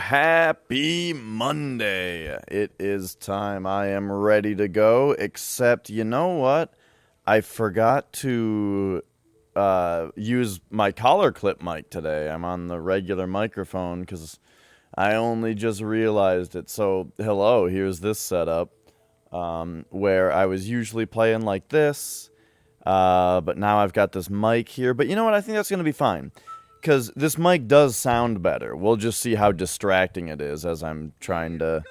Happy Monday. It is time. I am ready to go, except, you know what? I forgot to use my collar clip mic today. I'm on the regular microphone because I only just realized it. So, hello, here's this setup where I was usually playing like this, but now I've got this mic here. But you know what? I think that's going to be fine. Because this mic does sound better. We'll just see how distracting it is as I'm trying to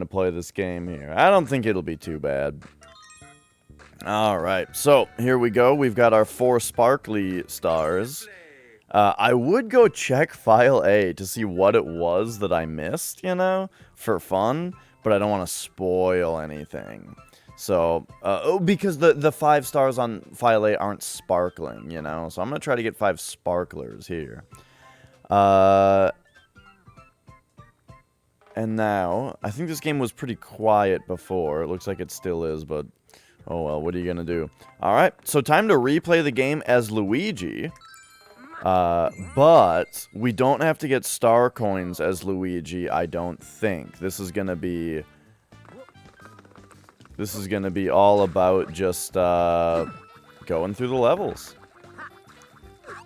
play this game here. I don't think it'll be too bad. Alright, so here we go. We've got our 4 sparkly stars. I would go check File A to see what it was that I missed, you know, for fun. But I don't want to spoil anything. So, because the 5 stars on File A aren't sparkling, you know? So I'm going to try to get 5 sparklers here. And now, I think this game was pretty quiet before. It looks like it still is, but oh well, what are you going to do? Alright, so time to replay the game as Luigi. But we don't have to get star coins as Luigi, I don't think. This is going to be all about just, going through the levels.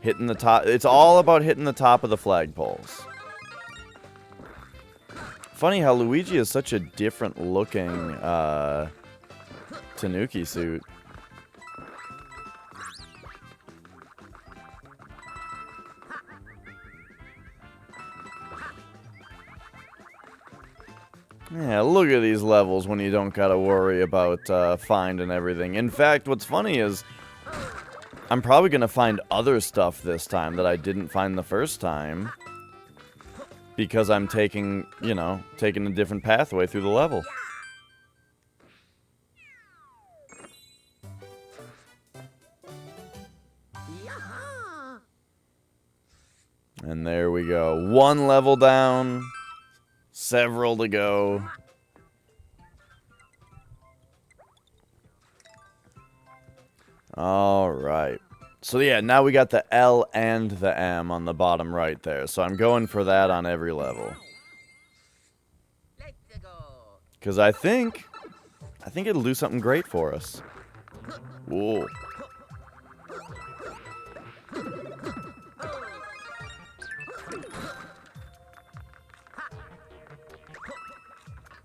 Hitting the top. It's all about hitting the top of the flagpoles. Funny how Luigi is such a different looking, Tanuki suit. Yeah, look at these levels when you don't gotta worry about finding everything. In fact, what's funny is I'm probably gonna find other stuff this time that I didn't find the first time. Because I'm taking, you know, taking a different pathway through the level. And there we go. 1 level down. Several to go. Alright. So yeah, now we got the L and the M on the bottom right there. So I'm going for that on every level. Because I think it'll do something great for us. Whoa.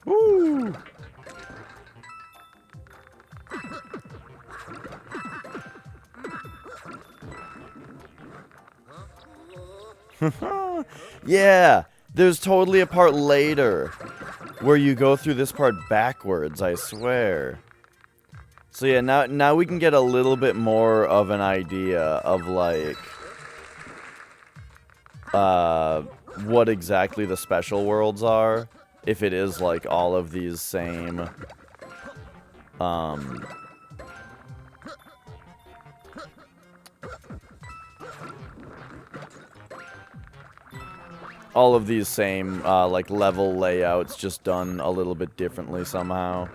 Woo! Yeah, there's totally a part later where you go through this part backwards, I swear. So yeah, now we can get a little bit more of an idea of like what exactly the special worlds are. If it is like all of these same like level layouts just done a little bit differently somehow.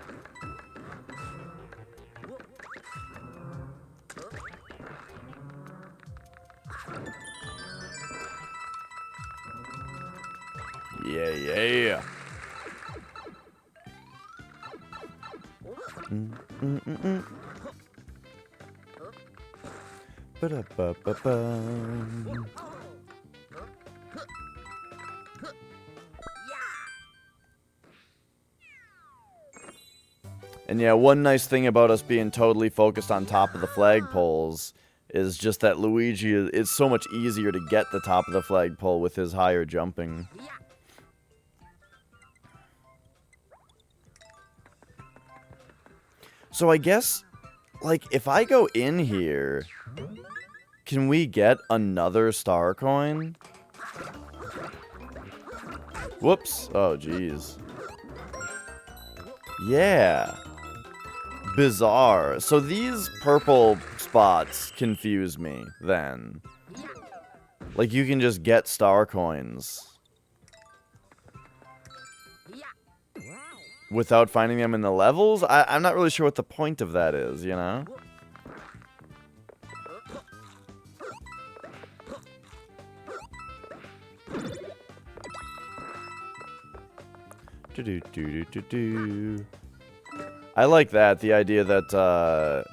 Yeah. Ba-da-ba-ba-ba. And yeah, one nice thing about us being totally focused on top of the flagpoles is just that Luigi is so much easier to get the top of the flagpole with his higher jumping. So I guess, like, if I go in here, can we get another star coin? Whoops. Oh, jeez. Yeah. Bizarre. So these purple spots confuse me, then. Like, you can just get star coins without finding them in the levels? I'm not really sure what the point of that is, you know? Do-do-do-do-do-do. I like that, the idea that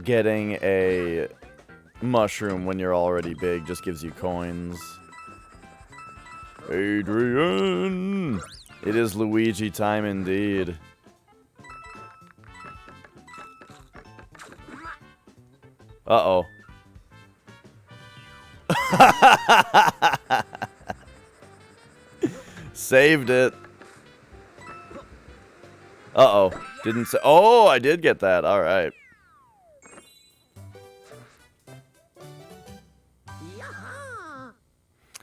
getting a mushroom when you're already big just gives you coins. Adrian! It is Luigi time indeed. Uh-oh. Saved it. Uh-oh. Didn't say. Oh, I did get that. All right.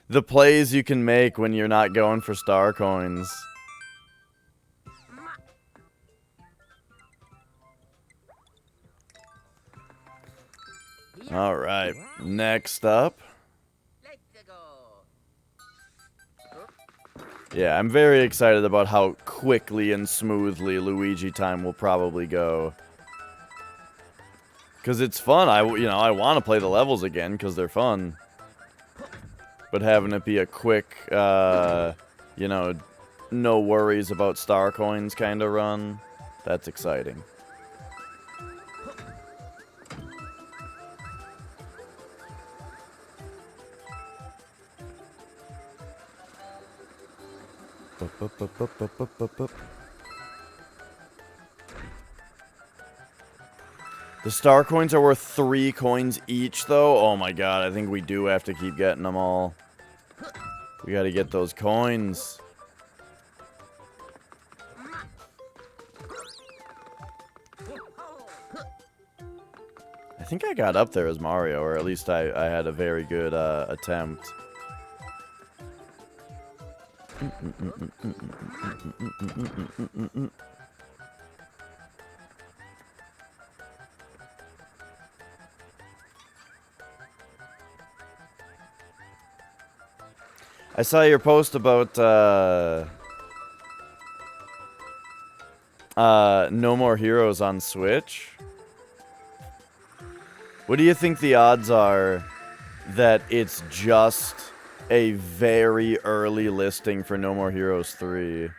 The plays you can make when you're not going for star coins. All right. Next up. Yeah, I'm very excited about how quickly and smoothly Luigi time will probably go. Because it's fun. I want to play the levels again because they're fun. But having it be a quick, no worries about star coins kind of run, that's exciting. The star coins are worth 3 coins each, though. Oh my god, I think we do have to keep getting them all. We gotta get those coins. I think I got up there as Mario, or at least I had a very good attempt. I saw your post about No More Heroes on Switch. What do you think the odds are that it's just a very early listing for No More Heroes 3?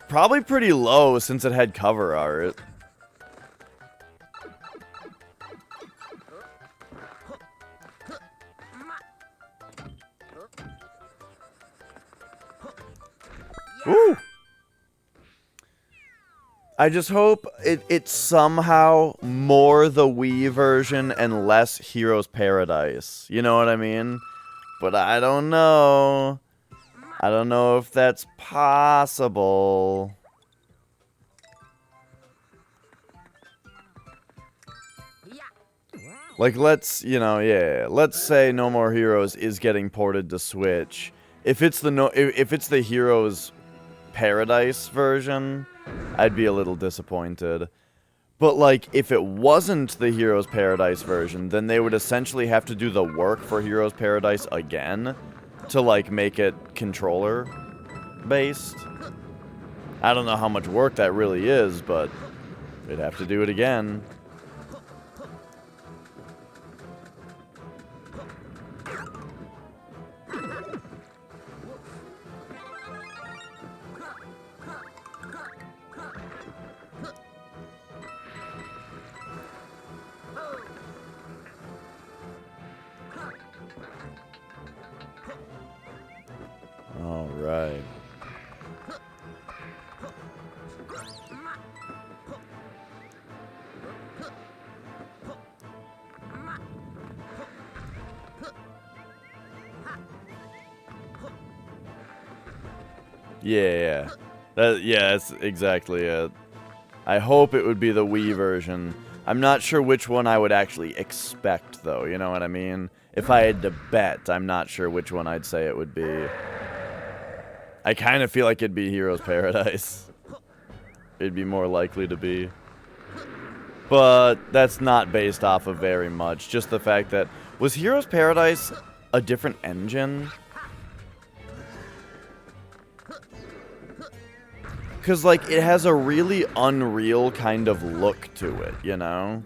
Probably pretty low since it had cover art. Woo! I just hope it's somehow more the Wii version and less Heroes Paradise. You know what I mean? But I don't know. I don't know if that's possible. Like, let's say No More Heroes is getting ported to Switch. If it's the Heroes Paradise version, I'd be a little disappointed. But, like, if it wasn't the Heroes Paradise version, then they would essentially have to do the work for Heroes Paradise again to, like, make it controller-based. I don't know how much work that really is, but they'd have to do it again. All right. Yeah. That's exactly it. I hope it would be the Wii version. I'm not sure which one I would actually expect, though. You know what I mean? If I had to bet, I'm not sure which one I'd say it would be. I kind of feel like it'd be Heroes Paradise. It'd be more likely to be. But that's not based off of very much. Just the fact that... Was Heroes Paradise a different engine? Because, like, it has a really Unreal kind of look to it, you know?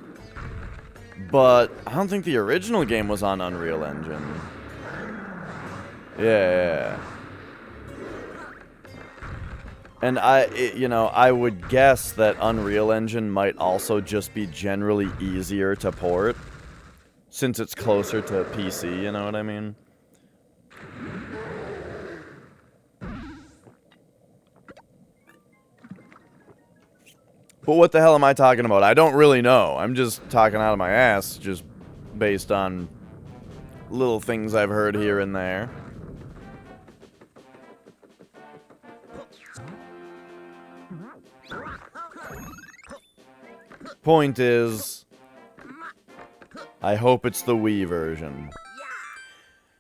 But I don't think the original game was on Unreal Engine. Yeah. And I would guess that Unreal Engine might also just be generally easier to port, since it's closer to PC, you know what I mean? But what the hell am I talking about? I don't really know. I'm just talking out of my ass, just based on little things I've heard here and there. Point is, I hope it's the Wii version.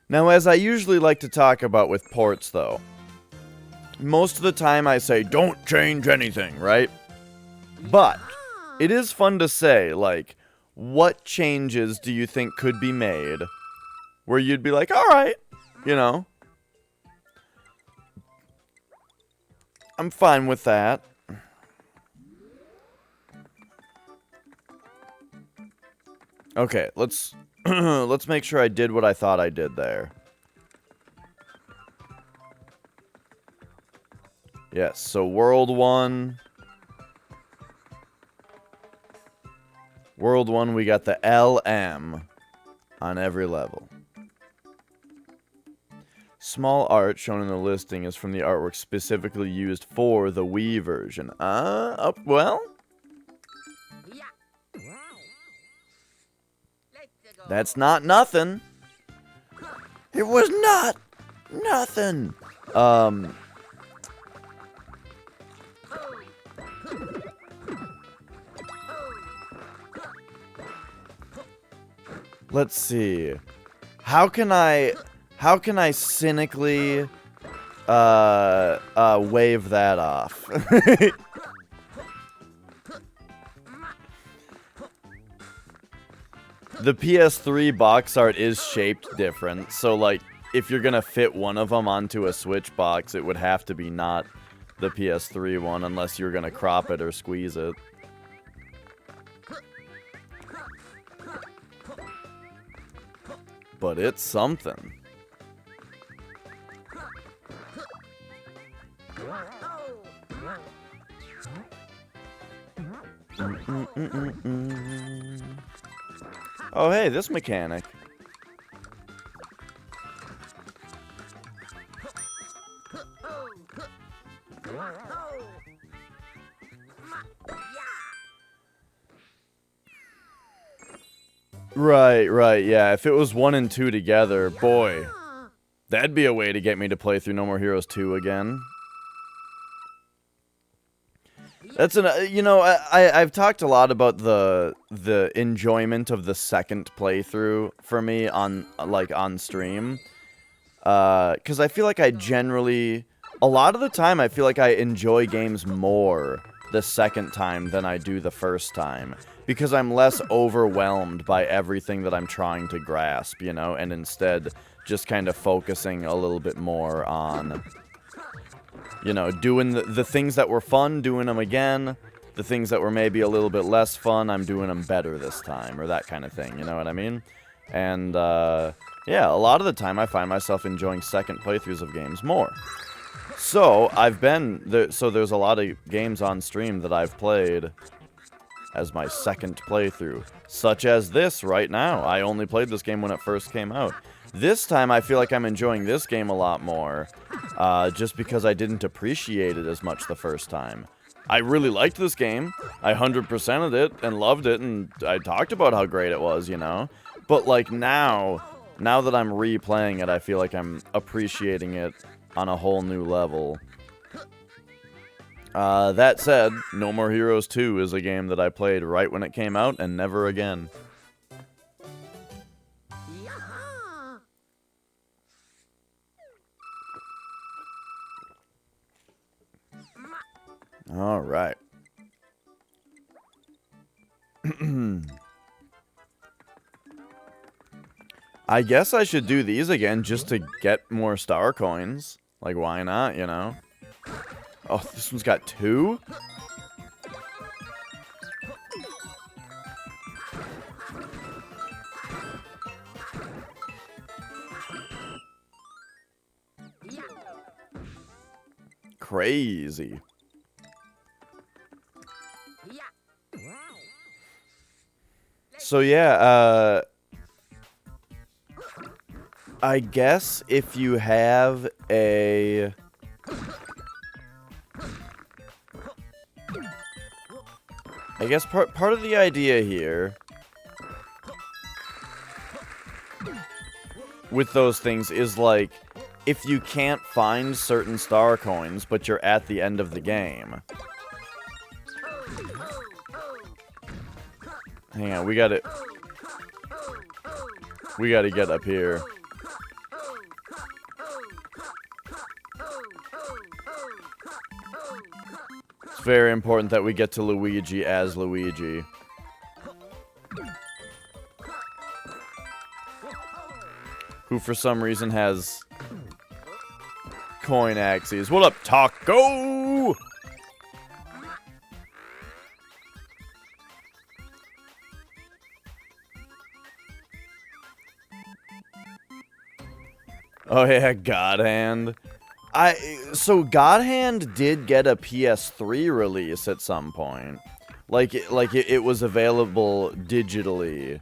Now, as I usually like to talk about with ports, though, most of the time I say, don't change anything, right? But it is fun to say, like, what changes do you think could be made where you'd be like, alright, you know? I'm fine with that. Okay, let's let's make sure I did what I thought I did there. Yes, so World 1. World 1, we got the LM on every level. Small art shown in the listing is from the artwork specifically used for the Wii version. Well? That's not nothing. It was not nothing. Let's see. How can I cynically wave that off? The PS3 box art is shaped different, so like if you're gonna fit one of them onto a Switch box, it would have to be not the PS3 one unless you're gonna crop it or squeeze it. But it's something. Oh, hey, this mechanic. Right, yeah. If it was 1 and 2 together, boy, that'd be a way to get me to play through No More Heroes 2 again. That's I've talked a lot about the enjoyment of the second playthrough for me on stream. 'Cause I feel like a lot of the time I feel like I enjoy games more the second time than I do the first time. Because I'm less overwhelmed by everything that I'm trying to grasp, you know, and instead just kind of focusing a little bit more on, you know, doing the things that were fun, doing them again. The things that were maybe a little bit less fun, I'm doing them better this time, or that kind of thing, you know what I mean? And, yeah, a lot of the time I find myself enjoying second playthroughs of games more. So, there's a lot of games on stream that I've played as my second playthrough, such as this right now. I only played this game when it first came out. This time, I feel like I'm enjoying this game a lot more, just because I didn't appreciate it as much the first time. I really liked this game. I 100%ed it and loved it, and I talked about how great it was, you know? But, like, now that I'm replaying it, I feel like I'm appreciating it on a whole new level. That said, No More Heroes 2 is a game that I played right when it came out and never again. All right. I guess I should do these again just to get more star coins. Like, why not, you know? Oh, this one's got 2? crazy. So yeah, I guess if you have a... I guess part of the idea here with those things is, like, if you can't find certain star coins, but you're at the end of the game. Hang on, we gotta get up here. It's very important that we get to Luigi as Luigi. Who for some reason has coin axes. What up, Taco? Oh yeah, God Hand. So God Hand did get a PS3 release at some point. It was available digitally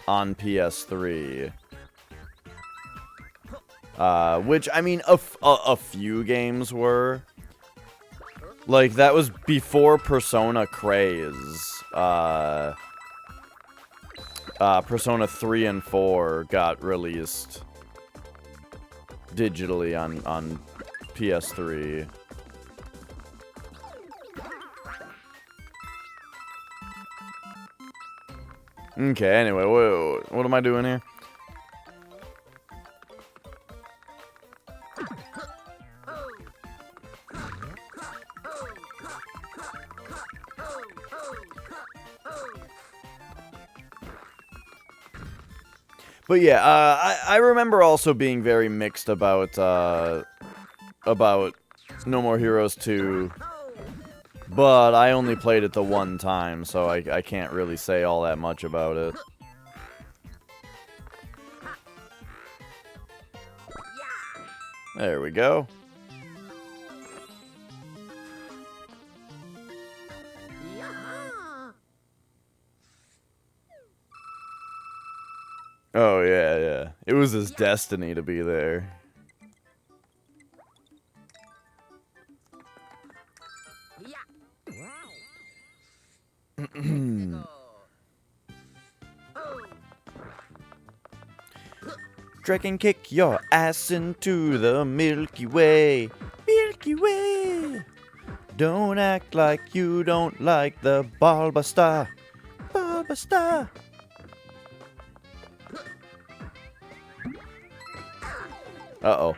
on PS3. Which, I mean, a few games were. Like, that was before Persona craze. Persona 3 and 4 got released digitally on PS3. Okay, anyway, what am I doing here? But yeah, I remember also being very mixed about No More Heroes 2, but I only played it the one time, so I can't really say all that much about it. There we go. Oh, yeah. It was his destiny to be there. Dragon kick your ass into the Milky Way. Milky Way. Don't act like you don't like the Bulbastar. Bulbastar. Uh-oh.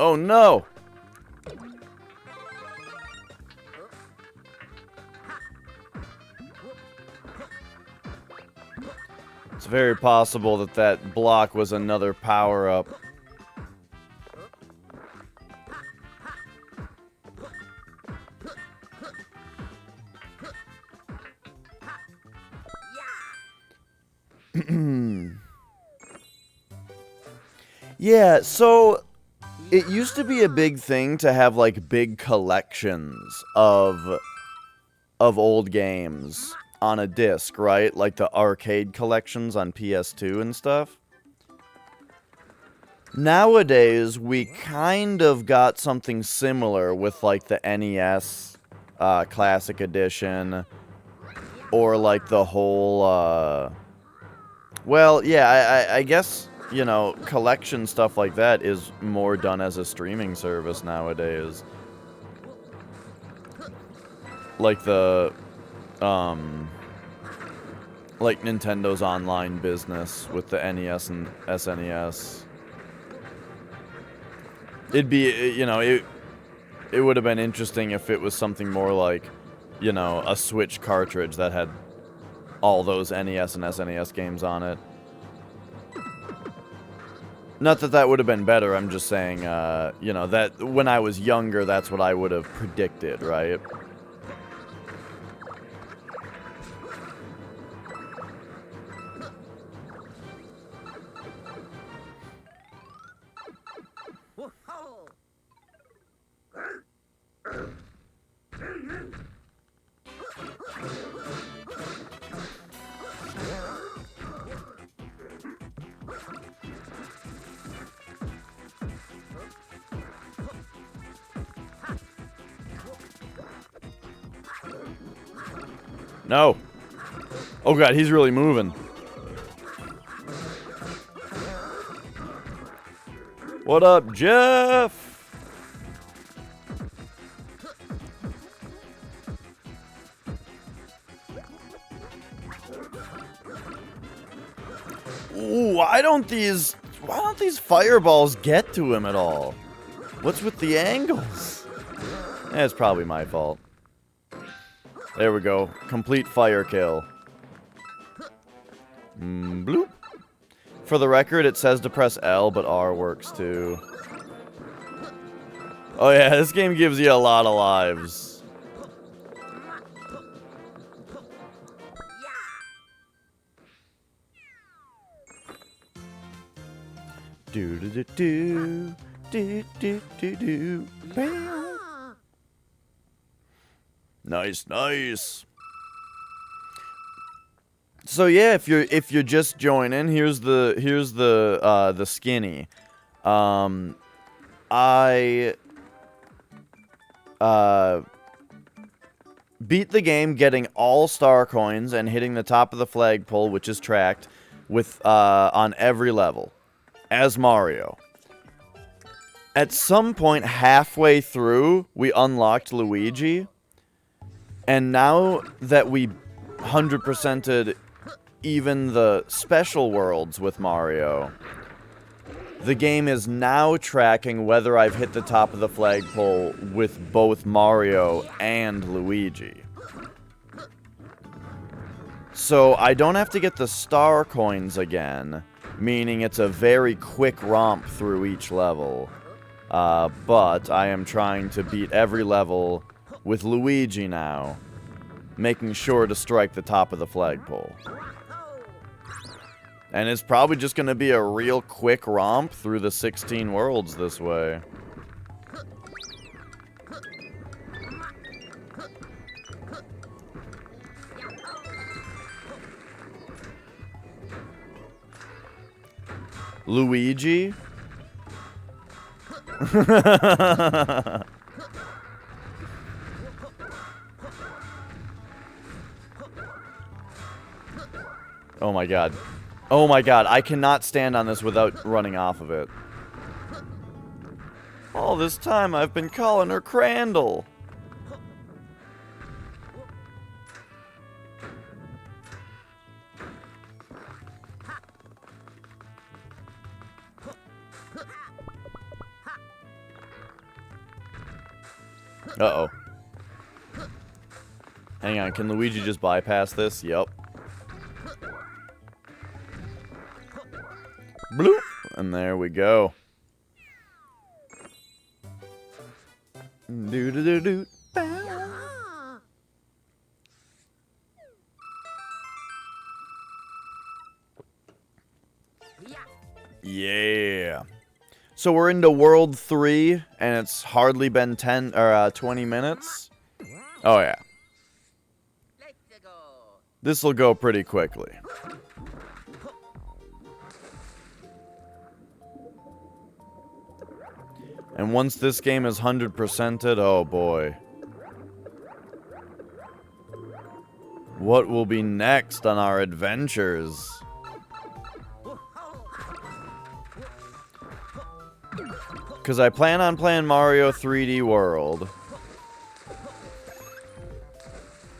Oh no! It's very possible that that block was another power-up. Yeah, so it used to be a big thing to have, like, big collections of old games on a disc, right? Like the arcade collections on PS2 and stuff. Nowadays, we kind of got something similar with, like, the NES Classic Edition, or, like, the whole, well, yeah, I guess, you know, collection stuff like that is more done as a streaming service nowadays. Like the, like Nintendo's online business with the NES and SNES. It'd be, you know, it would have been interesting if it was something more like, you know, a Switch cartridge that had all those NES and SNES games on it. Not that that would have been better, I'm just saying, you know, that when I was younger, that's what I would have predicted, right? No. Oh god, he's really moving. What up, Jeff? Ooh, why don't these fireballs get to him at all? What's with the angles? It's probably my fault. There we go. Complete fire kill. Bloop. For the record, it says to press L, but R works too. Oh yeah, this game gives you a lot of lives. Do do do do do do do do. Bam. Nice, nice. So yeah, if you're just joining, here's the skinny. I beat the game getting all star coins and hitting the top of the flagpole, which is tracked with on every level as Mario. At some point halfway through, we unlocked Luigi, and now that we 100%ed even the special worlds with Mario, the game is now tracking whether I've hit the top of the flagpole with both Mario and Luigi. So I don't have to get the star coins again, meaning it's a very quick romp through each level. But I am trying to beat every level with Luigi now, making sure to strike the top of the flagpole. And it's probably just going to be a real quick romp through the 16 worlds this way. Luigi? Oh my god. Oh my god, I cannot stand on this without running off of it. All this time I've been calling her Crandall. Uh-oh. Hang on, can Luigi just bypass this? Yep. Bloop! And there we go. Do-do-do-do. Yeah. So we're into World 3, and it's hardly been 10 or 20 minutes. Oh yeah. This will go pretty quickly. And once this game is 100%ed, oh boy. What will be next on our adventures? Because I plan on playing Mario 3D World.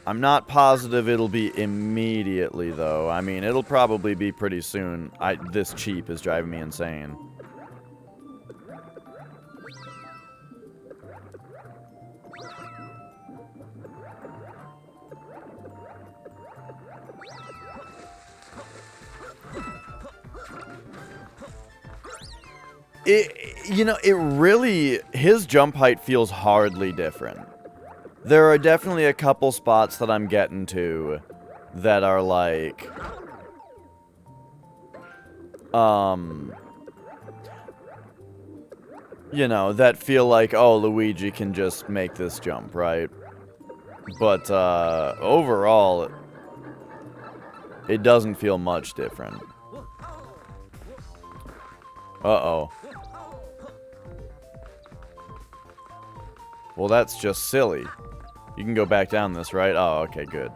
I'm not positive it'll be immediately, though. I mean, it'll probably be pretty soon. This cheap is driving me insane. It really, his jump height feels hardly different. There are definitely a couple spots that I'm getting to that are like, that feel like, oh, Luigi can just make this jump, right? But, overall, it doesn't feel much different. Uh-oh. Well, that's just silly. You can go back down this, right? Oh, okay, good.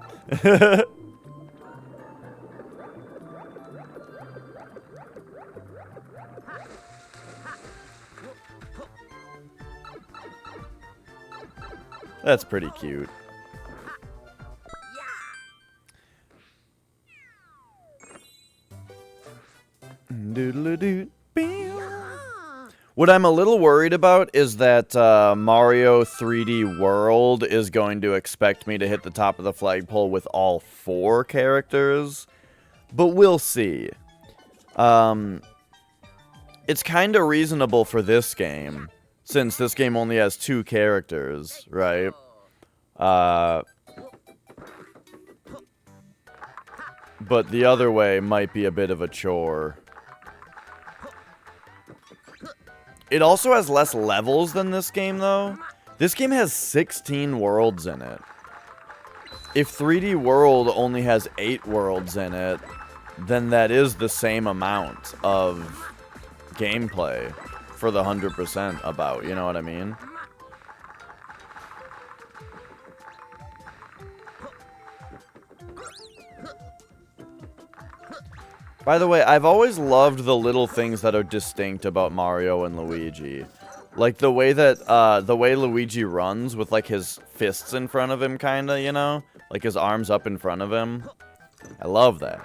That's pretty cute. Doodle-doo. What I'm a little worried about is that Mario 3D World is going to expect me to hit the top of the flagpole with all 4 characters, but we'll see. It's kind of reasonable for this game, since this game only has 2 characters, right? But the other way might be a bit of a chore. It also has less levels than this game, though. This game has 16 worlds in it. If 3D World only has 8 worlds in it, then that is the same amount of gameplay for the 100% about, you know what I mean? By the way, I've always loved the little things that are distinct about Mario and Luigi. Like the way that, the way Luigi runs with like his fists in front of him, kinda, you know? Like his arms up in front of him. I love that.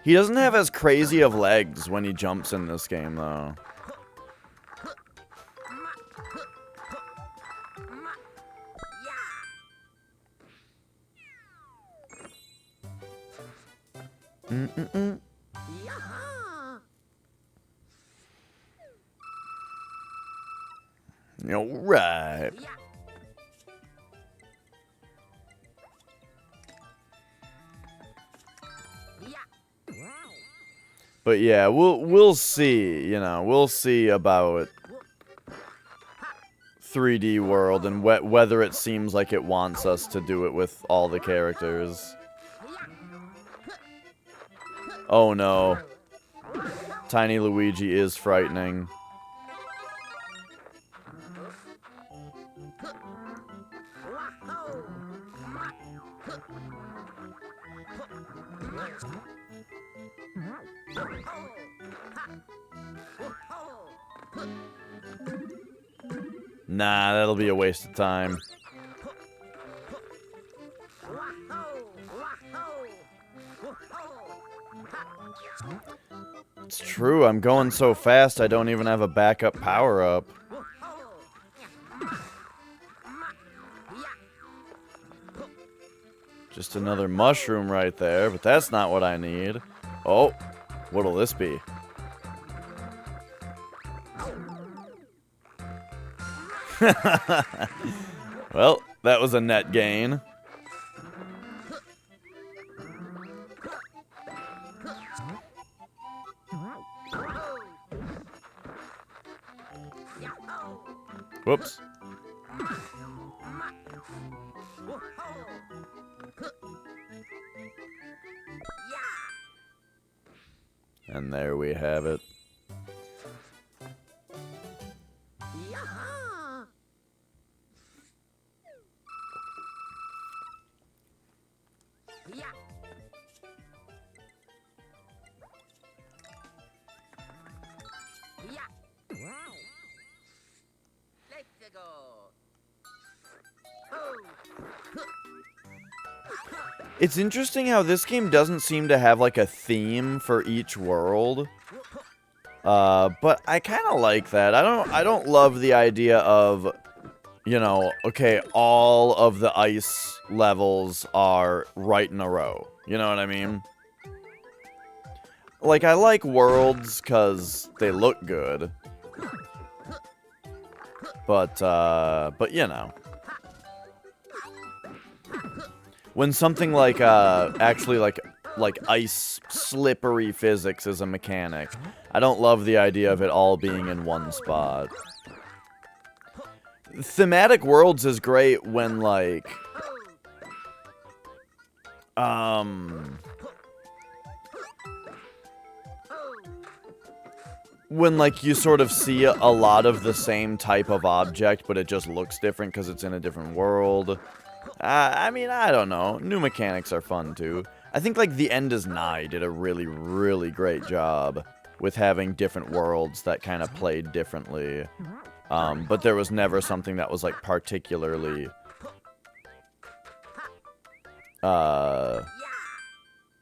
He doesn't have as crazy of legs when he jumps in this game, though. Alright. But yeah, we'll see, you know, we'll see about 3D World and whether it seems like it wants us to do it with all the characters. Oh no. Tiny Luigi is frightening. Nah, that'll be a waste of time. It's true, I'm going so fast I don't even have a backup power-up. Just another mushroom right there, but that's not what I need. Oh, what'll this be? Well, that was a net gain. Whoops. And there we have it. It's interesting how this game doesn't seem to have like a theme for each world. But I kind of like that. I don't love the idea of, you know, okay, all of the ice levels are right in a row. You know what I mean? Like, I like worlds because they look good. But you know. When something like, actually, like ice slippery physics is a mechanic, I don't love the idea of it all being in one spot. Thematic worlds is great when, like, when, like, you sort of see a lot of the same type of object, but it just looks different because it's in a different world. I mean, I don't know. New mechanics are fun, too. I think, like, The End is Nigh did a really, really great job with having different worlds that kind of played differently. But there was never something that was, like, particularly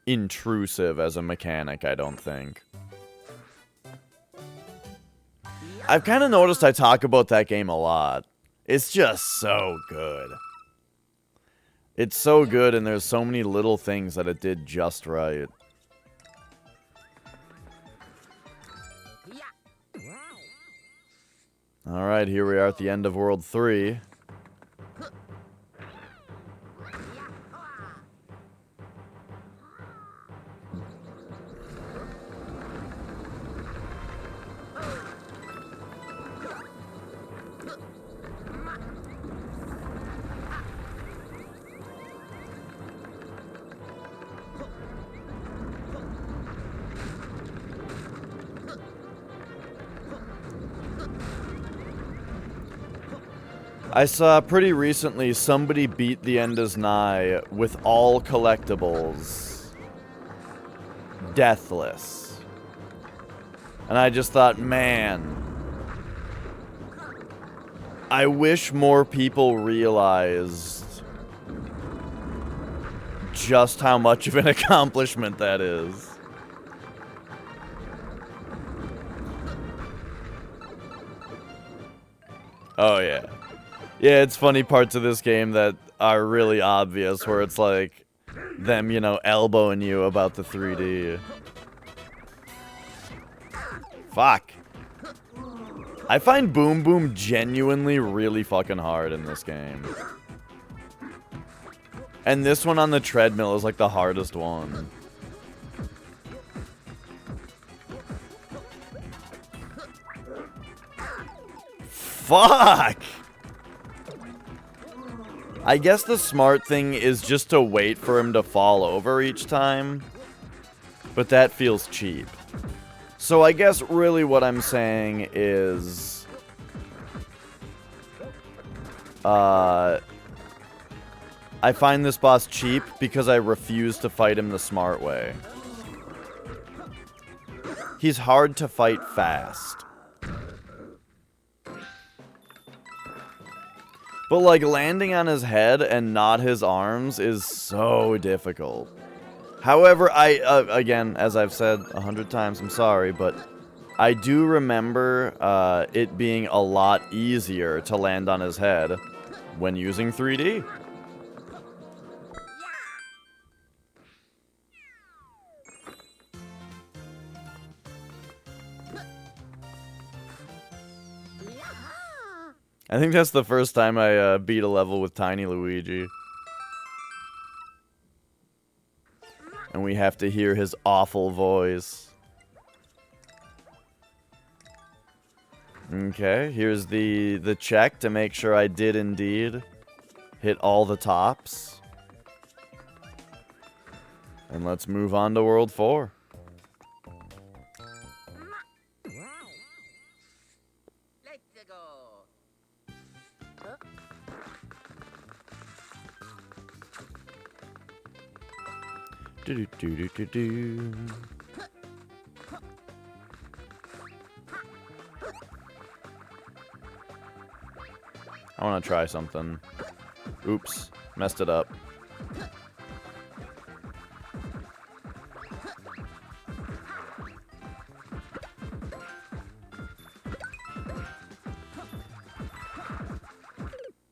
intrusive as a mechanic, I don't think. I've kind of noticed I talk about that game a lot. It's just so good. It's so good, and there's so many little things that it did just right. Alright, here we are at the end of World 3. I saw pretty recently somebody beat The End is Nigh with all collectibles. Deathless. And I just thought, man, I wish more people realized just how much of an accomplishment that is. Oh, yeah. Yeah, it's funny parts of this game that are really obvious, where it's like them, you know, elbowing you about the 3D. Fuck. I find Boom Boom genuinely really fucking hard in this game. And this one on the treadmill is like the hardest one. Fuck! I guess the smart thing is just to wait for him to fall over each time. But that feels cheap. So I guess really what I'm saying is... I find this boss cheap because I refuse to fight him the smart way. He's hard to fight fast. But, like, landing on his head and not his arms is so difficult. However, again, as I've said 100 times, I'm sorry, but I do remember it being a lot easier to land on his head when using 3D. I think that's the first time I beat a level with Tiny Luigi. And we have to hear his awful voice. Okay, here's the check to make sure I did indeed hit all the tops. And let's move on to World 4. Do-do-do-do-do-do. I want to try something. Oops, messed it up.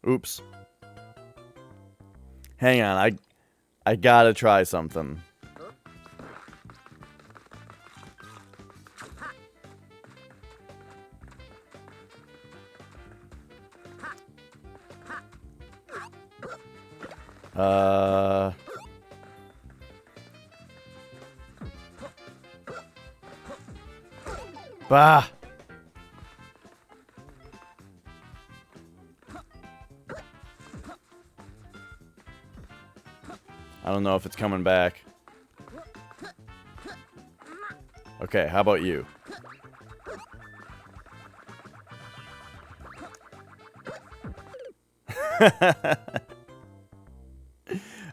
Oops. Hang on, I gotta try something. Uh... Bah! I don't know if it's coming back. Okay, how about you?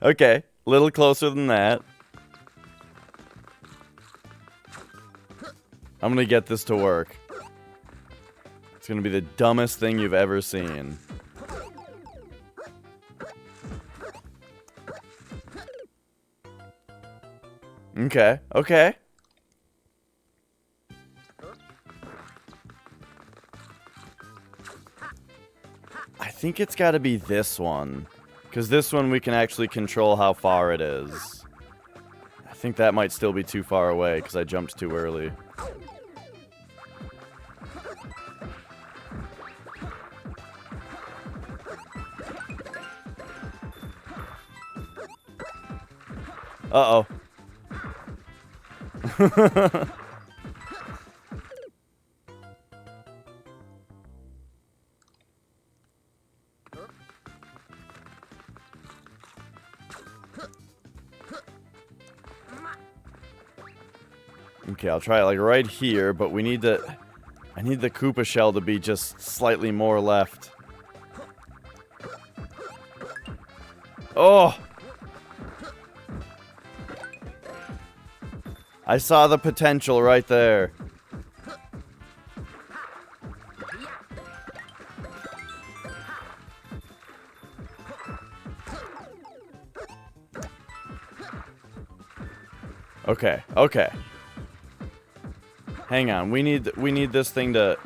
Okay, a little closer than that. I'm gonna get this to work. It's gonna be the dumbest thing you've ever seen. Okay, okay. I think it's gotta be this one. Because this one we can actually control how far it is. I think that might still be too far away because I jumped too early. Uh-oh. Okay, I'll try it like right here, but we need to... I need the Koopa shell to be just slightly more left. Oh! I saw the potential right there. Okay, okay. Hang on, we need this thing to...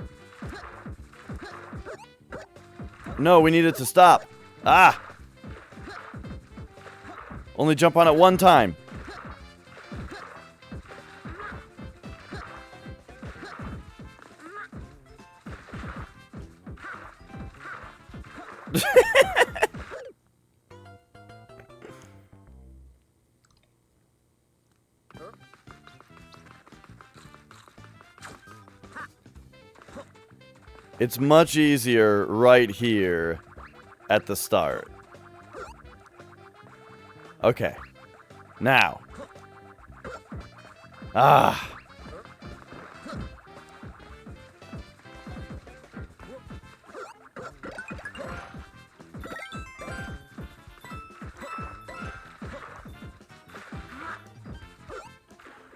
No, we need it to stop. Ah! Only jump on it one time. It's much easier right here at the start. Okay. Now. Ah.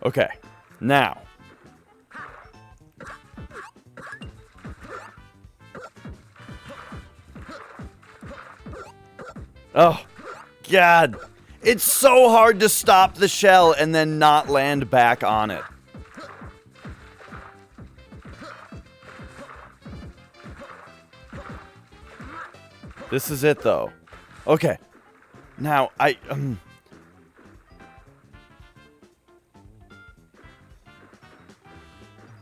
Okay. Now. Oh, God. It's so hard to stop the shell and then not land back on it. This is it, though. Okay. Now, I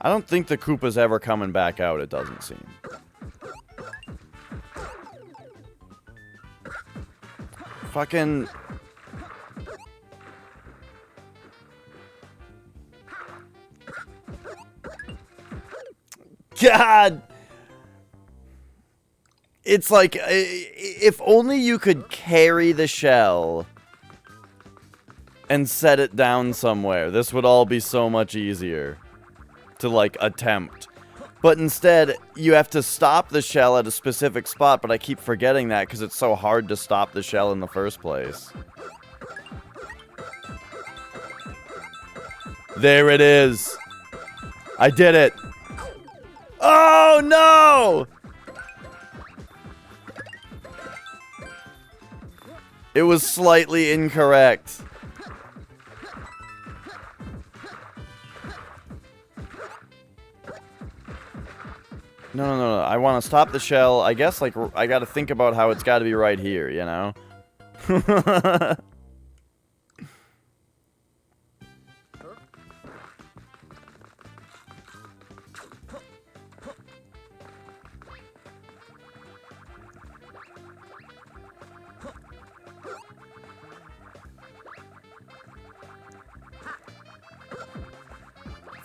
don't think the Koopa's ever coming back out, it doesn't seem. Fucking... God! It's like, if only you could carry the shell and set it down somewhere, this would all be so much easier to, like, attempt. But instead, you have to stop the shell at a specific spot, but I keep forgetting that because it's so hard to stop the shell in the first place. There it is. I did it. Oh, no! It was slightly incorrect. No. I want to stop the shell. I guess, like, I got to think about how it's got to be right here, you know?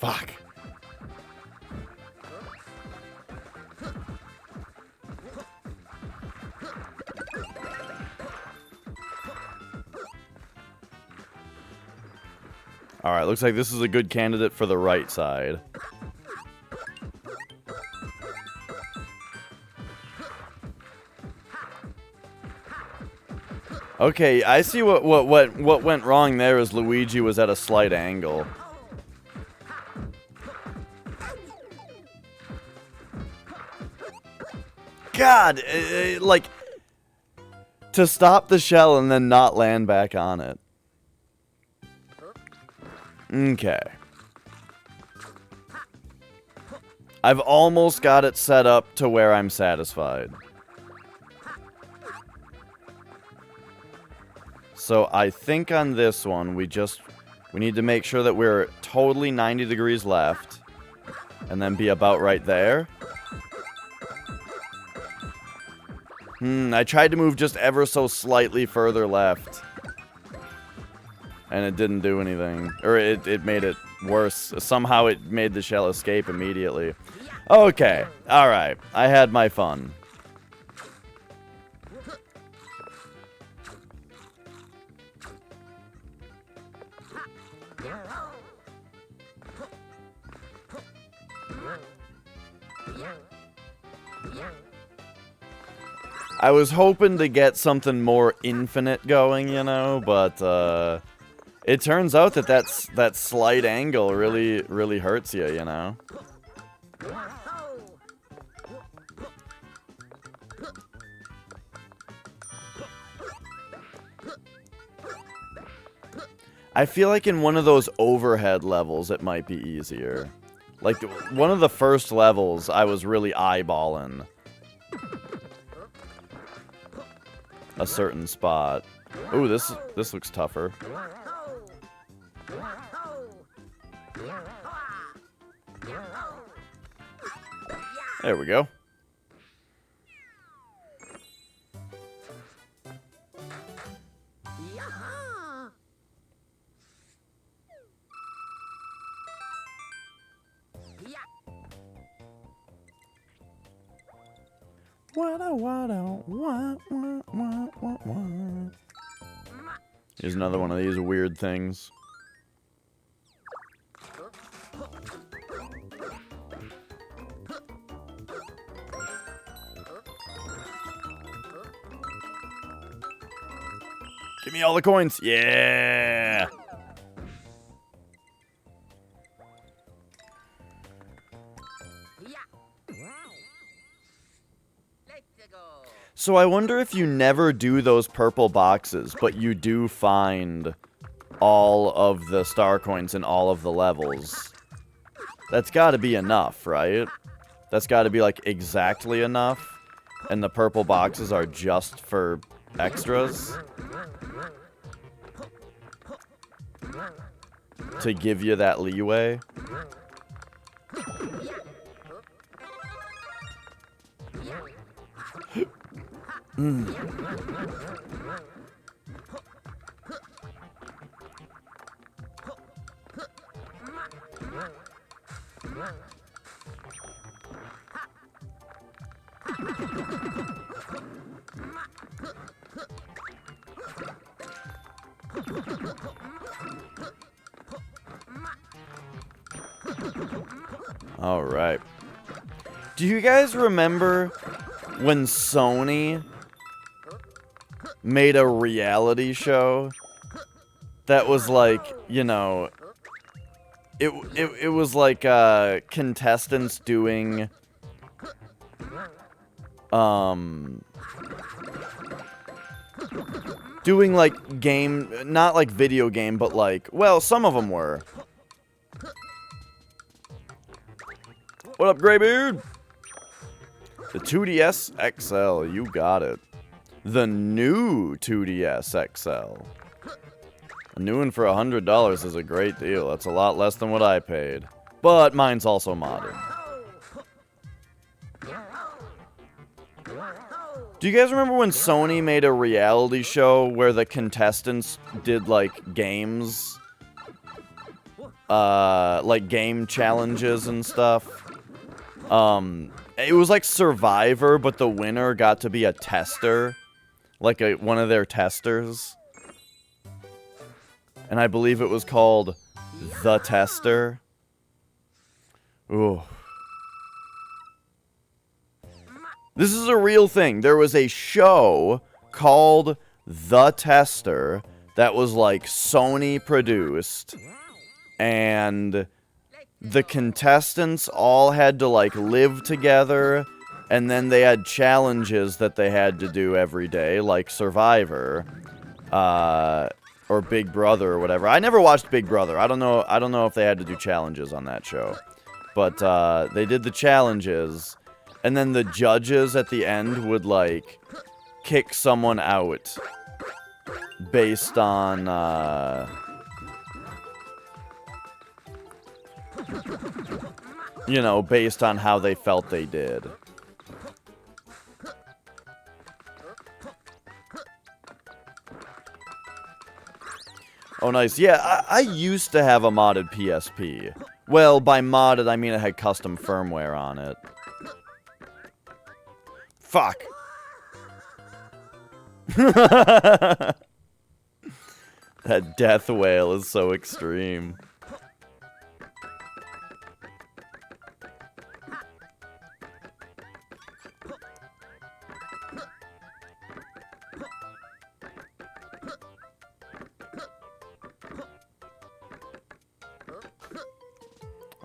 Fuck. Alright, looks like this is a good candidate for the right side. Okay, I see what went wrong there is Luigi was at a slight angle. God, like, to stop the shell and then not land back on it. Okay. I've almost got it set up to where I'm satisfied. So I think on this one, we need to make sure that we're totally 90 degrees left. And then be about right there. I tried to move just ever so slightly further left. And it didn't do anything. Or it made it worse. Somehow it made the shell escape immediately. Okay. Alright. I had my fun. I was hoping to get something more infinite going, you know, but it turns out that that slight angle really hurts you, you know. I feel like in one of those overhead levels it might be easier. Like one of the first levels I was really eyeballing a certain spot. Ooh, this looks tougher. There we go. Here's another one of these weird things. Give me all the coins. Yeah. So I wonder if you never do those purple boxes, but you do find all of the star coins in all of the levels. That's got to be enough, right? That's got to be, like, exactly enough. And the purple boxes are just for extras. To give you that leeway. All right. Do you guys remember when Sony made a reality show that was like, you know, it was like contestants doing doing like game, not like video game, but like, well, some of them were. What up, Graybeard? The 2DS XL, you got it. The new 2DS XL. A new one for $100 is a great deal. That's a lot less than what I paid. But mine's also modded. Do you guys remember when Sony made a reality show where the contestants did, like, games? like game challenges and stuff. It was like Survivor, but the winner got to be a tester, like one of their testers. And I believe it was called The Tester. Ooh. This is a real thing. There was a show called The Tester that was like Sony produced. And the contestants all had to like live together. And then they had challenges that they had to do every day, like Survivor. Or Big Brother or whatever. I never watched Big Brother. I don't know if they had to do challenges on that show. But they did the challenges, and then the judges at the end would like kick someone out based on you know, based on how they felt they did. Oh, nice. Yeah, I used to have a modded PSP. Well, by modded, I mean it had custom firmware on it. Fuck. That death wail is so extreme.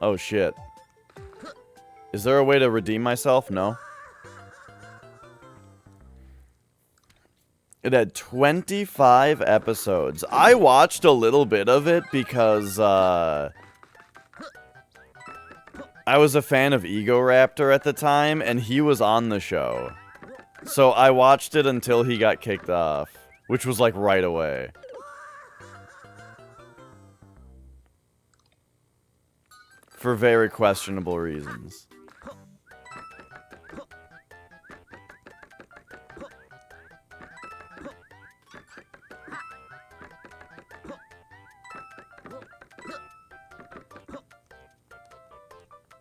Oh, shit. Is there a way to redeem myself? No. It had 25 episodes. I watched a little bit of it because, I was a fan of Ego Raptor at the time, and he was on the show. So I watched it until he got kicked off, which was, like, right away. For very questionable reasons.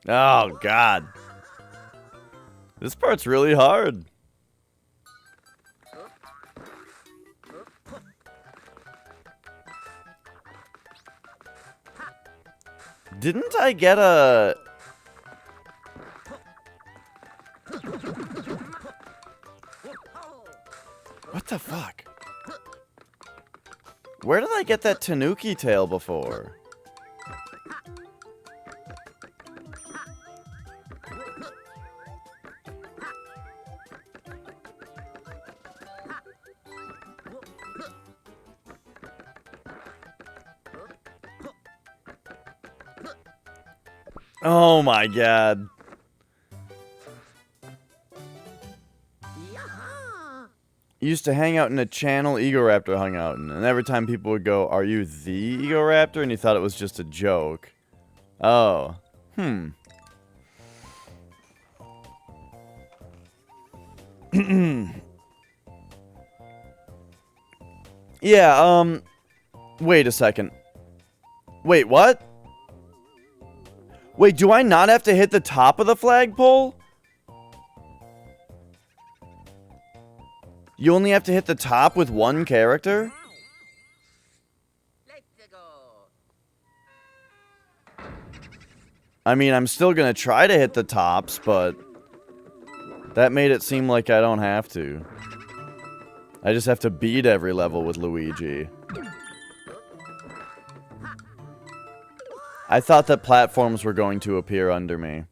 Oh, God. This part's really hard. Didn't I get a... What the fuck? Where did I get that Tanuki tail before? Oh my god. Used to hang out in a channel Ego Raptor hung out in, and every time people would go, "Are you the Ego Raptor?" and you thought it was just a joke. Oh. Yeah, wait a second. Wait, what? Wait, do I not have to hit the top of the flagpole? You only have to hit the top with one character? I mean, I'm still gonna try to hit the tops, but that made it seem like I don't have to. I just have to beat every level with Luigi. I thought that platforms were going to appear under me.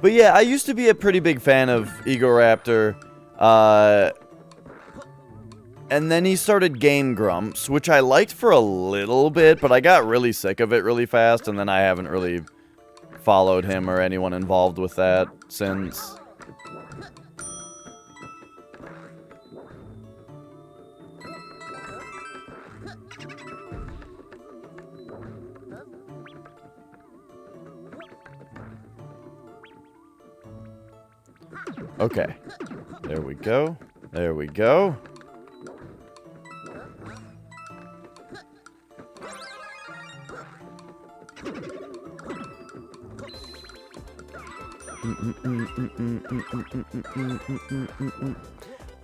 But yeah, I used to be a pretty big fan of Ego Raptor. And then he started Game Grumps, which I liked for a little bit, but I got really sick of it really fast, and then I haven't really followed him or anyone involved with that since. Okay, there we go. There we go.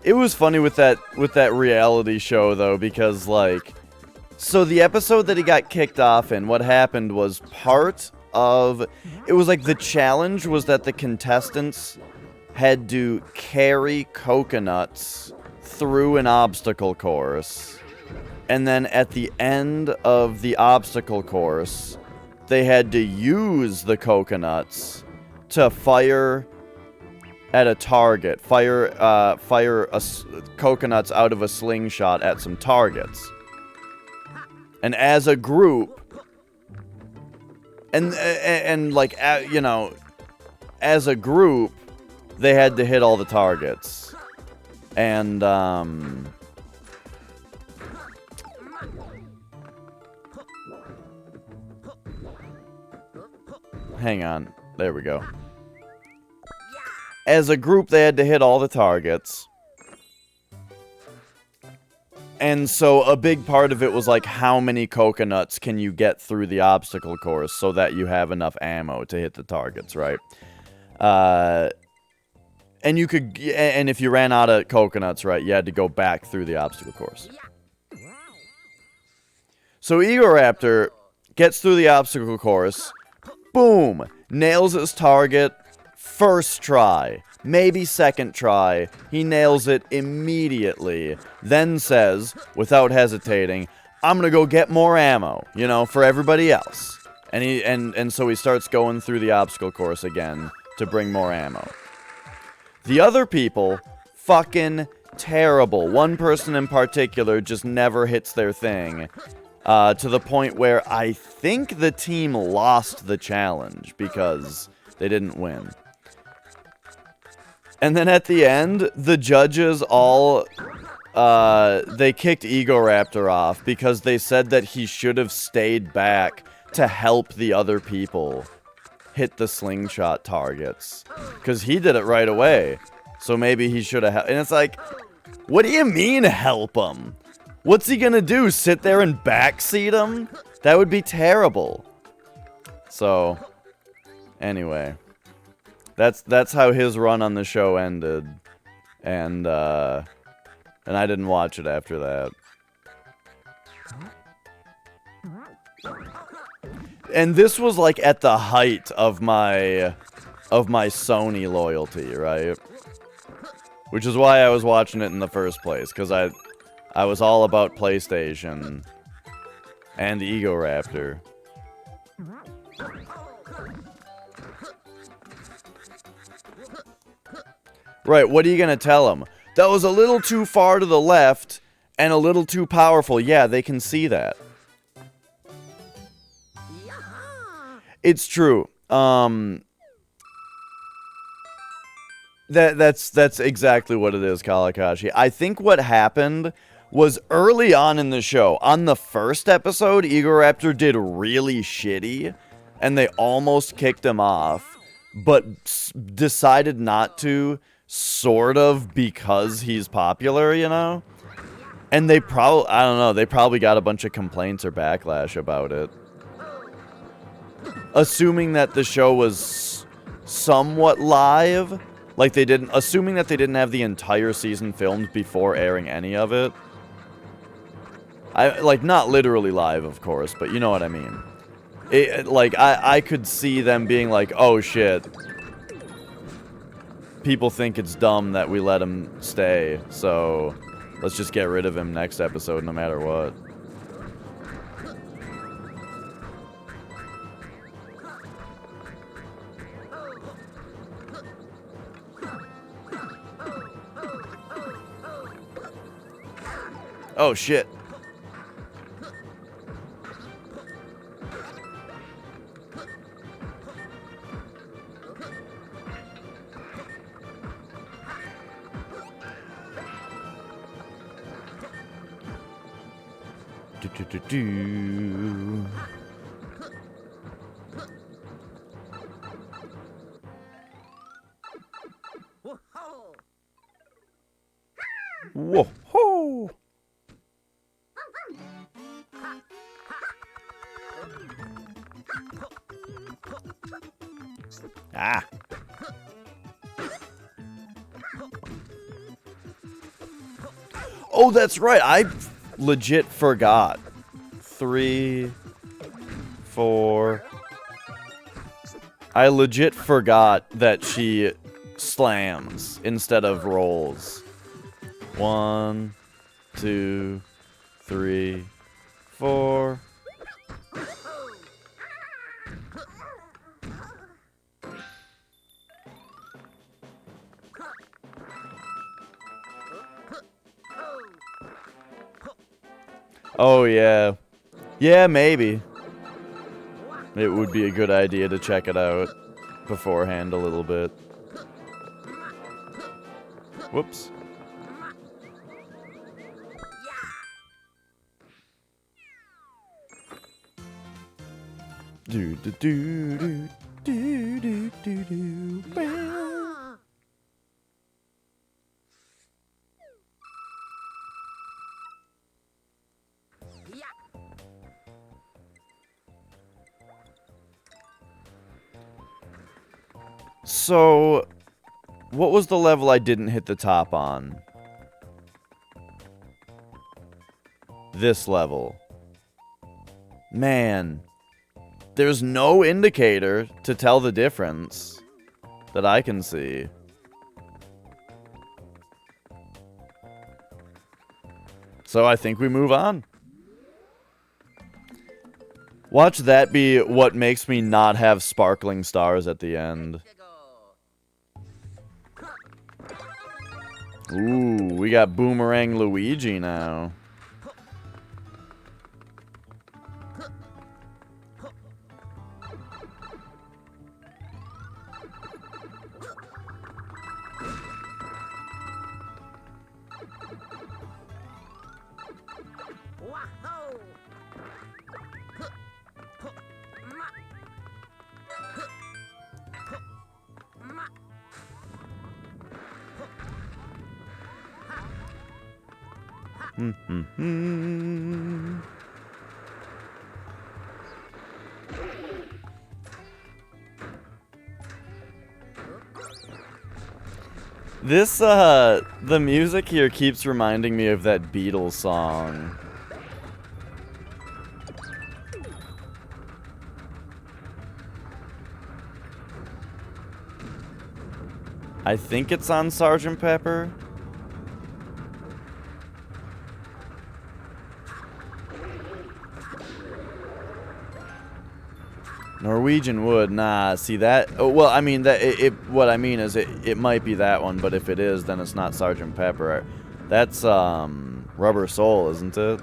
It was funny with that reality show though, because like, so the episode that he got kicked off in, what happened was it was like the challenge was that the contestants had to carry coconuts through an obstacle course. And then at the end of the obstacle course, they had to use the coconuts to fire at a target. Fire coconuts out of a slingshot at some targets. And as a group, and like, you know, as a group, they had to hit all the targets. And, hang on. There we go. As a group, they had to hit all the targets. And so a big part of it was like, how many coconuts can you get through the obstacle course so that you have enough ammo to hit the targets, right? And you could, and if you ran out of coconuts, right, you had to go back through the obstacle course. So Egoraptor gets through the obstacle course, boom, nails his target, first try, maybe second try, he nails it immediately, then says, without hesitating, I'm gonna go get more ammo, you know, for everybody else. And so he starts going through the obstacle course again to bring more ammo. The other people, fucking terrible. One person in particular just never hits their thing. To the point where I think the team lost the challenge because they didn't win. And then at the end, the judges all, they kicked Egoraptor off because they said that he should have stayed back to help the other people hit the slingshot targets. Because he did it right away. So maybe he should have, and it's like, what do you mean help him? What's he gonna do? Sit there and backseat him? That would be terrible. So, anyway. That's how his run on the show ended. And I didn't watch it after that. And this was like at the height of my Sony loyalty, right? Which is why I was watching it in the first place, because I was all about PlayStation and Egoraptor. Right, what are you gonna tell them? That was a little too far to the left and a little too powerful. Yeah, they can see that. It's true. That's exactly what it is, Kalakashi. I think what happened was early on in the show, on the first episode, Egoraptor did really shitty, and they almost kicked him off, but decided not to, sort of, because he's popular, you know? And they probably, I don't know, they probably got a bunch of complaints or backlash about it. Assuming that the show was somewhat live, like they didn't, assuming that they didn't have the entire season filmed before airing any of it. Like, not literally live, of course, but you know what I mean. I could see them being like, oh shit. People think it's dumb that we let him stay, so let's just get rid of him next episode no matter what. Oh shit. Do. Whoa. Ho. Ah. Oh, that's right. I legit forgot. 3, 4. I legit forgot that she slams instead of rolls. 1, 2, 3, 4. Oh, yeah. Yeah, maybe. It would be a good idea to check it out beforehand a little bit. Whoops. Do do do do do do do do. Well. So, what was the level I didn't hit the top on? This level. Man. There's no indicator to tell the difference that I can see. So I think we move on. Watch that be what makes me not have sparkling stars at the end. Ooh, we got Boomerang Luigi now. This, the music here keeps reminding me of that Beatles song. I think it's on Sgt. Pepper. Norwegian Wood, nah, see that? Oh, well, I mean, what I mean is it might be that one, but if it is, then it's not Sgt. Pepper. That's, Rubber Soul, isn't it?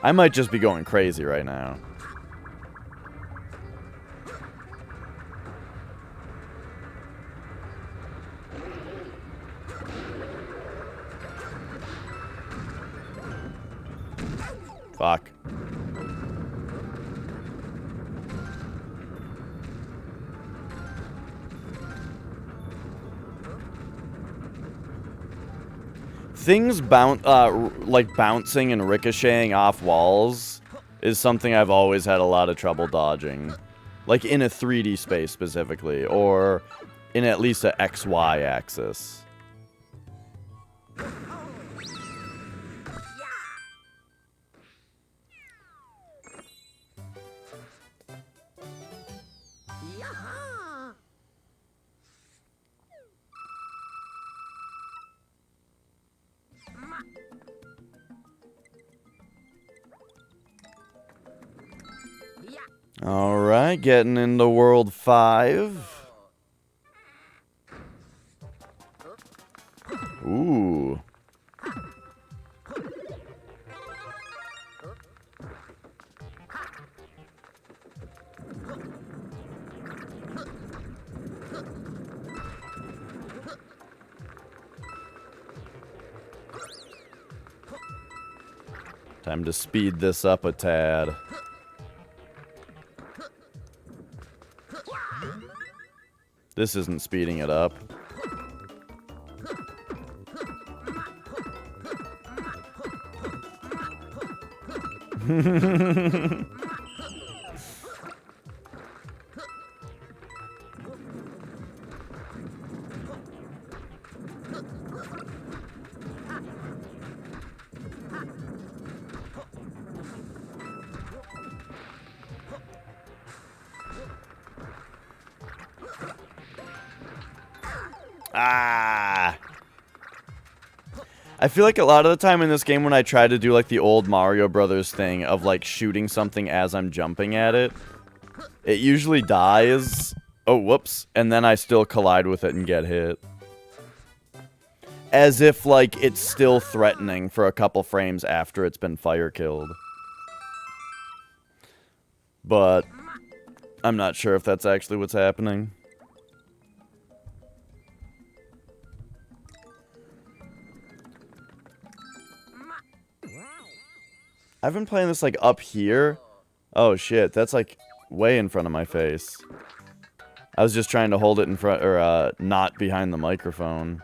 I might just be going crazy right now. Fuck. Things like bouncing and ricocheting off walls is something I've always had a lot of trouble dodging. Like in a 3D space specifically, or in at least a XY axis. Alright, getting into World 5. Ooh. Time to speed this up a tad. This isn't speeding it up. Ah! I feel like a lot of the time in this game when I try to do like the old Mario Brothers thing of like shooting something as I'm jumping at it, it usually dies. Oh, whoops. And then I still collide with it and get hit. As if like it's still threatening for a couple frames after it's been fire killed. But I'm not sure if that's actually what's happening. I've been playing this, like, up here. Oh, shit. That's, like, way in front of my face. I was just trying to hold it in front, or, not behind the microphone.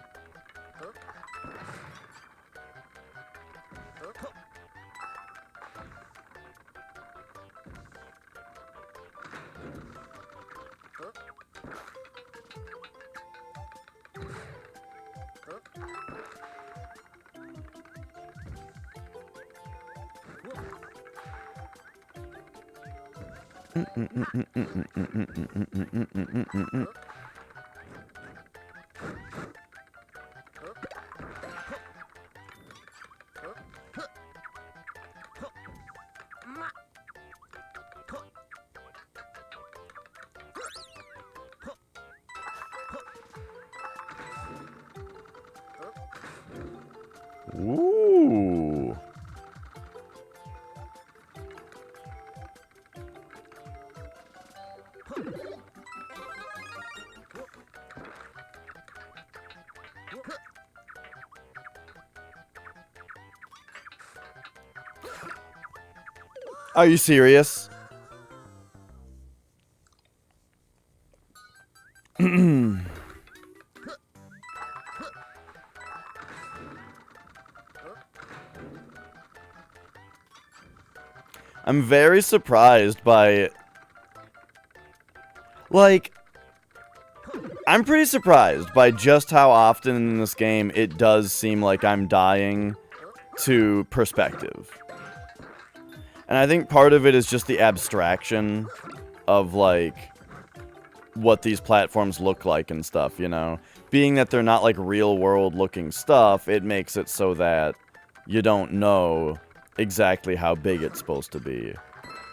Ooh. Are you serious? I'm very surprised by... Like... I'm pretty surprised by just how often in this game it does seem like I'm dying to perspective. And I think part of it is just the abstraction of, like, what these platforms look like and stuff, you know? Being that they're not, like, real-world looking stuff, it makes it so that you don't know exactly how big it's supposed to be.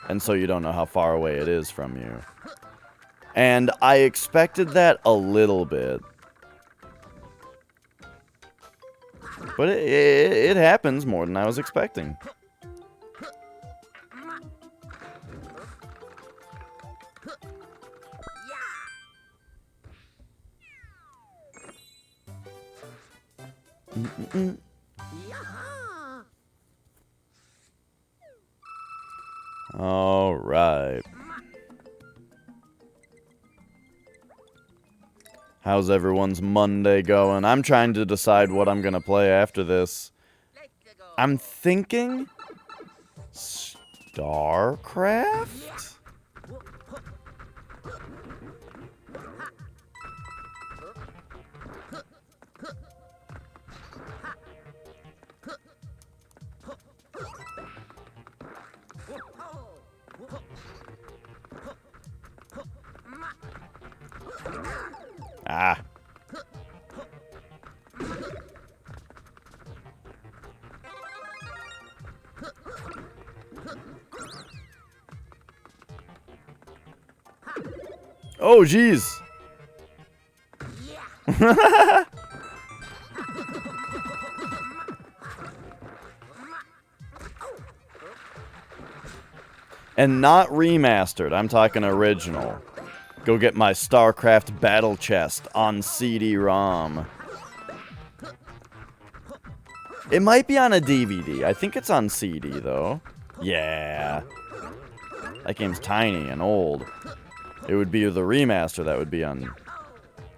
And so you don't know how far away it is from you. And I expected that a little bit. But it happens more than I was expecting. All right. How's everyone's Monday going? I'm trying to decide what I'm going to play after this. I'm thinking StarCraft? Ah. Oh, jeez. And not remastered. I'm talking original. Go get my StarCraft Battle Chest on CD-ROM. It might be on a DVD. I think it's on CD, though. Yeah. That game's tiny and old. It would be the remaster that would be on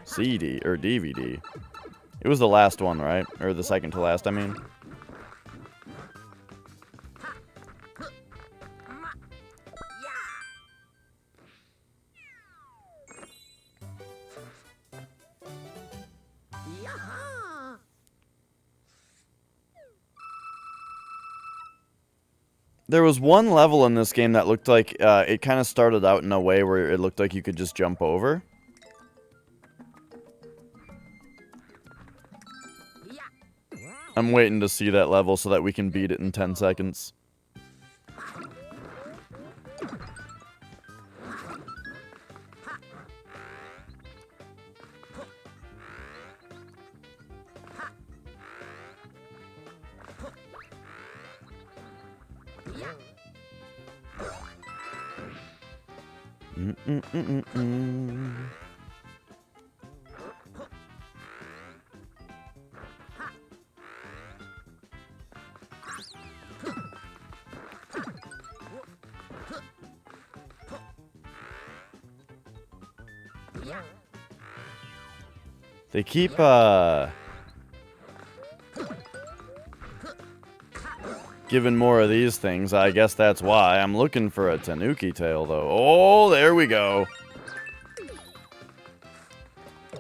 CD, or DVD. It was the last one, right? Or the second to last, I mean. There was one level in this game that looked like it kind of started out in a way where it looked like you could just jump over. I'm waiting to see that level so that we can beat it in 10 seconds. They keep, giving more of these things. I guess that's why. I'm looking for a Tanuki tail, though. Oh, there we go.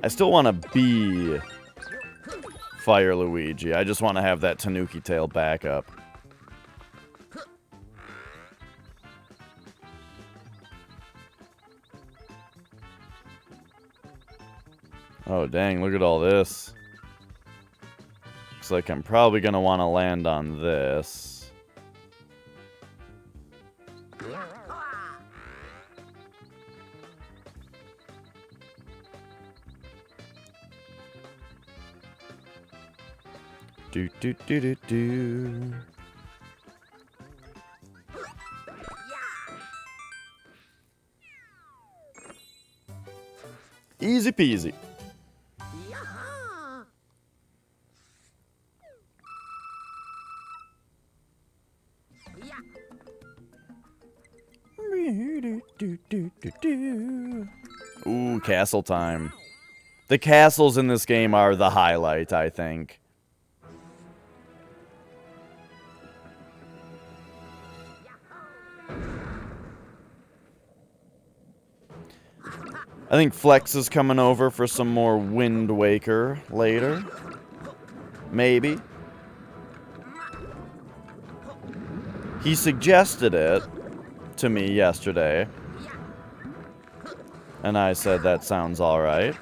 I still want to be Fire Luigi. I just want to have that Tanuki tail back up. Oh, dang, look at all this. Looks like I'm probably going to want to land on this. Do do do do do. Easy peasy. Ooh, castle time. The castles in this game are the highlight, I think. I think Flex is coming over for some more Wind Waker later. Maybe. He suggested it to me yesterday. And I said that sounds alright.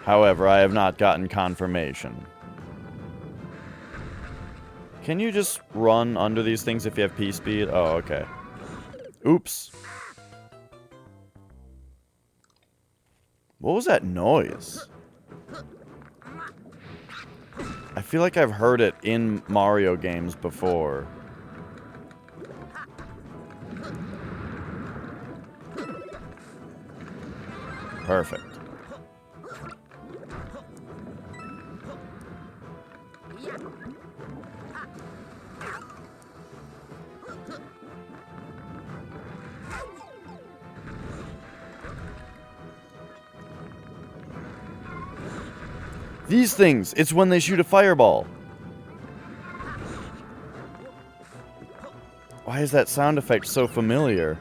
However, I have not gotten confirmation. Can you just run under these things if you have P-speed? Oh, okay. Oops. What was that noise? I feel like I've heard it in Mario games before. Perfect. These things, it's when they shoot a fireball. Why is that sound effect so familiar?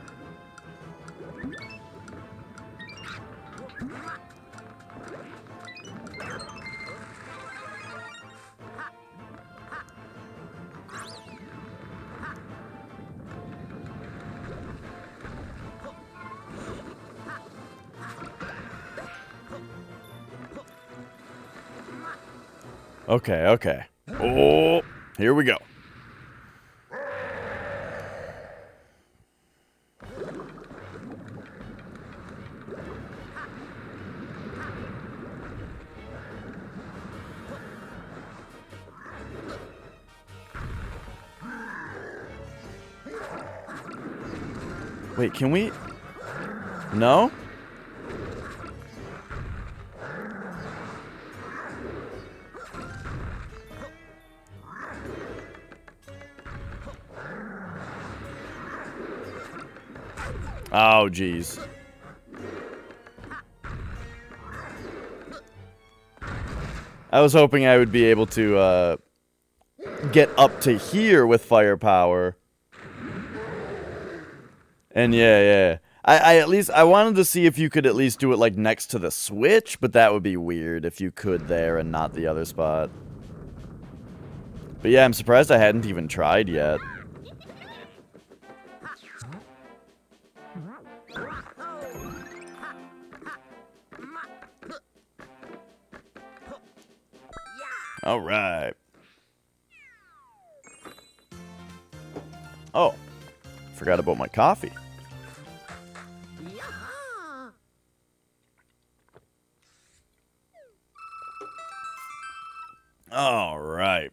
Okay, okay. Oh, here we go. Wait, can we? No? Oh, jeez. I was hoping I would be able to get up to here with firepower. And yeah. I at least, I wanted to see if you could at least do it like next to the switch, but that would be weird if you could there and not the other spot. But yeah, I'm surprised I hadn't even tried yet. All right. Oh, forgot about my coffee. All right.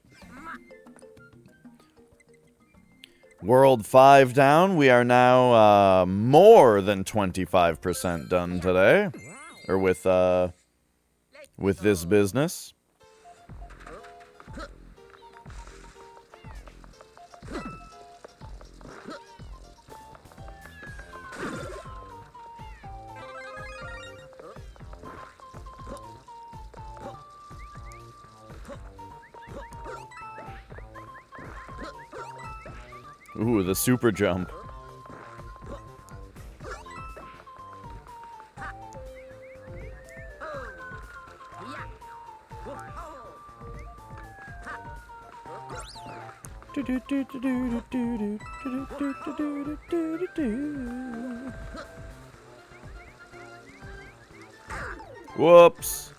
World 5 down. We are now more than 25% done today. Or with this business. Ooh, the super jump. Whoops.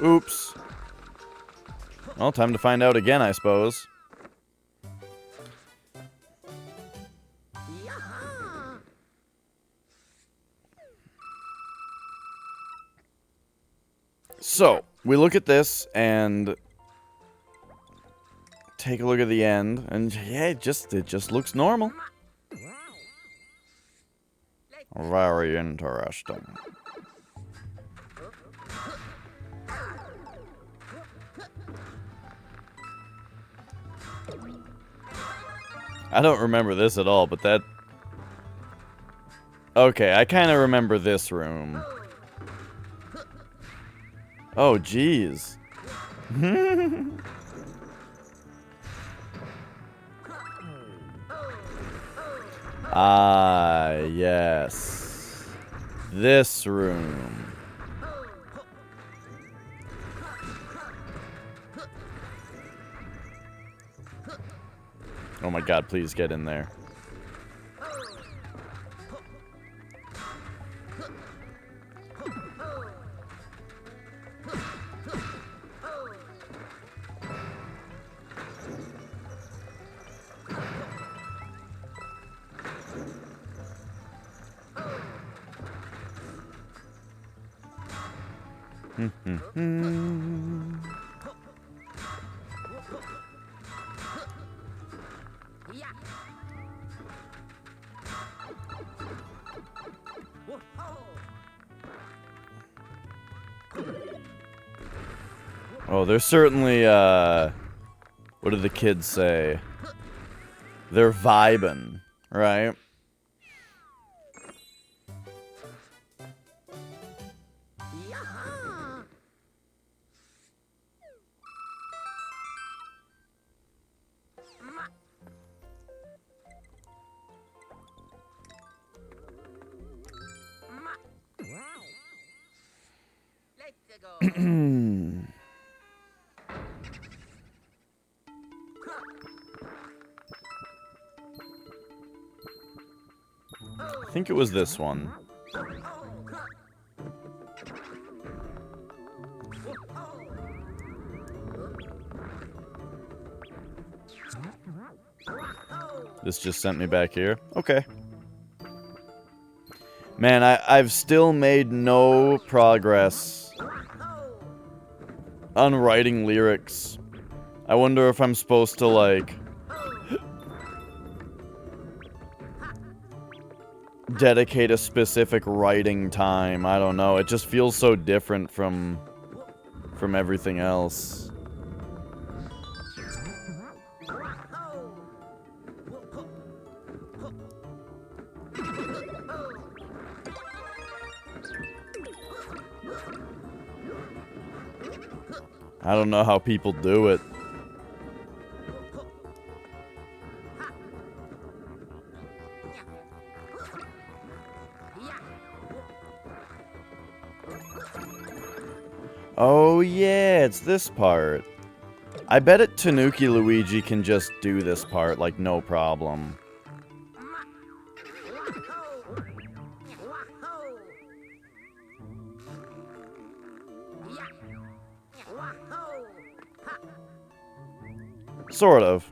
Oops. Well, time to find out again, I suppose. So, we look at this and take a look at the end, and yeah, it just looks normal. Very interesting. I don't remember this at all, but that... Okay, I kind of remember this room. Oh, jeez. Ah, yes. This room. Oh my god, please get in there. Oh, they're certainly, what do the kids say? They're vibing, right? I think it was this one. This just sent me back here. Okay. Man, I've still made no progress on writing lyrics. I wonder if I'm supposed to, like, dedicate a specific writing time. I don't know. It just feels so different from everything else. I don't know how people do it. Oh yeah, it's this part. I bet Tanuki Luigi can just do this part, like, no problem. Sort of.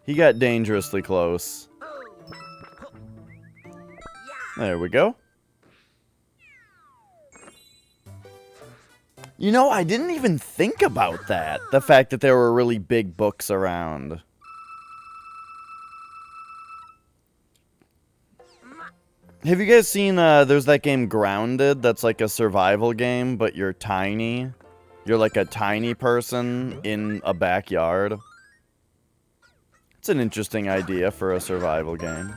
He got dangerously close. There we go. You know, I didn't even think about that. The fact that there were really big books around. Have you guys seen, there's that game Grounded that's like a survival game, but you're tiny? You're like a tiny person in a backyard. It's an interesting idea for a survival game.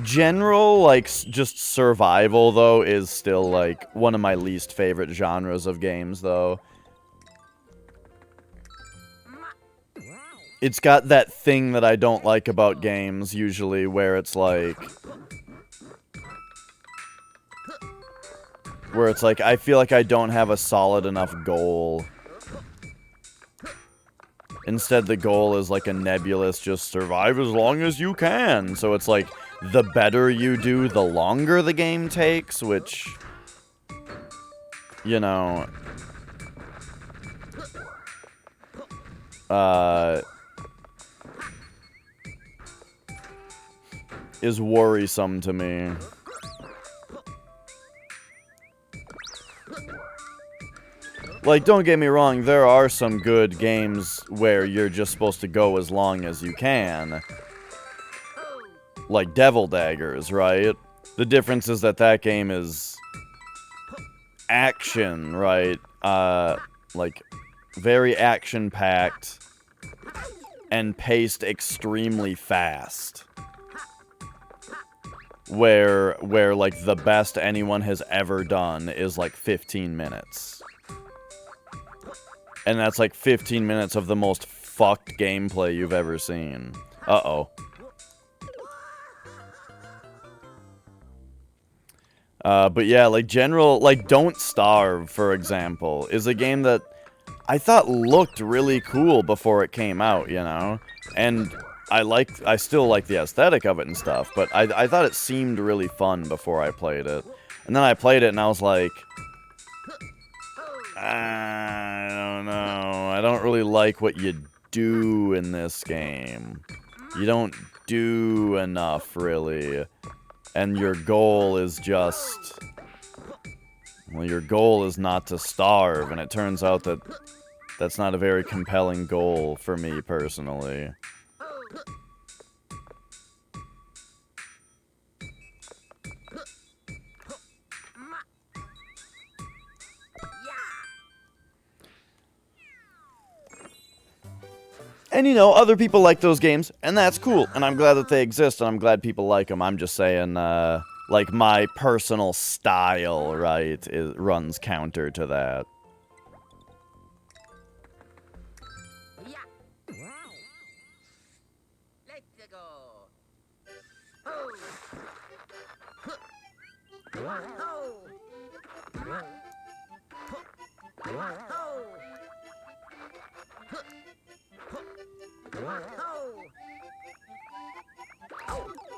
General, like, just survival, though, is still, like, one of my least favorite genres of games, though. It's got that thing that I don't like about games, usually, where it's like... I feel like I don't have a solid enough goal. Instead, the goal is, like, a nebulous, just survive as long as you can. So it's like, the better you do, the longer the game takes, which... You know... is worrisome to me. Like, don't get me wrong, there are some good games where you're just supposed to go as long as you can. Like Devil Daggers, right? The difference is that that game is action, right? Like, very action-packed and paced extremely fast. Where, like, the best anyone has ever done is, like, 15 minutes. And that's, like, 15 minutes of the most fucked gameplay you've ever seen. Uh-oh. But yeah, like, like, Don't Starve, for example, is a game that I thought looked really cool before it came out, you know? And I still like the aesthetic of it and stuff, but I thought it seemed really fun before I played it. And then I played it and I was like, I don't know. I don't really like what you do in this game. You don't do enough, really. And your goal is just... Well, your goal is not to starve, and it turns out that that's not a very compelling goal for me, personally. And, you know, other people like those games, and that's cool. And I'm glad that they exist, and I'm glad people like them. I'm just saying, like, my personal style, right, runs counter to that.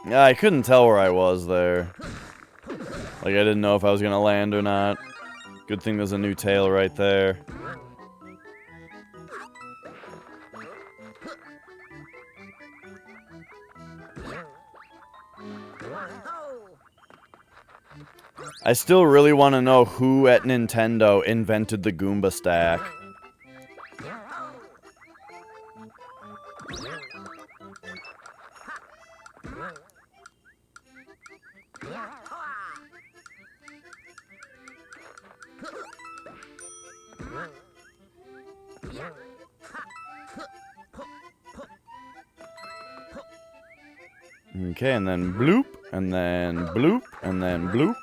Yeah, I couldn't tell where I was there. Like, I didn't know if I was gonna land or not. Good thing there's a new tail right there. I still really want to know who at Nintendo invented the Goomba stack. Okay, and then bloop, and then bloop, and then bloop.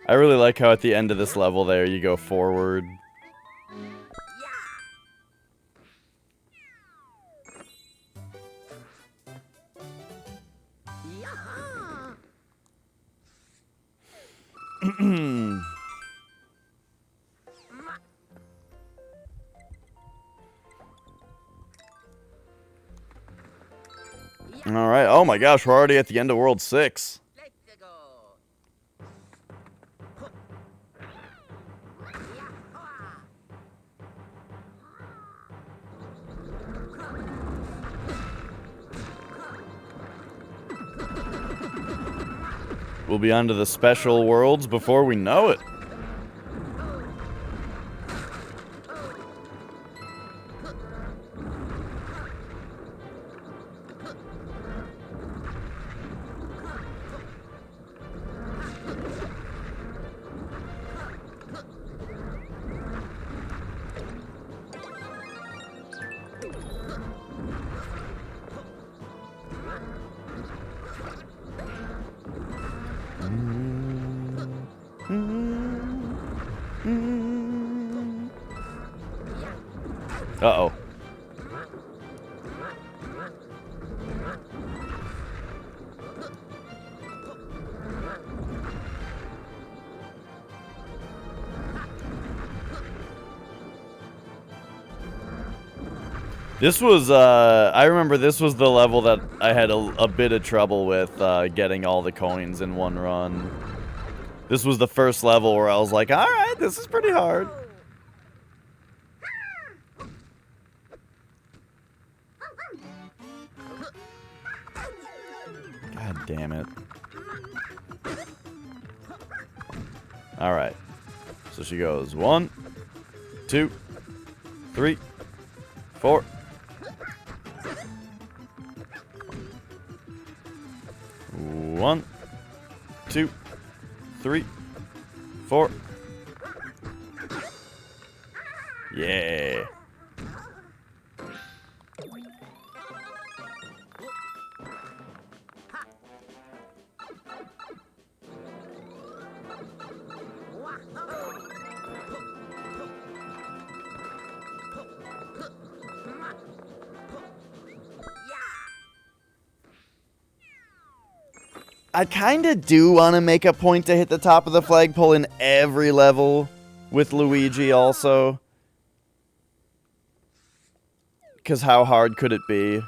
I really like how at the end of this level there you go forward. Alright, oh my gosh, we're already at the end of World 6. We'll be on to the special worlds before we know it. Uh-oh. This was, I remember this was the level that I had a bit of trouble with, getting all the coins in one run. This was the first level where I was like, alright, this is pretty hard. God damn it. Alright. So she goes 1, 2, 3, 4. One, 2, 3, 4. Yeah. I kind of do want to make a point to hit the top of the flagpole in every level with Luigi also. Because how hard could it be?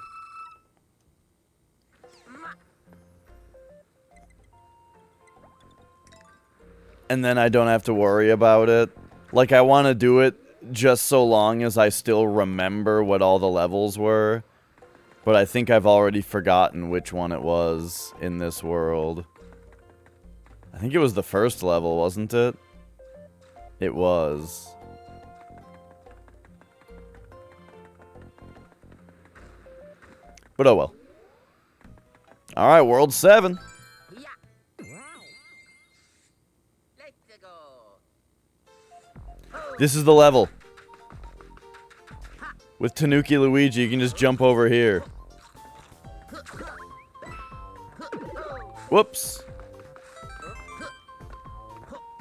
And then I don't have to worry about it. Like, I want to do it just so long as I still remember what all the levels were. But I think I've already forgotten which one it was in this world. I think it was the first level, wasn't it? It was. But oh well. Alright, World 7. This is the level. With Tanuki Luigi, you can just jump over here. Whoops.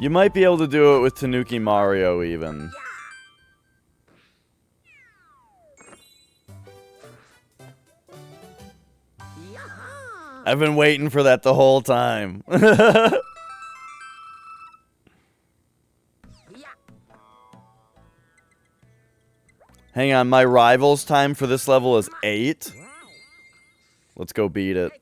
You might be able to do it with Tanuki Mario, even. I've been waiting for that the whole time. Hang on, my rival's time for this level is 8. Let's go beat it.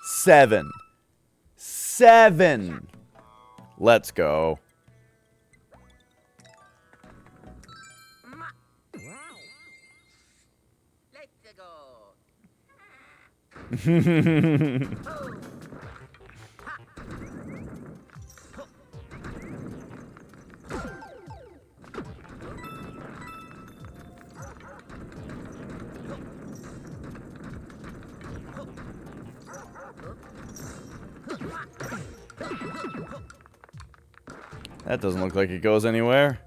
7. 7. Let's go. That doesn't look like it goes anywhere.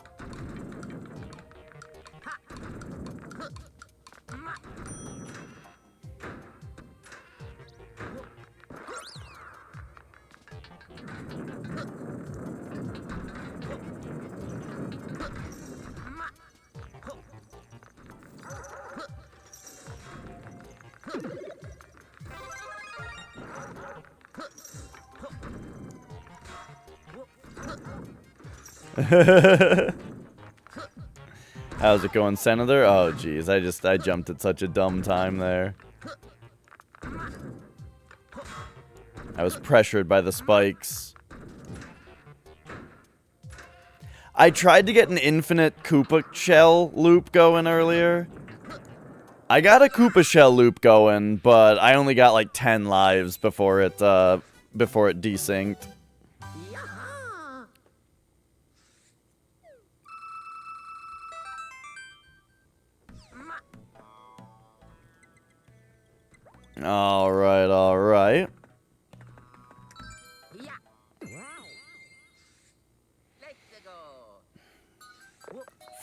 How's it going, Senator? Oh, jeez. I jumped at such a dumb time there. I was pressured by the spikes. I tried to get an infinite Koopa shell loop going earlier. I got a Koopa shell loop going, but I only got like 10 lives before it desynced. Alright, alright.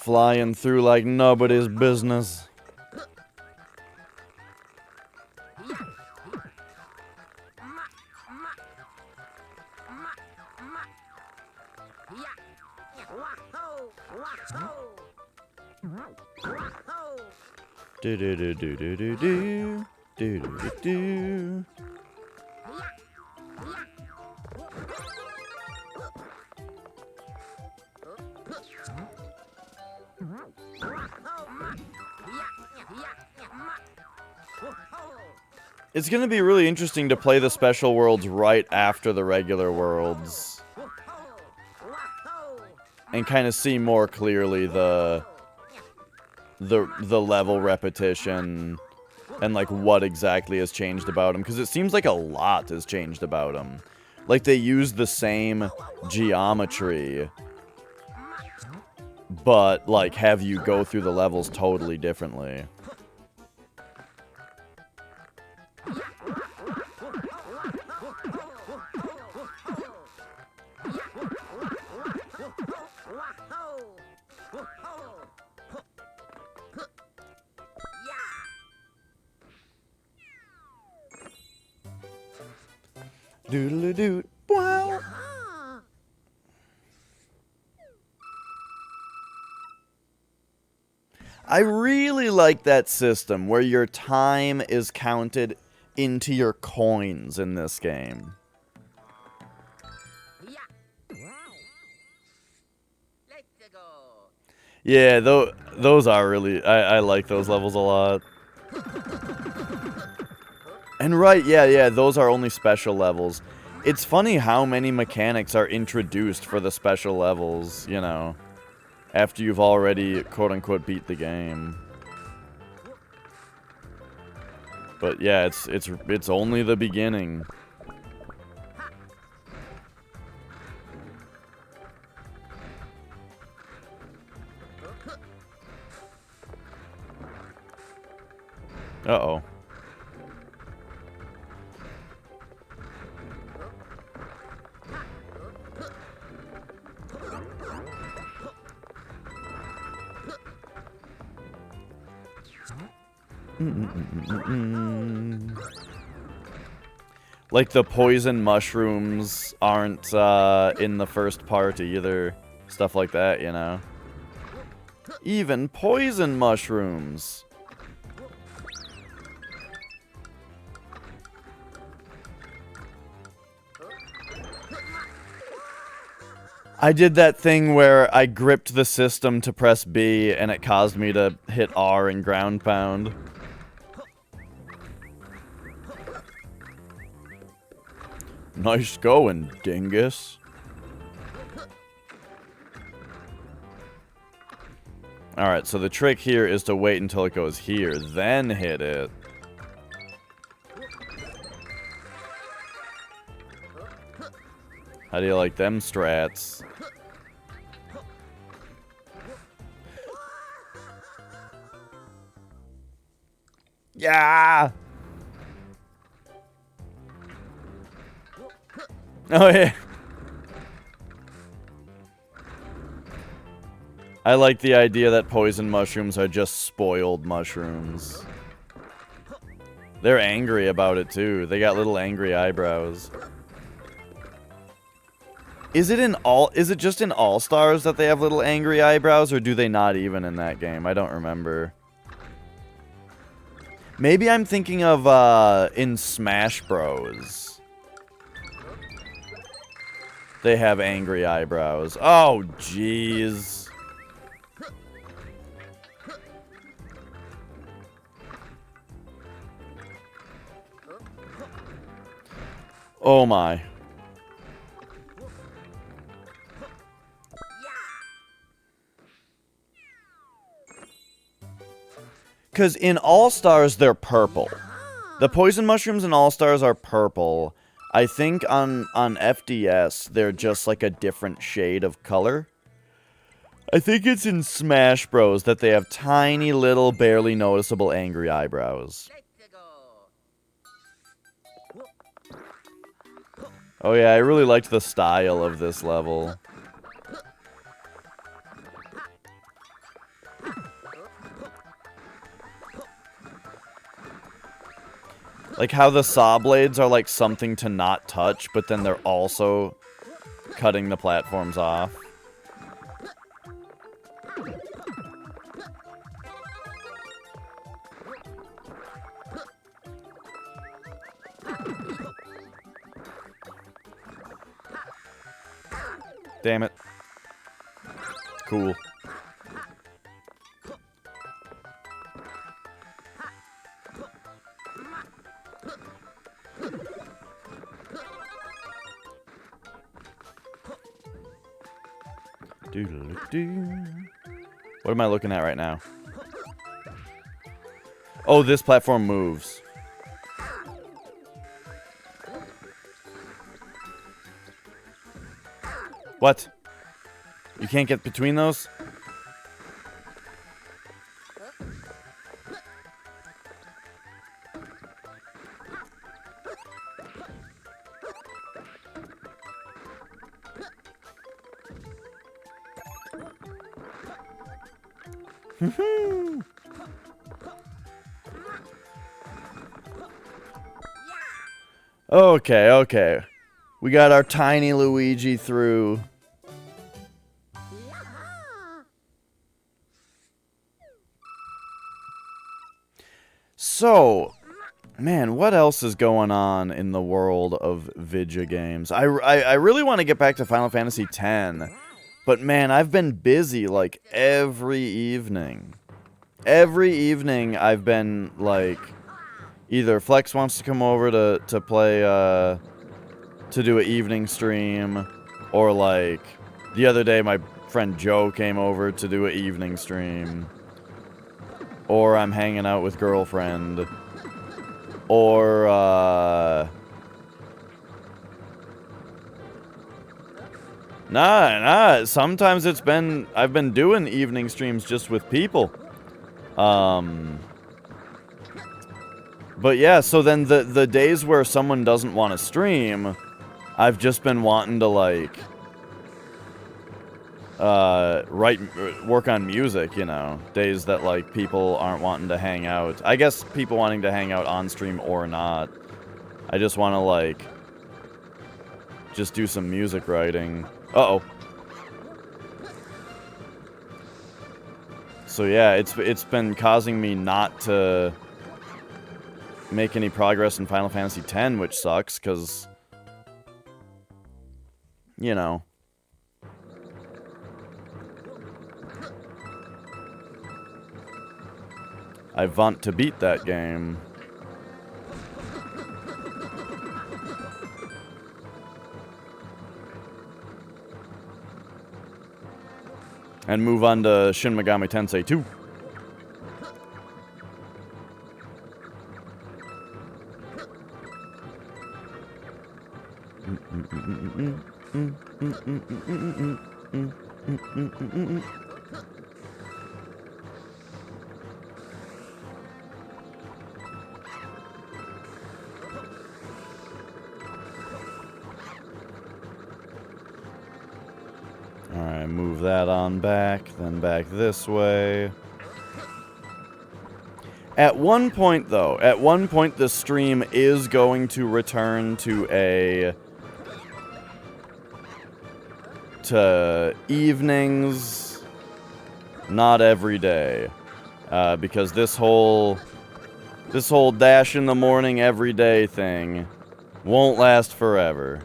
Flying through like nobody's business. Do do do do do do do. Do do do do. It's gonna be really interesting to play the special worlds right after the regular worlds. And kind of see more clearly the level repetition and like what exactly has changed about them, because it seems like a lot has changed about them. Like they use the same geometry, but like have you go through the levels totally differently. Doodle-doo. Wow. I really like that system where your time is counted into your coins in this game. Yeah, those are really... I like those levels a lot. And right, yeah, those are only special levels. It's funny how many mechanics are introduced for the special levels, you know, after you've already, quote-unquote, beat the game. But yeah, it's only the beginning. Uh-oh. Like the poison mushrooms aren't in the first part either. Stuff like that, you know. Even poison mushrooms. I did that thing where I gripped the system to press B and it caused me to hit R and ground pound. Nice going, dingus. Alright, so the trick here is to wait until it goes here, then hit it. How do you like them strats? Yeah! Oh, yeah. I like the idea that poison mushrooms are just spoiled mushrooms. They're angry about it, too. They got little angry eyebrows. Is it just in All-Stars that they have little angry eyebrows, or do they not even in that game? I don't remember. Maybe I'm thinking of, in Smash Bros. They have angry eyebrows. Oh, jeez. Oh my. Because in All-Stars, they're purple. The poison mushrooms in All-Stars are purple. I think on FDS, they're just like a different shade of color. I think it's in Smash Bros. That they have tiny little, barely noticeable angry eyebrows. Oh yeah, I really liked the style of this level. Like how the saw blades are like something to not touch, but then they're also cutting the platforms off. Damn it. Cool. Doodle-doo. What am I looking at right now? Oh, this platform moves. What? You can't get between those? Okay, okay. We got our tiny Luigi through. So, man, what else is going on in the world of video games? I really want to get back to Final Fantasy X, but man, I've been busy like every evening. Every evening I've been like, either Flex wants to come over to play, to do an evening stream, or like, the other day my friend Joe came over to do an evening stream. Or I'm hanging out with girlfriend. Or, Nah, sometimes I've been doing evening streams just with people. But yeah, so then the days where someone doesn't want to stream, I've just been wanting to, like, work on music, you know. Days that, like, people aren't wanting to hang out. I guess people wanting to hang out on stream or not. I just want to, like, just do some music writing. Uh-oh. So yeah, it's been causing me not to make any progress in Final Fantasy X, which sucks, because, you know. I want to beat that game. And move on to Shin Megami Tensei 2. Alright, move that on back, then back this way. At one point, though, the stream is going to return to evenings, not every day. Because this whole dash in the morning every day thing won't last forever.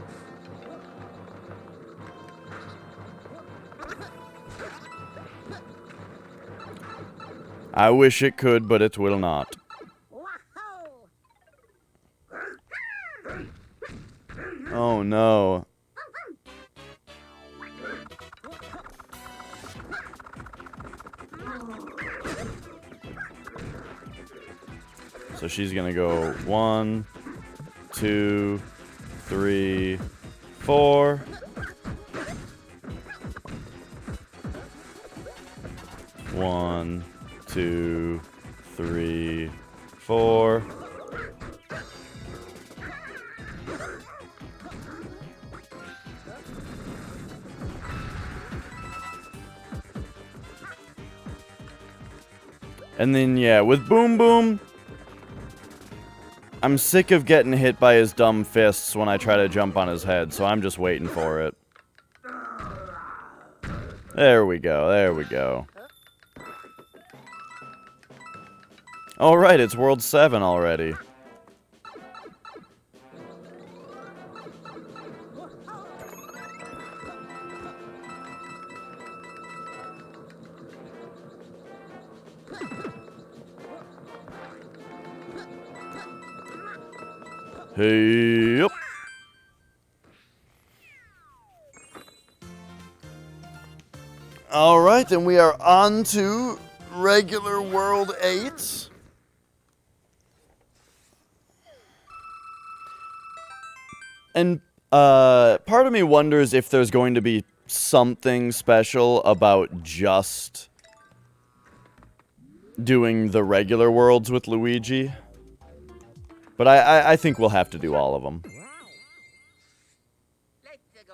I wish it could, but it will not. Oh no. So she's gonna go 1, 2, 3, 4. 1, 2, 3, 4. And then, yeah, with Boom Boom, I'm sick of getting hit by his dumb fists when I try to jump on his head, so I'm just waiting for it. There we go, there we go. Alright, it's World 7 already. Hey, yep. Alright, and we are on to regular World 8. And part of me wonders if there's going to be something special about just doing the regular worlds with Luigi. But I think we'll have to do all of them. Let's go.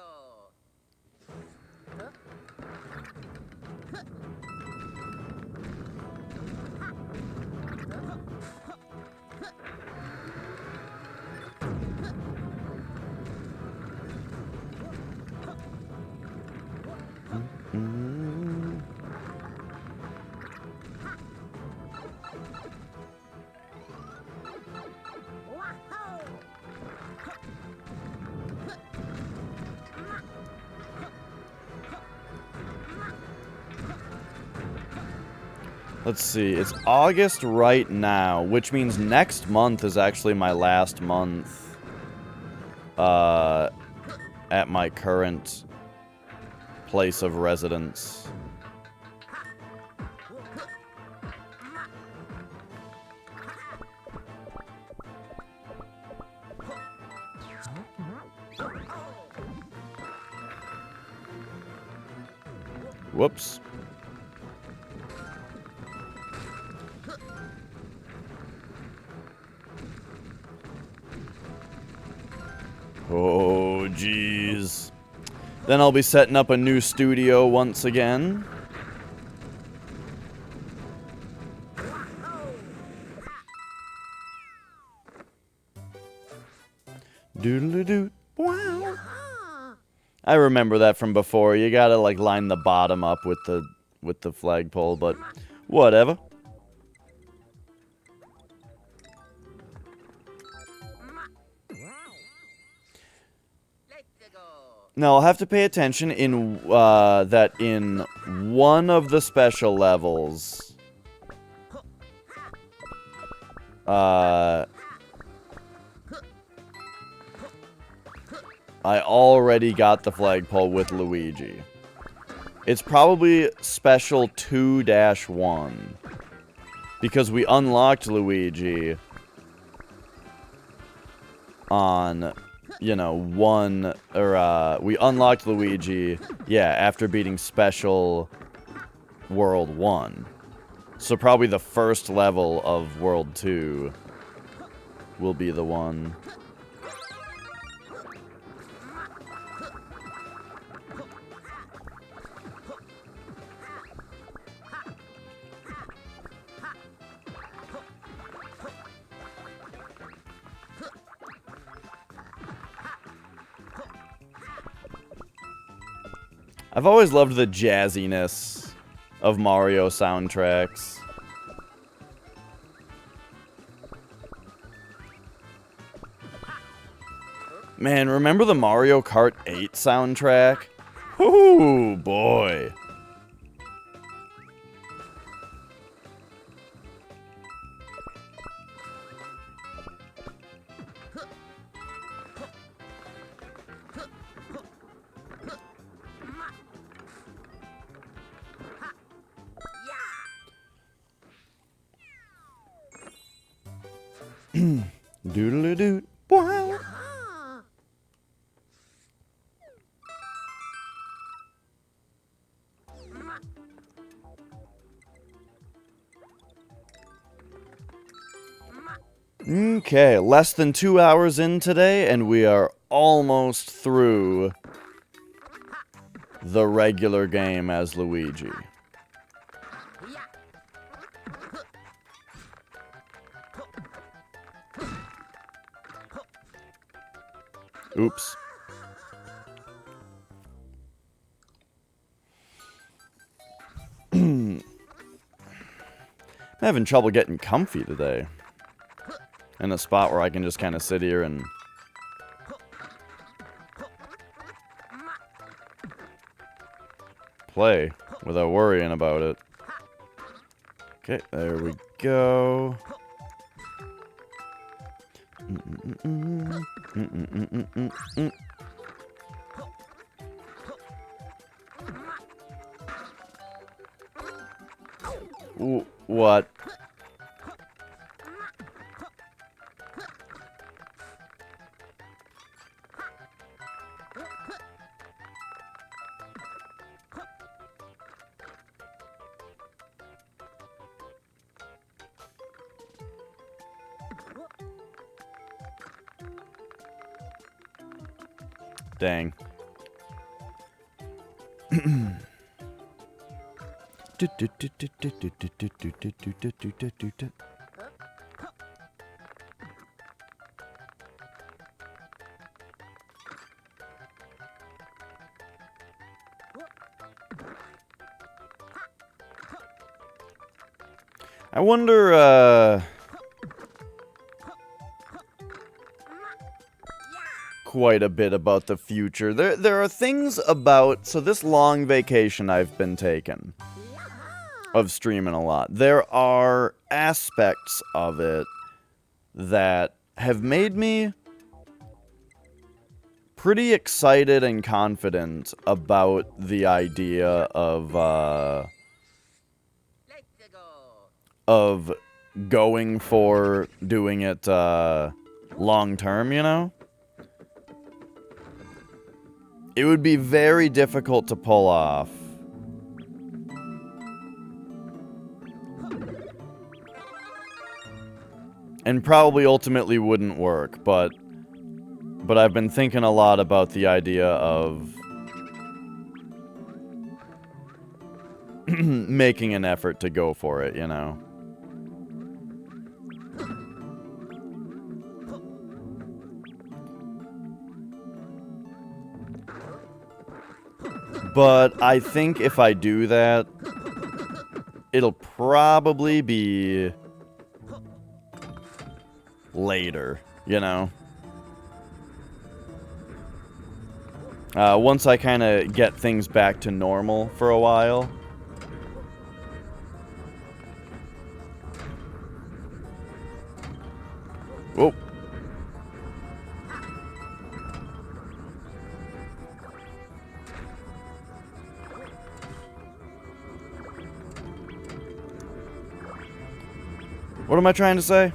Let's see, it's August right now, which means next month is actually my last month at my current place of residence. Whoops. Oh, jeez. Then I'll be setting up a new studio once again. Doodle-doo. Wow. I remember that from before. You gotta, like, line the bottom up with the flagpole, but whatever. Now, I'll have to pay attention in, that in one of the special levels, I already got the flagpole with Luigi. It's probably Special 2-1. Because we unlocked Luigi on, you know, we unlocked Luigi, yeah, after beating Special World 1. So probably the first level of World 2 will be the one. I've always loved the jazziness of Mario soundtracks. Man, remember the Mario Kart 8 soundtrack? Ooh, boy. Doodle-doo. Wow. Okay, less than 2 hours in today, and we are almost through the regular game as Luigi. Oops. I'm having trouble getting comfy today. In a spot where I can just kind of sit here and... play without worrying about it. Okay, there we go. What? Dang. I wonder, quite a bit about the future. There are things about... So this long vacation I've been taking of streaming a lot, there are aspects of it that have made me pretty excited and confident about the idea of going for doing it long term, you know? It would be very difficult to pull off. And probably ultimately wouldn't work, but I've been thinking a lot about the idea of making an effort to go for it, you know? But I think if I do that, it'll probably be later, you know? Once I kind of get things back to normal for a while. Whoa. What am I trying to say?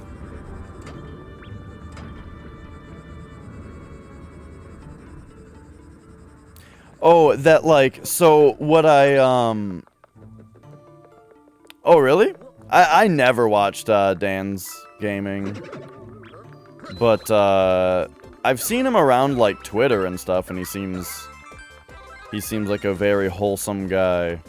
Oh, that, like, so what oh, really? I never watched, Dan's gaming. But, I've seen him around, like, Twitter and stuff, and he seems like a very wholesome guy.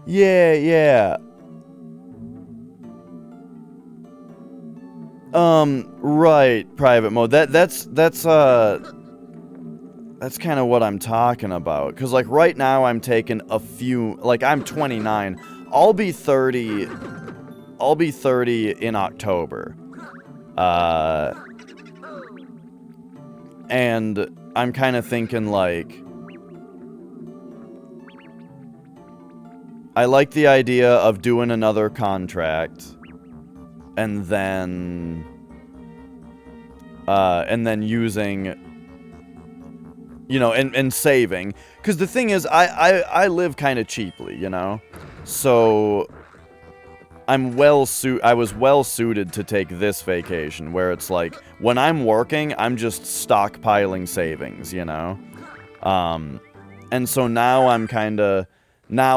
Yeah, yeah. Right, private mode. That's kind of what I'm talking about. Cause like right now I'm taking a few, like I'm 29. I'll be 30 in October. And I'm kind of thinking like, I like the idea of doing another contract and then using, you know, and saving. Because the thing is, I live kind of cheaply, you know? So, I was well suited to take this vacation, where it's like, when I'm working, I'm just stockpiling savings, you know? And so now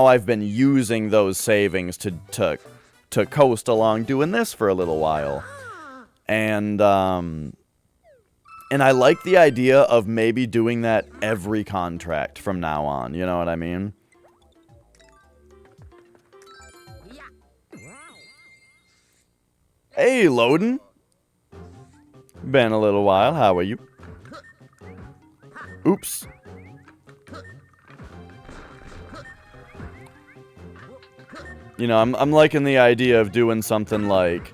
I've been using those savings to coast along doing this for a little while. And I like the idea of maybe doing that every contract from now on, you know what I mean? Hey, Loden. Been a little while, how are you? Oops. You know, I'm liking the idea of doing something like,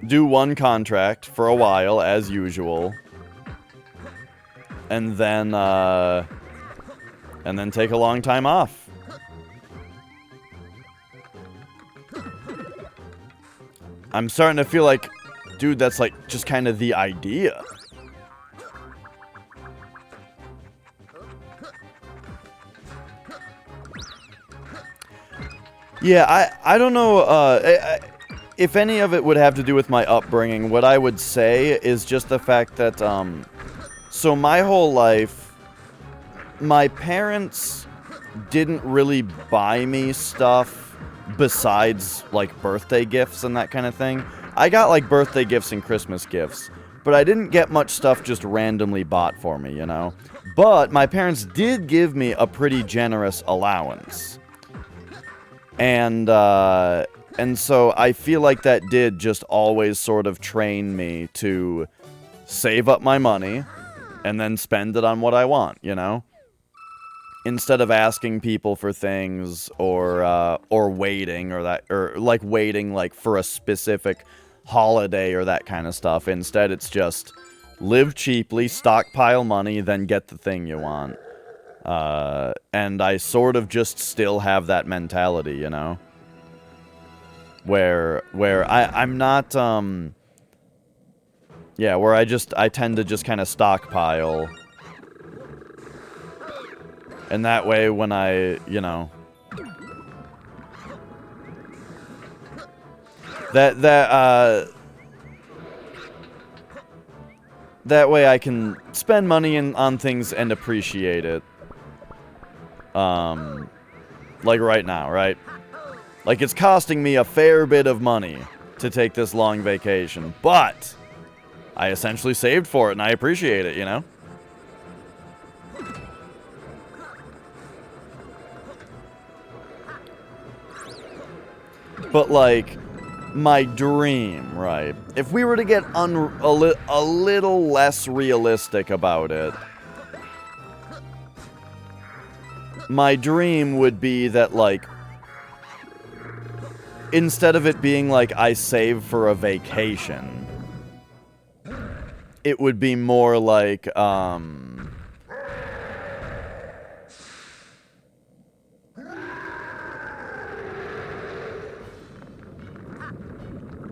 do one contract for a while, as usual, and then take a long time off. I'm starting to feel like, dude, that's like just kind of the idea. Yeah, I don't know, if any of it would have to do with my upbringing. What I would say is just the fact that, so my whole life, my parents didn't really buy me stuff besides, like, birthday gifts and that kind of thing. I got, like, birthday gifts and Christmas gifts, but I didn't get much stuff just randomly bought for me, you know? But my parents did give me a pretty generous allowance. And so I feel like that did just always sort of train me to save up my money and then spend it on what I want, you know? Instead of asking people for things or waiting waiting like for a specific holiday or that kind of stuff. Instead, it's just live cheaply, stockpile money, then get the thing you want. And I sort of just still have that mentality, you know? Where I'm not, yeah, where I tend to just kind of stockpile. And that way when I, you know... That way I can spend money on things and appreciate it. Like right now, right? Like, it's costing me a fair bit of money to take this long vacation, but I essentially saved for it, and I appreciate it, you know? But, like, my dream, right? If we were to get a little less realistic about it, my dream would be that, like, instead of it being like I save for a vacation, it would be more like,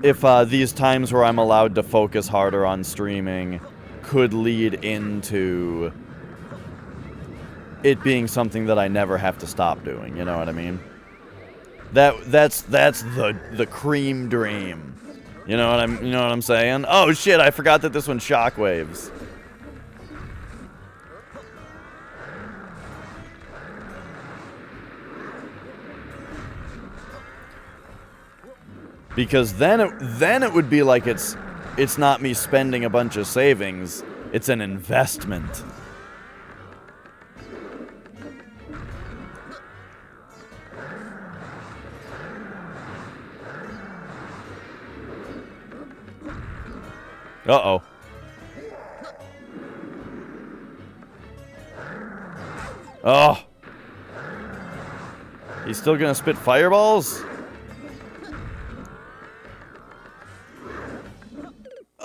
if these times where I'm allowed to focus harder on streaming could lead into it being something that I never have to stop doing, you know what I mean? That's the cream dream. You know what I'm saying? Oh shit, I forgot that this one's shockwaves. Because then it would be like it's not me spending a bunch of savings, it's an investment. Uh-oh. Oh. He's still gonna spit fireballs?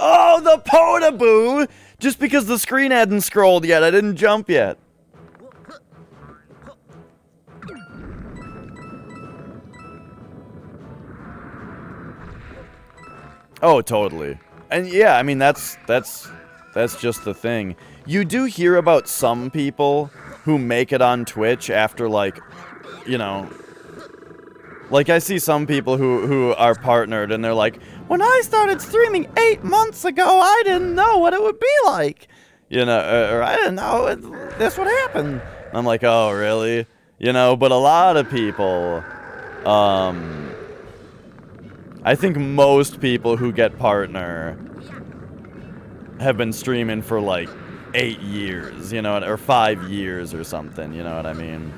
Oh, the Potaboo! Just because the screen hadn't scrolled yet, I didn't jump yet. Oh, totally. And yeah, I mean, that's just the thing. You do hear about some people who make it on Twitch after, like, you know... Like, I see some people who are partnered, and they're like, when I started streaming 8 months ago, I didn't know what it would be like. You know, or I didn't know this would happen. I'm like, oh, really? You know, but a lot of people, I think most people who get partner have been streaming for, like, 8 years, you know, or 5 years or something, you know what I mean?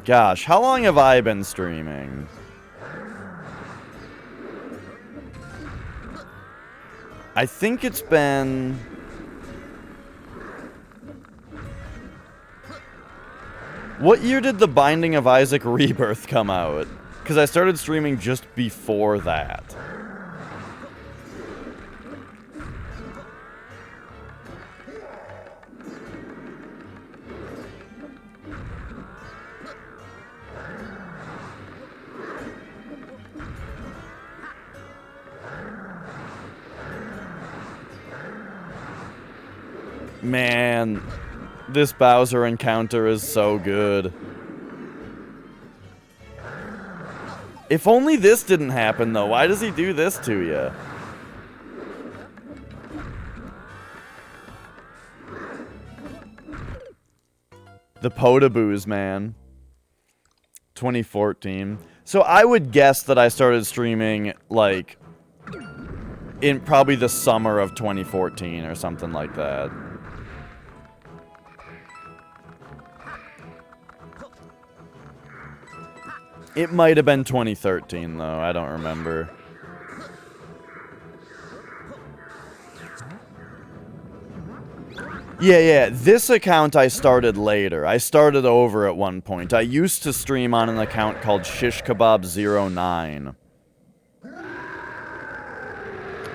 Gosh, how long have I been streaming? I think it's been... What year did The Binding of Isaac Rebirth come out? Because I started streaming just before that. Man, this Bowser encounter is so good. If only this didn't happen, though. Why does he do this to you? The Potaboos, man. 2014. So I would guess that I started streaming, like, in probably the summer of 2014 or something like that. It might have been 2013, though. I don't remember. Yeah. This account I started later. I started over at one point. I used to stream on an account called Shish Kebab 09.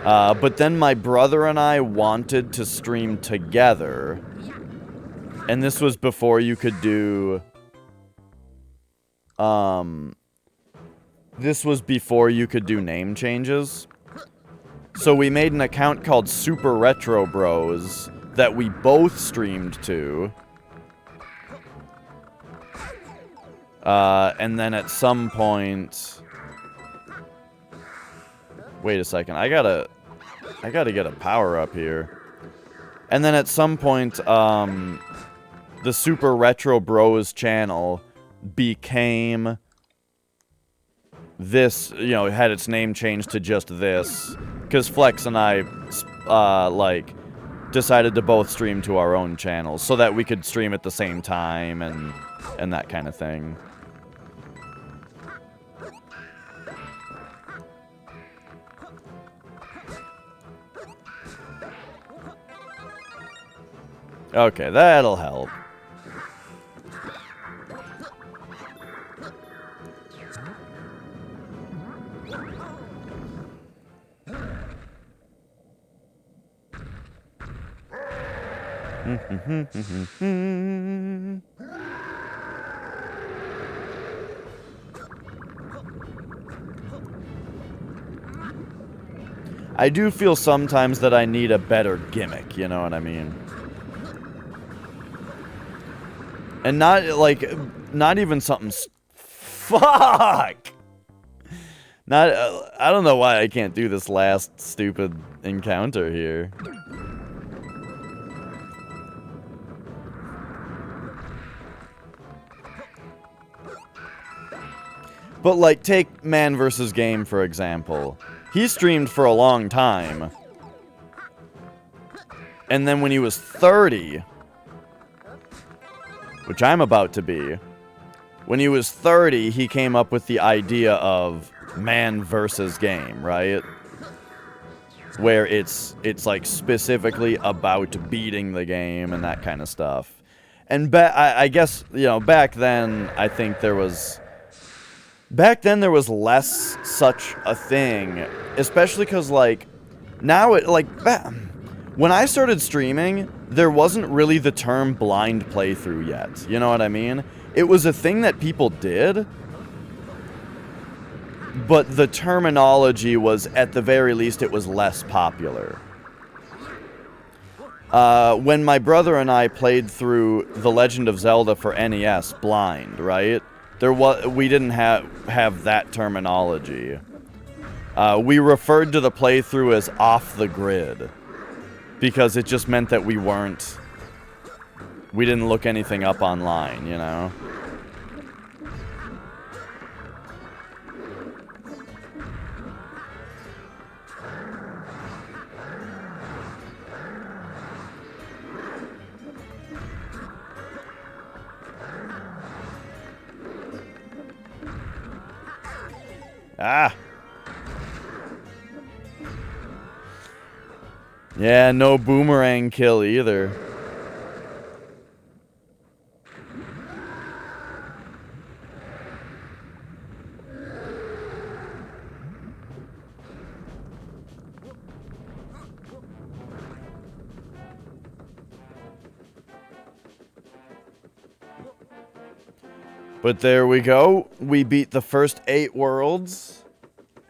But then my brother and I wanted to stream together. And this was before you could do... This was before you could do name changes. So we made an account called Super Retro Bros that we both streamed to. And then at some point... Wait a second, I gotta get a power up here. And then at some point, the Super Retro Bros channel became this, you know, it had its name changed to just this, because Flex and I, like, decided to both stream to our own channels, so that we could stream at the same time, and that kind of thing. Okay, that'll help. I do feel sometimes that I need a better gimmick, you know what I mean? And not, like, not even something... Fuck! Not, I don't know why I can't do this last stupid encounter here. But, like, take Man vs. Game, for example. He streamed for a long time. And then when he was 30, which I'm about to be, when he was 30, he came up with the idea of Man vs. Game, right? Where it's like, specifically about beating the game and that kind of stuff. And I guess, you know, back then, I think there was... Back then, there was less such a thing, especially because, like, now it, like, when I started streaming, there wasn't really the term blind playthrough yet, you know what I mean? It was a thing that people did, but the terminology was, at the very least, it was less popular. When my brother and I played through The Legend of Zelda for NES blind, right? We didn't have that terminology. We referred to the playthrough as off the grid, because it just meant that we didn't look anything up online, you know? Ah! Yeah, no boomerang kill either. But there we go. We beat the first 8 worlds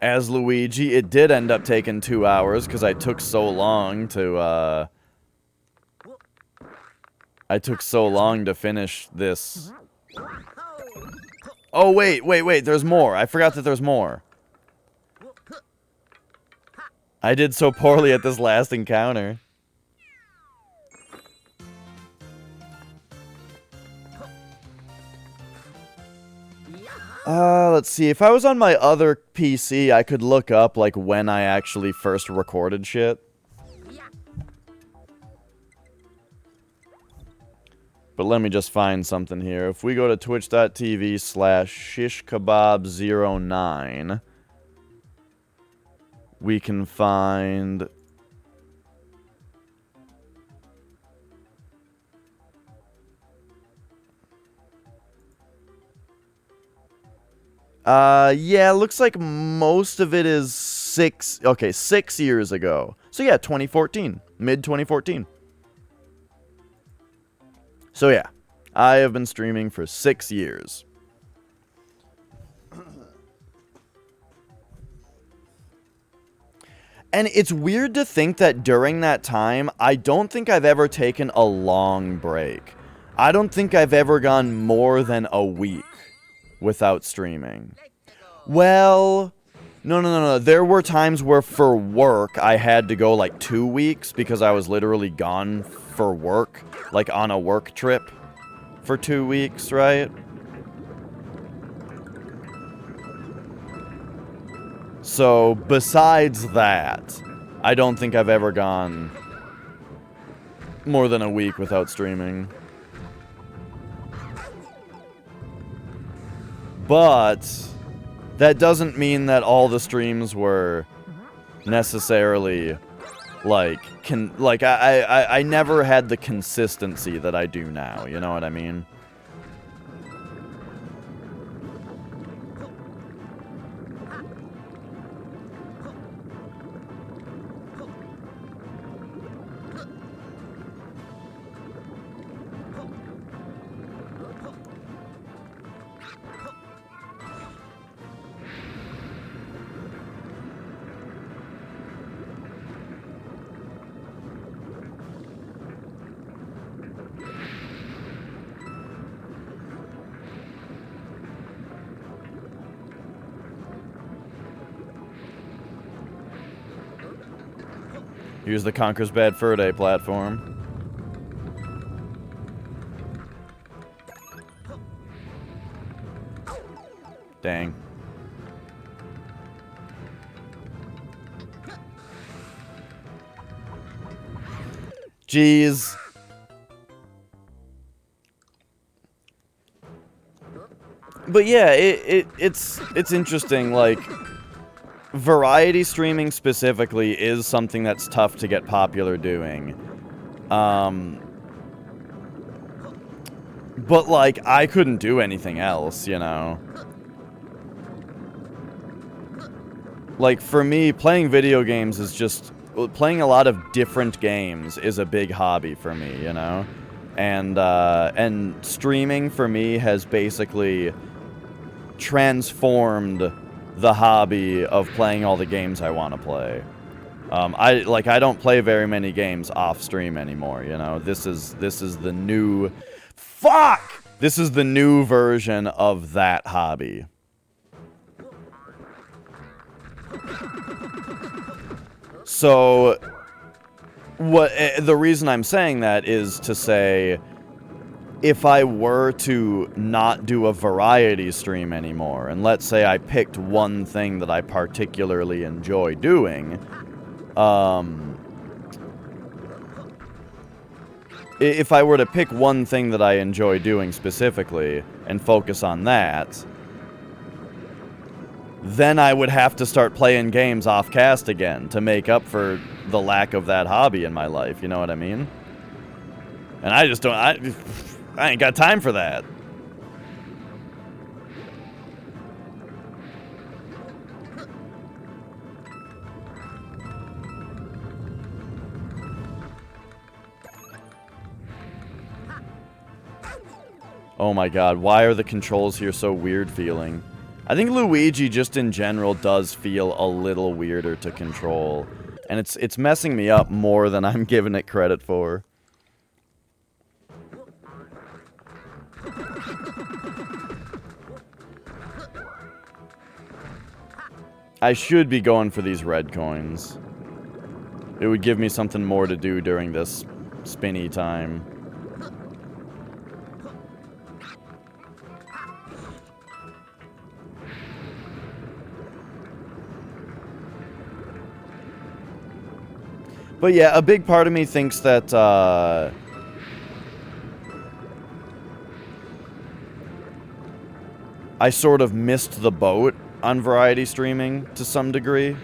as Luigi. It did end up taking 2 hours because I took so long to finish this. Oh, wait, there's more. I forgot that there's more. I did so poorly at this last encounter. Let's see. If I was on my other PC, I could look up, like, when I actually first recorded shit. But let me just find something here. If we go to twitch.tv/shishkebab09, we can find... yeah, looks like most of it is 6 years ago. So yeah, 2014. Mid-2014. So yeah, I have been streaming for 6 years. And it's weird to think that during that time, I don't think I've ever taken a long break. I don't think I've ever gone more than a week without streaming. Well, no. There were times where for work, I had to go like 2 weeks because I was literally gone for work, like on a work trip for 2 weeks, right? So, besides that, I don't think I've ever gone more than a week without streaming. But that doesn't mean that all the streams were necessarily like I never had the consistency that I do now, you know what I mean? Here's the Conker's Bad Fur Day platform. Dang. Jeez. But yeah, it's interesting, like, variety streaming specifically is something that's tough to get popular doing. But, like, I couldn't do anything else, you know? Like, for me, playing video games is just... Playing a lot of different games is a big hobby for me, you know? And streaming, for me, has basically transformed the hobby of playing all the games I want to play. I don't play very many games off stream anymore, you know? This is the new... Fuck! This is the new version of that hobby. So, the reason I'm saying that is to say, if I were to not do a variety stream anymore, and let's say I picked one thing that I particularly enjoy doing, if I were to pick one thing that I enjoy doing specifically, and focus on that, then I would have to start playing games off-cast again to make up for the lack of that hobby in my life, you know what I mean? And I just don't... I ain't got time for that. Oh my god, why are the controls here so weird feeling? I think Luigi just in general does feel a little weirder to control. And it's messing me up more than I'm giving it credit for. I should be going for these red coins. It would give me something more to do during this spinny time. But yeah, a big part of me thinks that, I sort of missed the boat on variety streaming to some degree.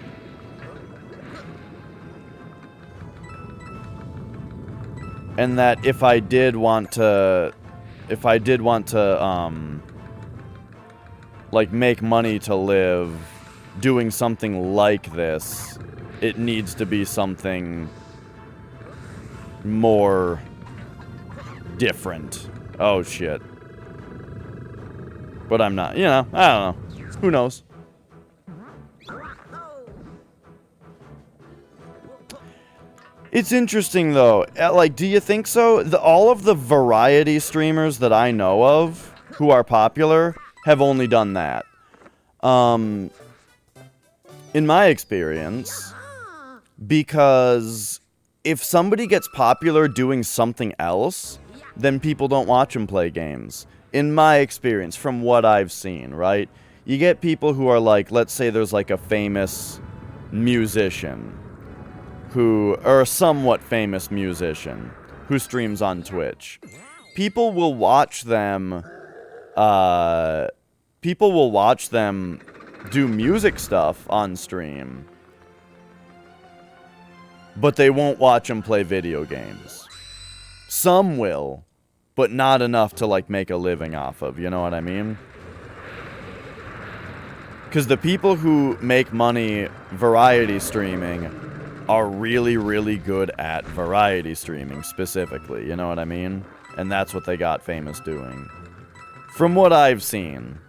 And that if I did want to, like, make money to live doing something like this, it needs to be something more different. Oh, shit. But I'm not, you know, I don't know. Who knows? It's interesting, though. Like, do you think so? All of the variety streamers that I know of who are popular have only done that. In my experience... Because if somebody gets popular doing something else, then people don't watch them play games. In my experience, from what I've seen, right? You get people who are like, let's say there's like a famous musician who, or a somewhat famous musician who streams on Twitch. People will watch them, do music stuff on stream. But they won't watch them play video games. Some will, but not enough to, like, make a living off of, you know what I mean? Because the people who make money variety streaming are really, really good at variety streaming, specifically, you know what I mean? And that's what they got famous doing. From what I've seen.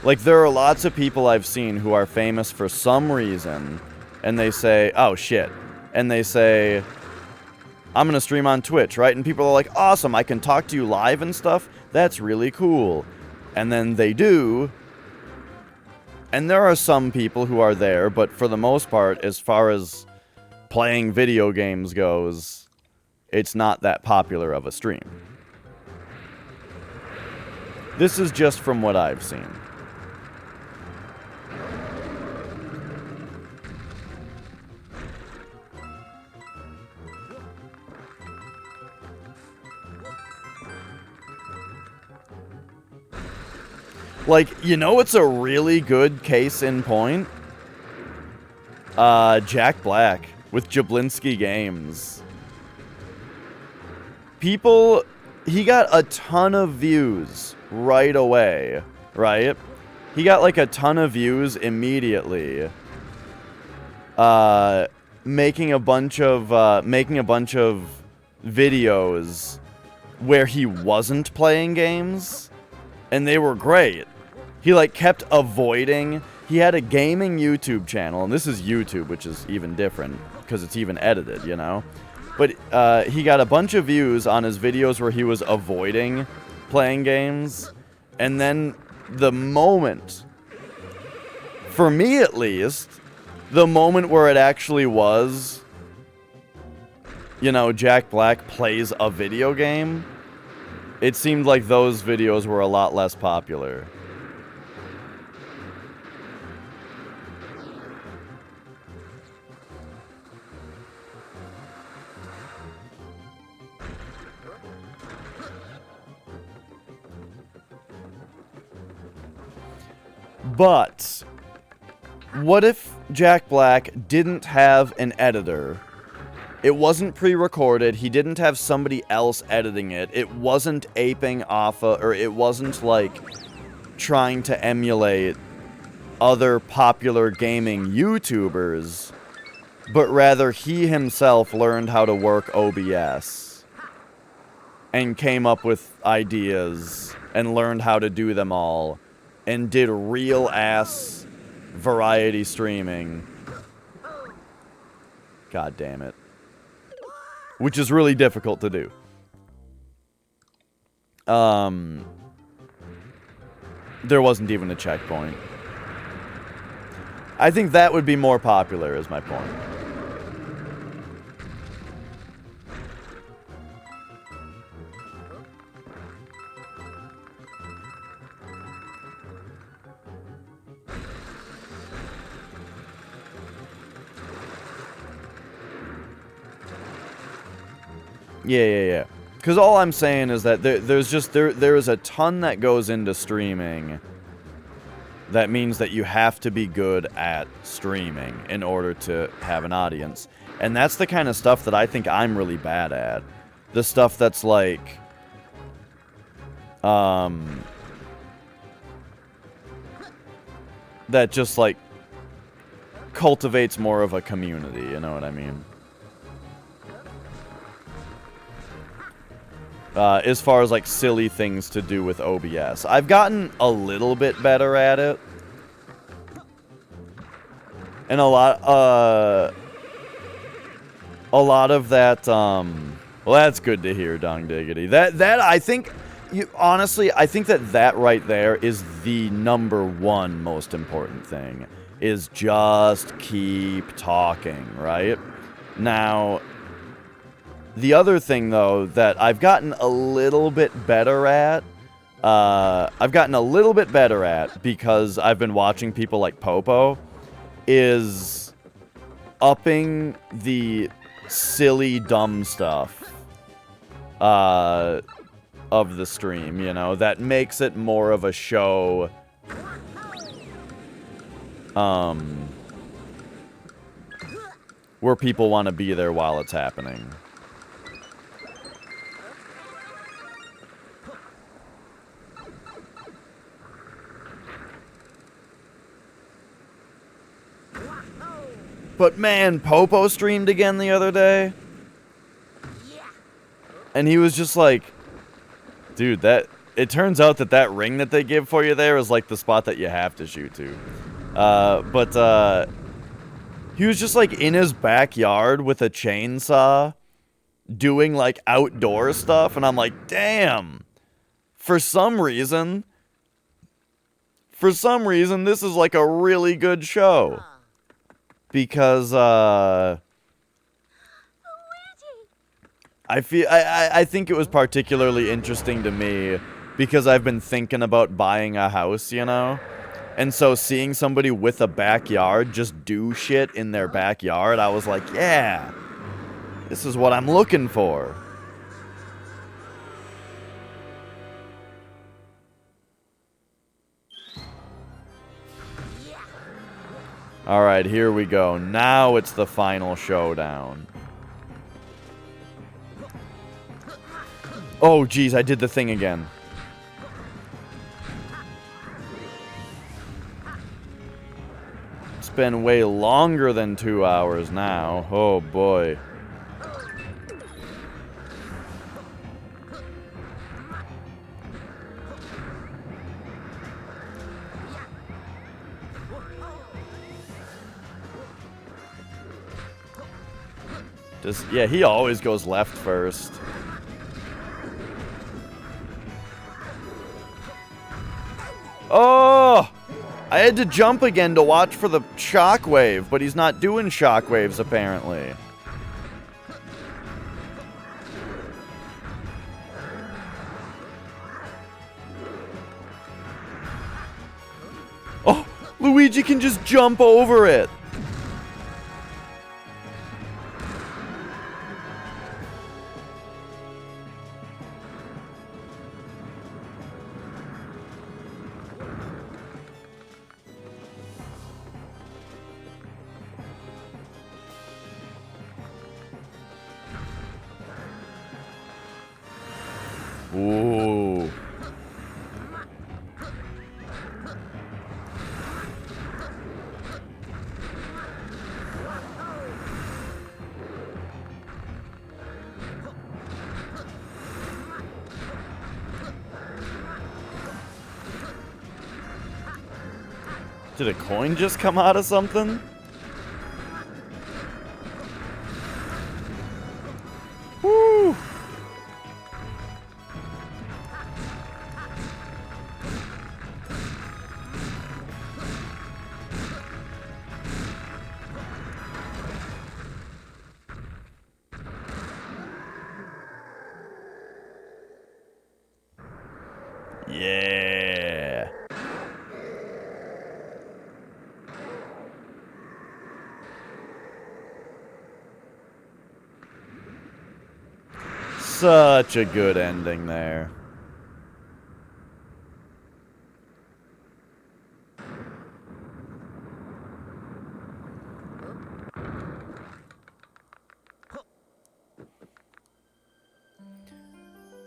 Like, there are lots of people I've seen who are famous for some reason... And they say, oh, shit. And they say, I'm going to stream on Twitch, right? And people are like, awesome, I can talk to you live and stuff? That's really cool. And then they do. And there are some people who are there, but for the most part, as far as playing video games goes, it's not that popular of a stream. This is just from what I've seen. Like, you know, it's a really good case in point. Jack Black with Jablinski Games. People, he got a ton of views right away, right? He got like a ton of views immediately. Making a bunch of videos where he wasn't playing games, and they were great. He like kept avoiding. He had a gaming YouTube channel, and this is YouTube, which is even different because it's even edited, you know. But he got a bunch of views on his videos where he was avoiding playing games, and then the moment, for me at least, the moment where it actually was, you know, Jack Black plays a video game, it seemed like those videos were a lot less popular. But what if Jack Black didn't have an editor? It wasn't pre-recorded. He didn't have somebody else editing it. It wasn't aping off of, or it wasn't like trying to emulate other popular gaming YouTubers, but rather he himself learned how to work OBS and came up with ideas and learned how to do them all and did real-ass variety streaming. God damn it. Which is really difficult to do. There wasn't even a checkpoint. I think that would be more popular, is my point. Yeah. Because all I'm saying is that there is a ton that goes into streaming that means that you have to be good at streaming in order to have an audience. And that's the kind of stuff that I think I'm really bad at. The stuff that's like... that just like cultivates more of a community, you know what I mean? As far as like silly things to do with OBS. I've gotten a little bit better at it. And a lot of that, well, that's good to hear, Dong Diggity. That I think, honestly, I think that right there is the #1 most important thing. Is just keep talking, right? Now, the other thing, though, that I've gotten a little bit better at, because I've been watching people like Popo, is upping the silly, dumb stuff of the stream, you know, that makes it more of a show, where people want to be there while it's happening. But man, Popo streamed again the other day. And he was just like, dude, it turns out that ring that they give for you there is like the spot that you have to shoot to. But he was just like in his backyard with a chainsaw doing like outdoor stuff. And I'm like, damn, for some reason, this is like a really good show. Because, I think it was particularly interesting to me because I've been thinking about buying a house, you know? And so seeing somebody with a backyard just do shit in their backyard, I was like, yeah, this is what I'm looking for. Alright, here we go. Now it's the final showdown. Oh, geez, I did the thing again. It's been way longer than 2 hours now. Oh, boy. Yeah, he always goes left first. Oh! I had to jump again to watch for the shockwave, but he's not doing shockwaves apparently. Oh! Luigi can just jump over it! Ooh. Did a coin just come out of something? Woo! Yeah. Such a good ending there.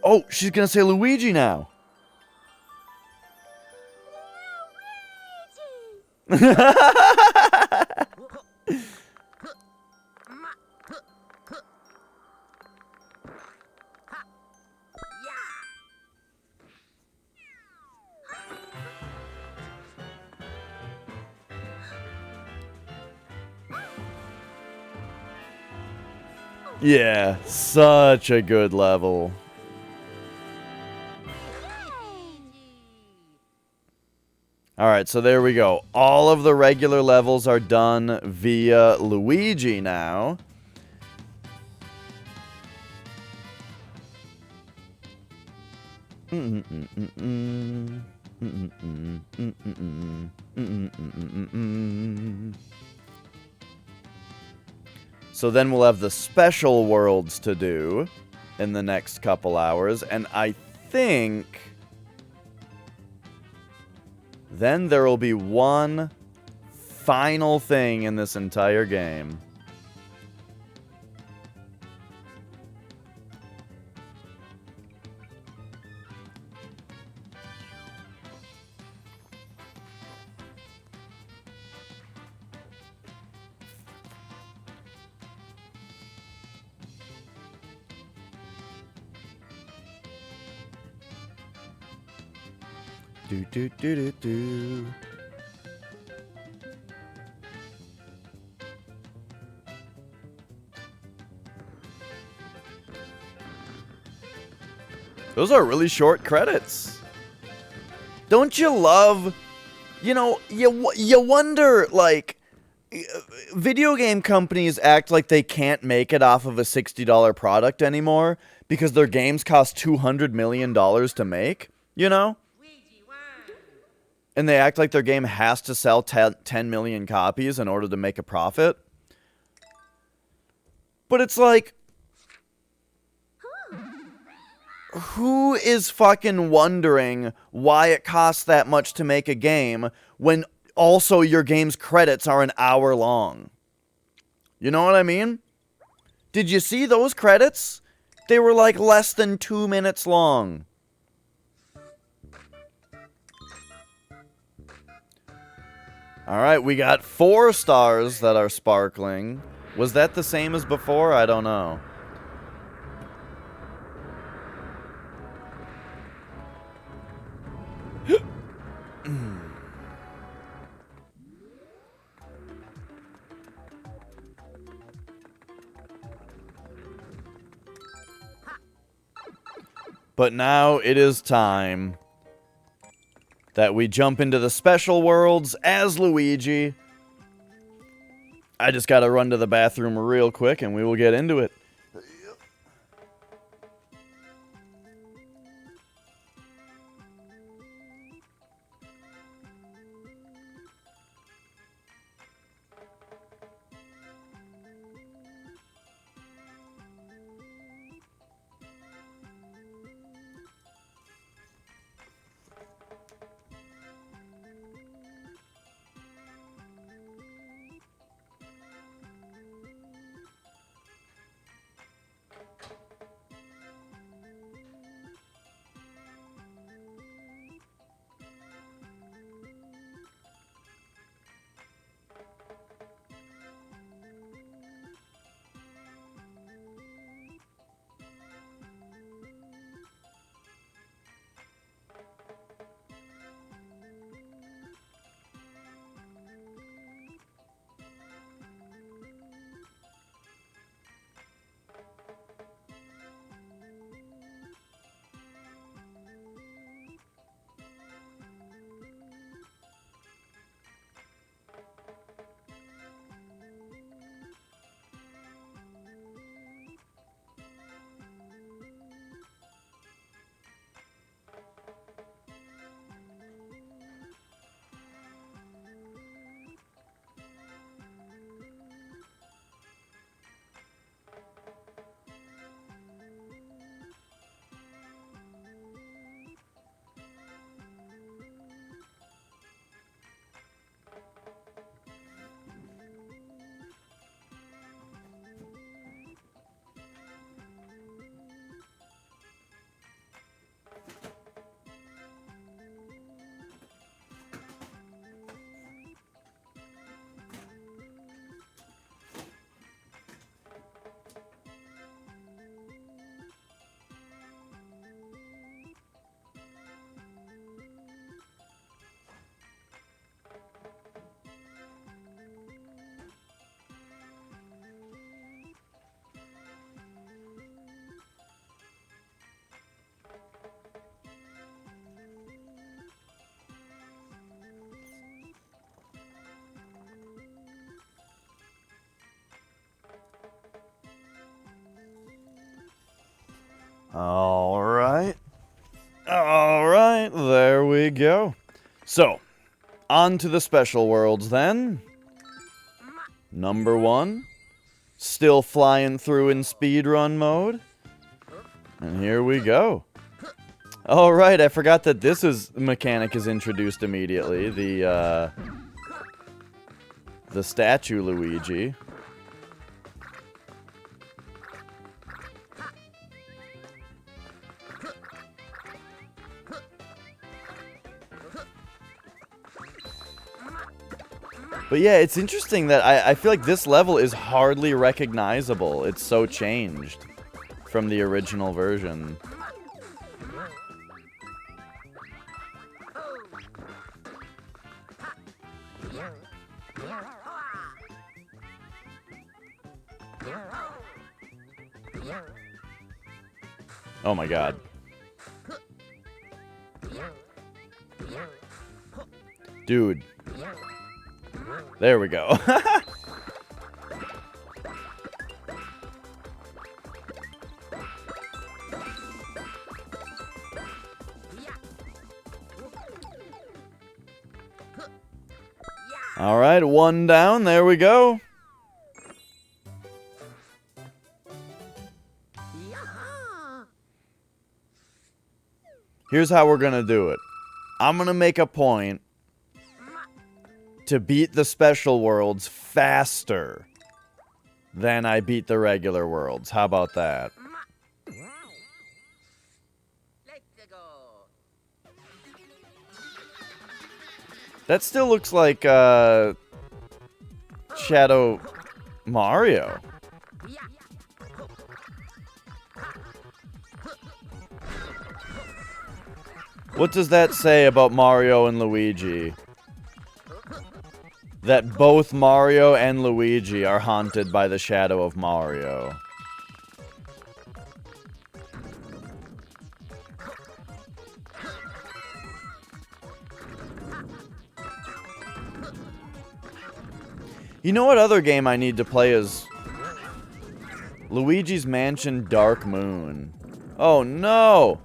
Oh, she's gonna say Luigi now. Yeah, such a good level. Alright, so there we go. All of the regular levels are done via Luigi now. So then we'll have the special worlds to do in the next couple hours, and I think then there will be one final thing in this entire game. Do do do do do. Those are really short credits. Don't you love, you know, you wonder, like, video game companies act like they can't make it off of a $60 product anymore because their games cost $200 million to make, you know? And they act like their game has to sell 10 million copies in order to make a profit. But it's like, who is fucking wondering why it costs that much to make a game when also your game's credits are an hour long? You know what I mean? Did you see those credits? They were like less than 2 minutes long. Alright, we got 4 stars that are sparkling. Was that the same as before? I don't know. But now it is time that we jump into the special worlds as Luigi. I just gotta run to the bathroom real quick and we will get into it. Alright, there we go. So, on to the special worlds then. Number 1, still flying through in speedrun mode. And here we go. Alright, I forgot that this mechanic is introduced immediately. The statue Luigi. But yeah, it's interesting that I feel like this level is hardly recognizable. It's so changed from the original version. Oh my god. Dude. There we go. Alright, one down. There we go. Here's how we're gonna do it. I'm gonna make a point to beat the special worlds faster than I beat the regular worlds. How about that? That still looks like, Shadow Mario. What does that say about Mario and Luigi? That both Mario and Luigi are haunted by the shadow of Mario. You know what other game I need to play is Luigi's Mansion Dark Moon. Oh no!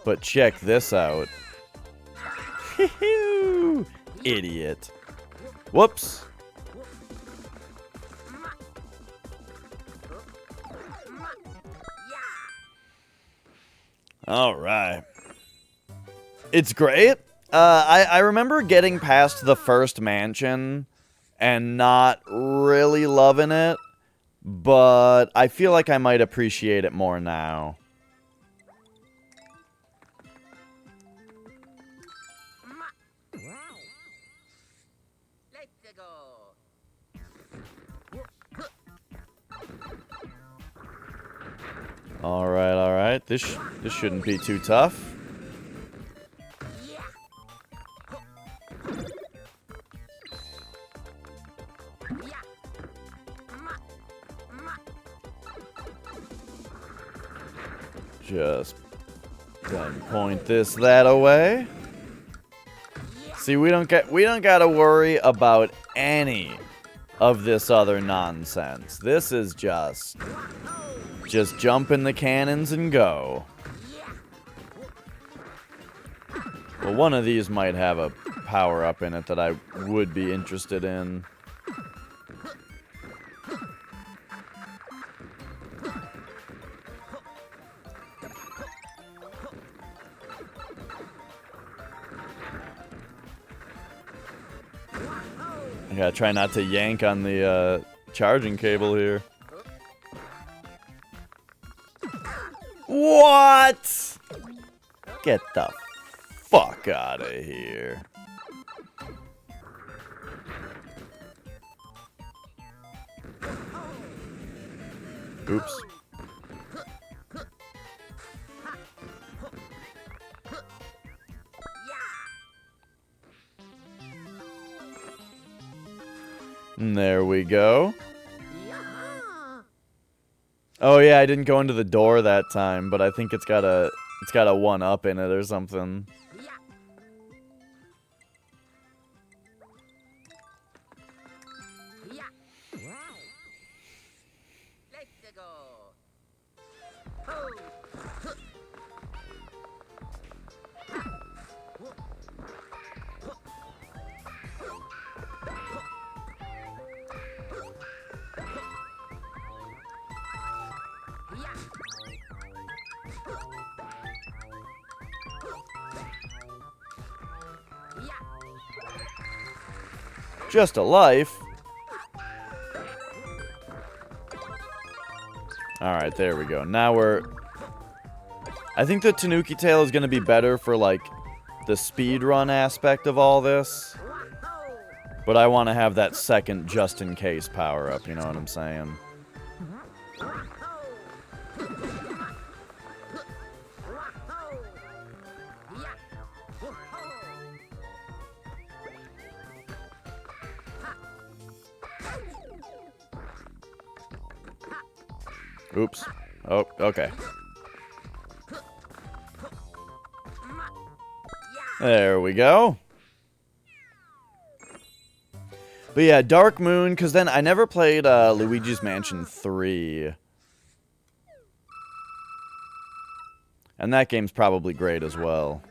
But check this out. Idiot. Whoops. Alright. It's great. I remember getting past the first mansion and not really loving it, but I feel like I might appreciate it more now. Alright, alright. This shouldn't be too tough. Just then point this that away. See, we don't gotta worry about any of this other nonsense. This is just jump in the cannons and go. Well, one of these might have a power-up in it that I would be interested in. I gotta try not to yank on the charging cable here. What? Get the fuck out of here. Oops. And there we go. Oh yeah, I didn't go into the door that time, but I think it's got a 1-up in it or something. Just a life. Alright, there we go. Now we're... I think the Tanuki Tail is going to be better for, like, the speedrun aspect of all this. But I want to have that second just-in-case power-up, you know what I'm saying? Oops. Oh, okay. There we go. But yeah, Dark Moon, because then I never played Luigi's Mansion 3. And that game's probably great as well.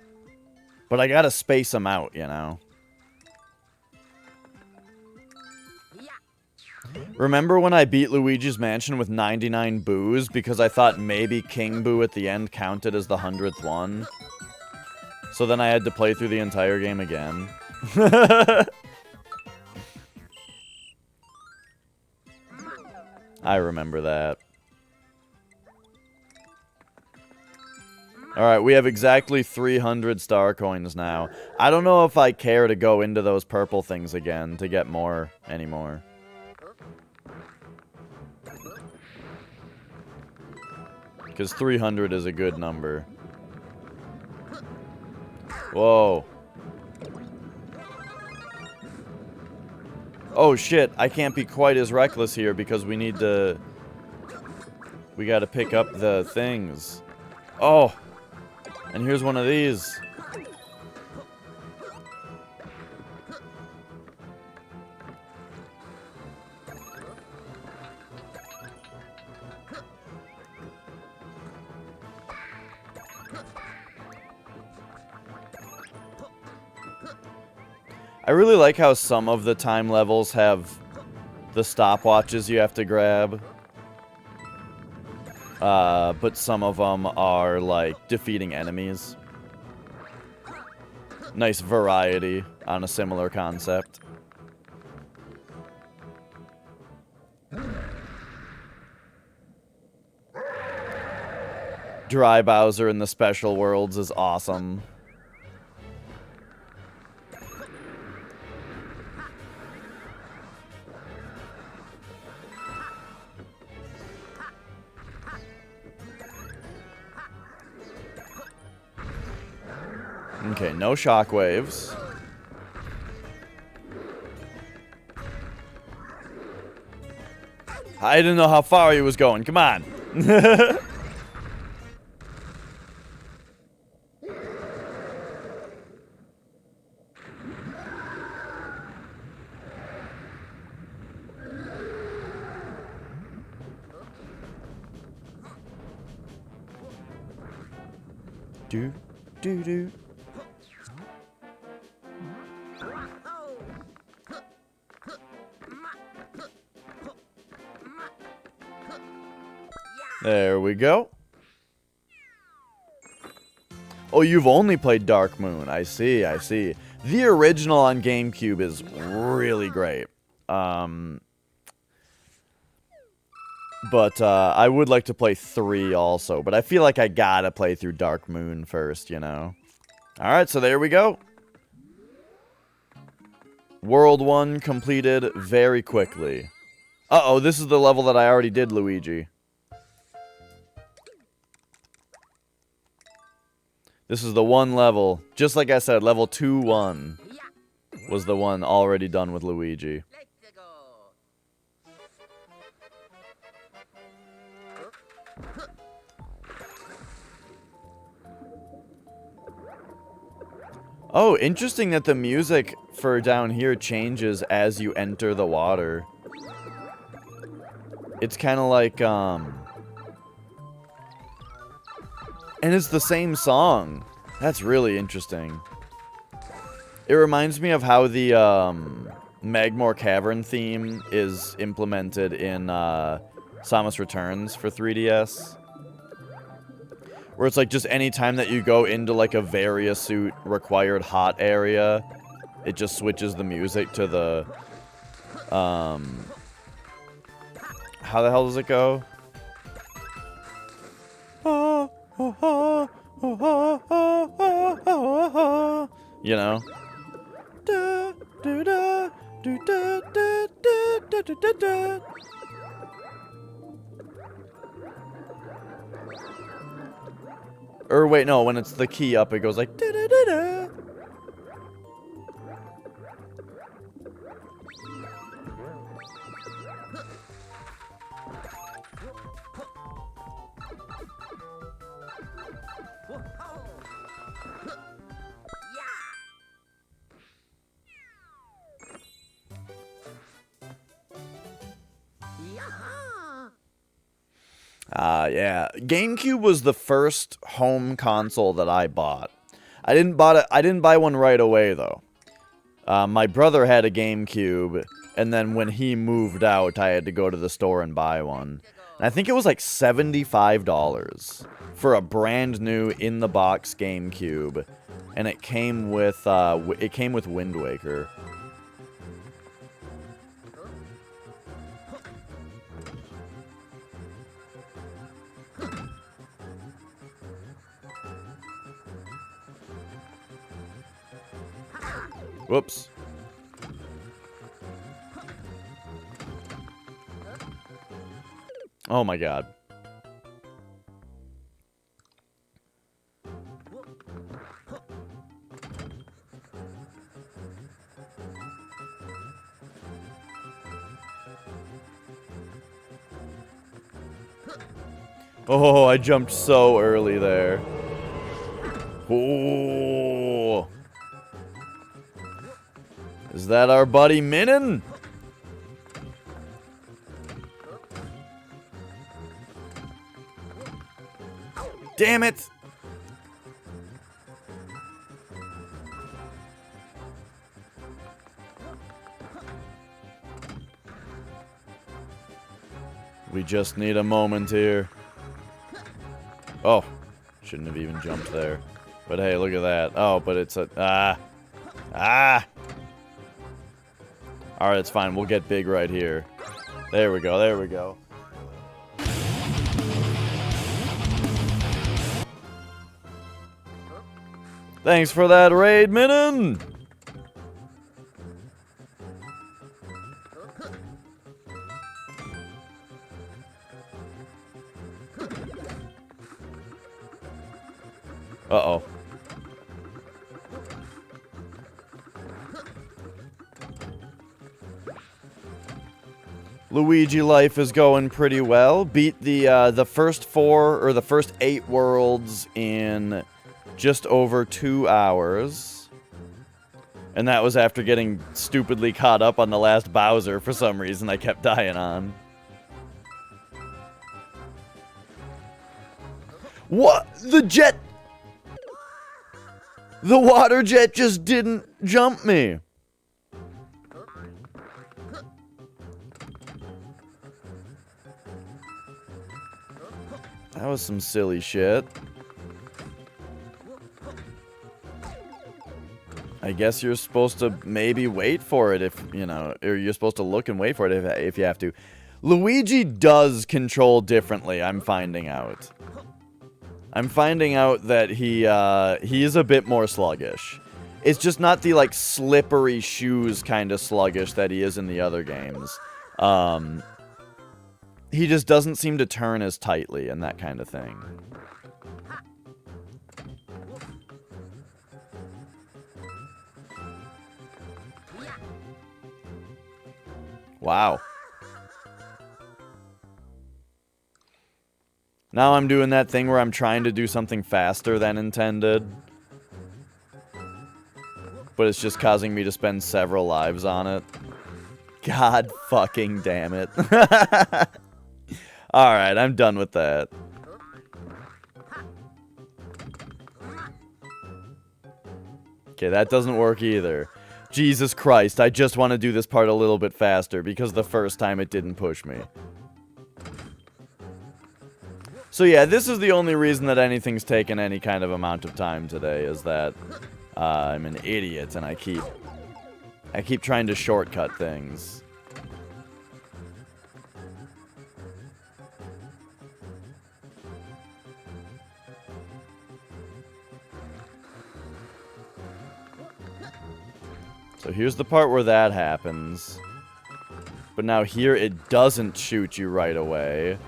But I gotta space them out, you know? Remember when I beat Luigi's Mansion with 99 boos because I thought maybe King Boo at the end counted as the 100th one? So then I had to play through the entire game again. I remember that. Alright, we have exactly 300 star coins now. I don't know if I care to go into those purple things again to get more anymore. Because 300 is a good number. Whoa. Oh shit, I can't be quite as reckless here because we need to... We gotta pick up the things. Oh! And here's one of these. I really like how some of the time levels have the stopwatches you have to grab. But some of them are, like, defeating enemies. Nice variety on a similar concept. Dry Bowser in the Special Worlds is awesome. Okay, no shockwaves. I didn't know how far he was going. Come on. Do, do, do. There we go. Oh, you've only played Dark Moon. I see, I see. The original on GameCube is really great. But I would like to play 3 also. But I feel like I gotta play through Dark Moon first, you know? Alright, so there we go. World 1 completed very quickly. Uh-oh, this is the level that I already did, Luigi. This is the one level. Just like I said, level 2-1 was the one already done with Luigi. Oh, interesting that the music for down here changes as you enter the water. It's kind of like, and it's the same song. That's really interesting. It reminds me of how the Magmore Cavern theme is implemented in Samus Returns for 3DS. Where it's like just any time that you go into like a Variasuit required hot area, it just switches the music to the how the hell does it go? You know? Or wait, no, when it's the key up, it goes like da-da-da-da. Yeah. GameCube was the first home console that I bought. I didn't buy one right away though. My brother had a GameCube, and then when he moved out, I had to go to the store and buy one. And I think it was like $75 for a brand new in the box GameCube, and it came with Wind Waker. Whoops. Oh my god. Oh, I jumped so early there. Oh. Is that our buddy Minin? Damn it! We just need a moment here. Oh, shouldn't have even jumped there. But hey, look at that. Oh, but it's a... Alright, it's fine. We'll get big right here. There we go, there we go. Thanks for that raid, Minin! Uh-oh. Luigi life is going pretty well. Beat the first 4 or the first 8 worlds in just over 2 hours. And that was after getting stupidly caught up on the last Bowser for some reason I kept dying on. What? The jet... The water jet just didn't jump me. That was some silly shit. I guess you're supposed to maybe wait for it if, you know, or you're supposed to look and wait for it if you have to. Luigi does control differently, I'm finding out. I'm finding out that he is a bit more sluggish. It's just not the, like, slippery shoes kind of sluggish that he is in the other games. He just doesn't seem to turn as tightly and that kind of thing. Wow. Now I'm doing that thing where I'm trying to do something faster than intended. But it's just causing me to spend several lives on it. God fucking damn it. Alright, I'm done with that. Okay, that doesn't work either. Jesus Christ, I just want to do this part a little bit faster because the first time it didn't push me. So yeah, this is the only reason that anything's taken any kind of amount of time today, is that I'm an idiot and I keep trying to shortcut things. So here's the part where that happens. But now here it doesn't shoot you right away.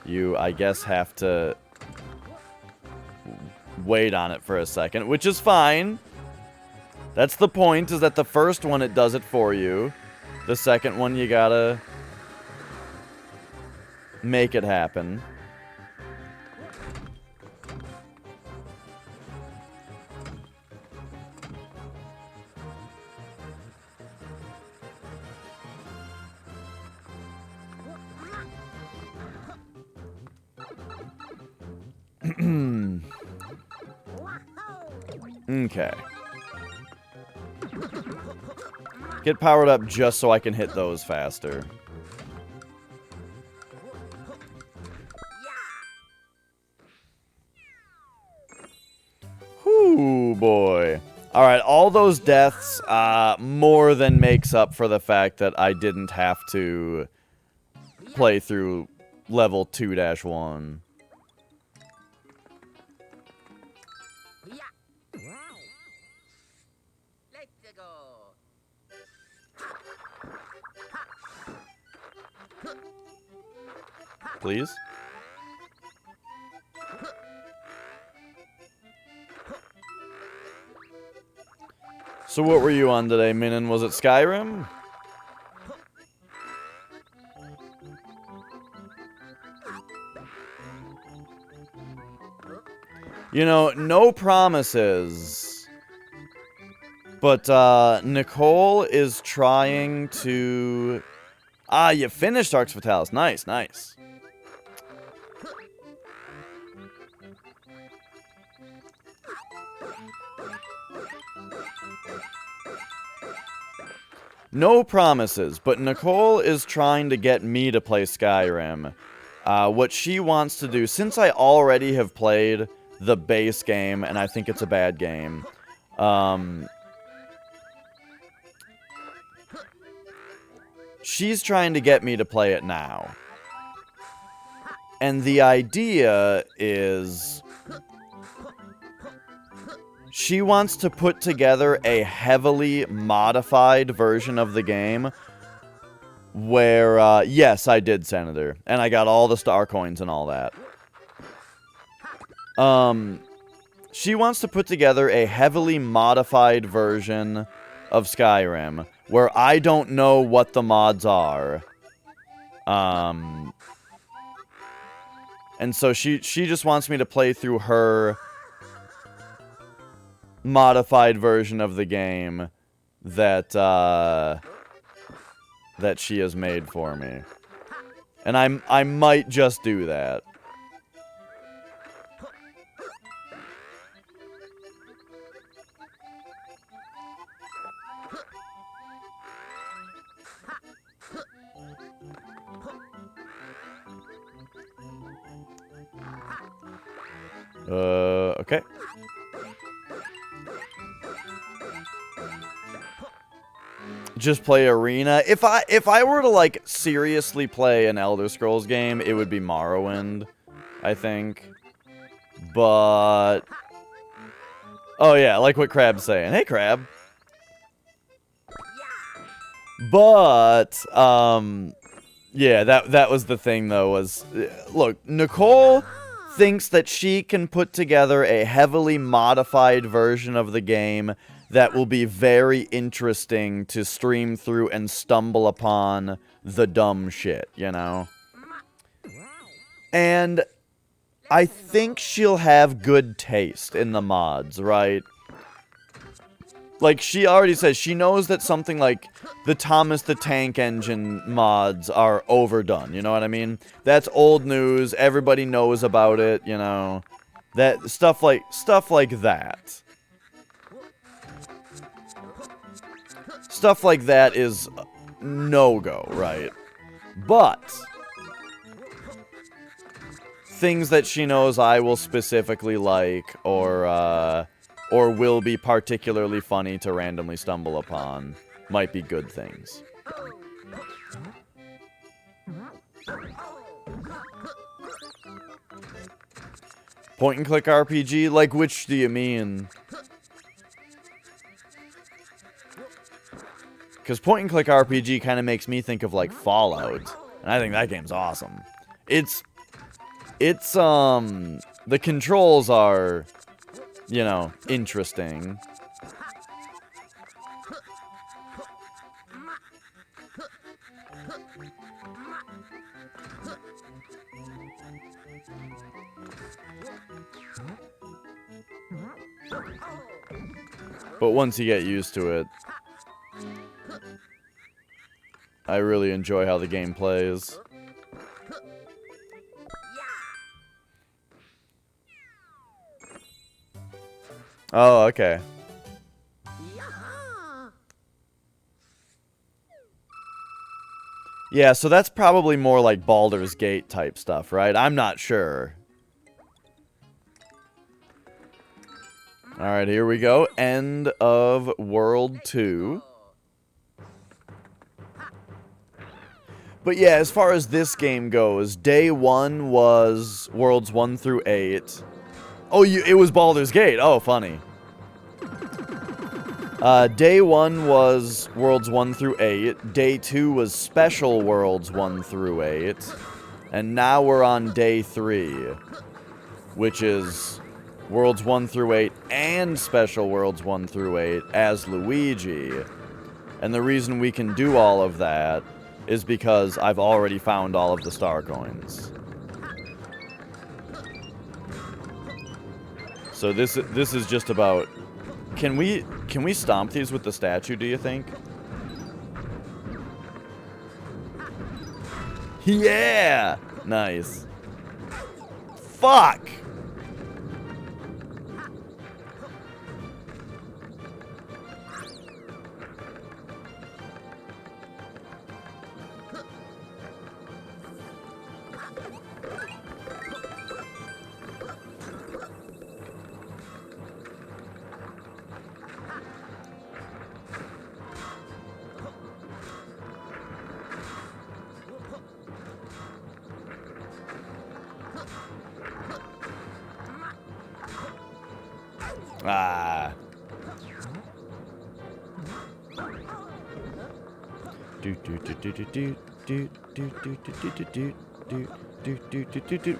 You, I guess, have to wait on it for a second, which is fine. That's the point, is that the first one it does it for you. The second one you gotta make it happen. Okay. Get powered up just so I can hit those faster. Whoo, boy. Alright, all those deaths more than makes up for the fact that I didn't have to play through level 2-1. Please? So what were you on today, Minin? Was it Skyrim? You know, no promises. But, Nicole is trying to... Ah, you finished Arx Fatalis. Nice, nice. No promises, but Nicole is trying to get me to play Skyrim. What she wants to do, since I already have played the base game, and I think it's a bad game, she's trying to get me to play it now. And the idea is... she wants to put together a heavily modified version of the game where, yes, I did, Senator. And I got all the star coins and all that. She wants to put together a heavily modified version of Skyrim where I don't know what the mods are. And so she just wants me to play through her modified version of the game that that she has made for me. And I might just do that. Okay. Just play Arena. If I were to, like, seriously play an Elder Scrolls game, it would be Morrowind, I think. But... oh, yeah, like what Crab's saying. Hey, Crab. But, yeah, that was the thing, though, was... look, Nicole thinks that she can put together a heavily modified version of the game that will be very interesting to stream through and stumble upon the dumb shit, you know? And I think she'll have good taste in the mods, right? Like, she already says she knows that something like the Thomas the Tank Engine mods are overdone, you know what I mean? That's old news, everybody knows about it, you know? That stuff like that. Stuff like that is no-go, right? But things that she knows I will specifically like, or will be particularly funny to randomly stumble upon, might be good things. Point-and-click RPG? Like, which do you mean? Because point-and-click RPG kind of makes me think of, like, Fallout. And I think that game's awesome. It's, the controls are, you know, interesting. But once you get used to it, I really enjoy how the game plays. Oh, okay. Yeah, so that's probably more like Baldur's Gate type stuff, right? I'm not sure. Alright, here we go. End of World 2. But yeah, as far as this game goes, day 1 was Worlds 1 through 8. Oh, it was Baldur's Gate. Oh, funny. Day 1 was Worlds 1 through 8. Day 2 was Special Worlds 1 through 8. And now we're on Day 3, which is Worlds 1 through 8 and Special Worlds 1 through 8 as Luigi. And the reason we can do all of that is because I've already found all of the star coins. So this is just about... Can we stomp these with the statue, do you think? Yeah! Nice. Fuck! Ah.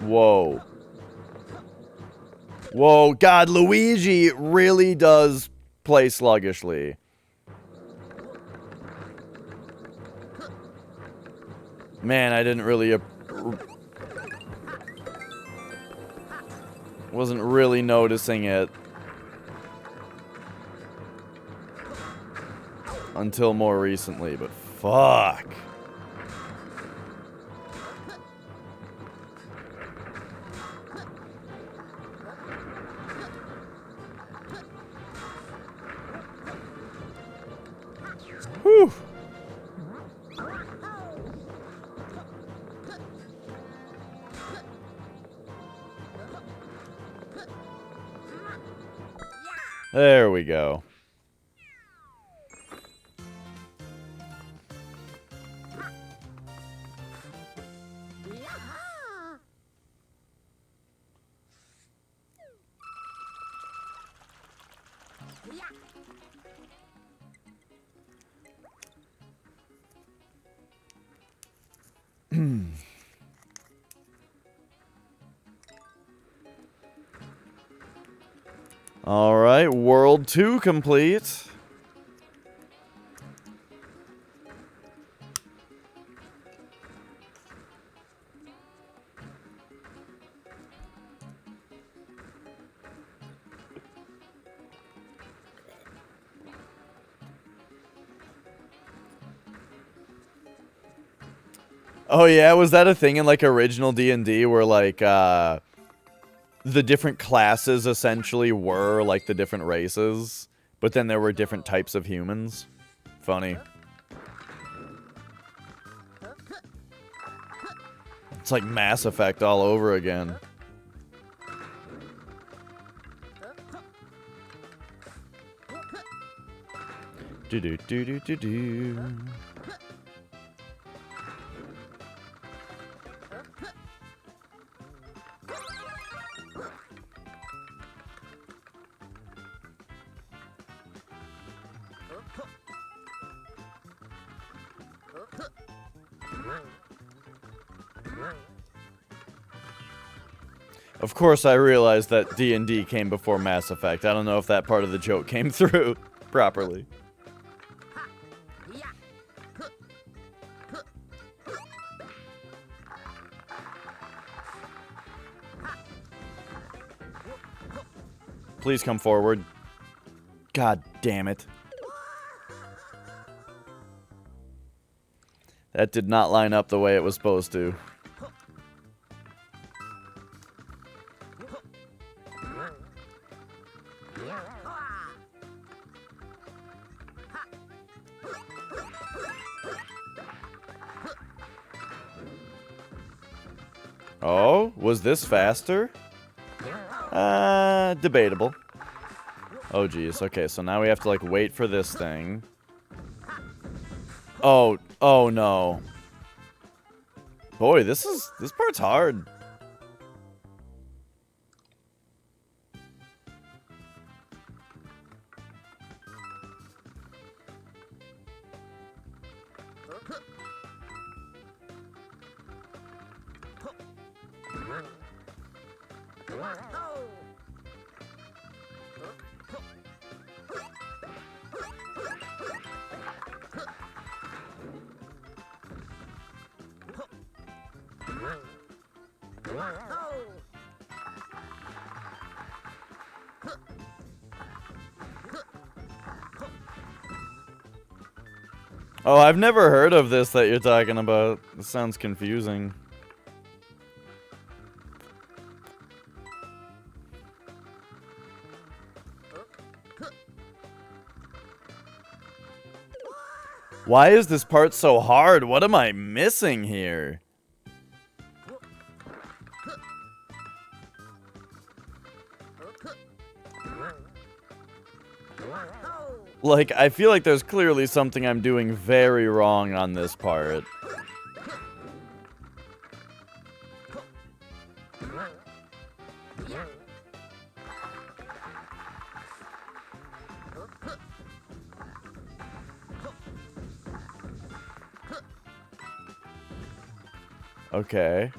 Whoa. Whoa, God, Luigi really does play sluggishly. Man, I didn't really... wasn't really noticing it until more recently, but fuck. Whew. There we go. All right, World 2 complete. Oh yeah, was that a thing in like original D&D where like the different classes essentially were like the different races, but then there were different types of humans? Funny. It's like Mass Effect all over again. Do do do do do do. Of course, I realized that D&D came before Mass Effect. I don't know if that part of the joke came through properly. Please come forward. God damn it. That did not line up the way it was supposed to. Oh, was this faster? Debatable. Oh, geez. Okay, so now we have to, like, wait for this thing. Oh no. Boy, this part's hard. Oh, I've never heard of this that you're talking about. This sounds confusing. Why is this part so hard? What am I missing here? Like, I feel like there's clearly something I'm doing very wrong on this part. Okay.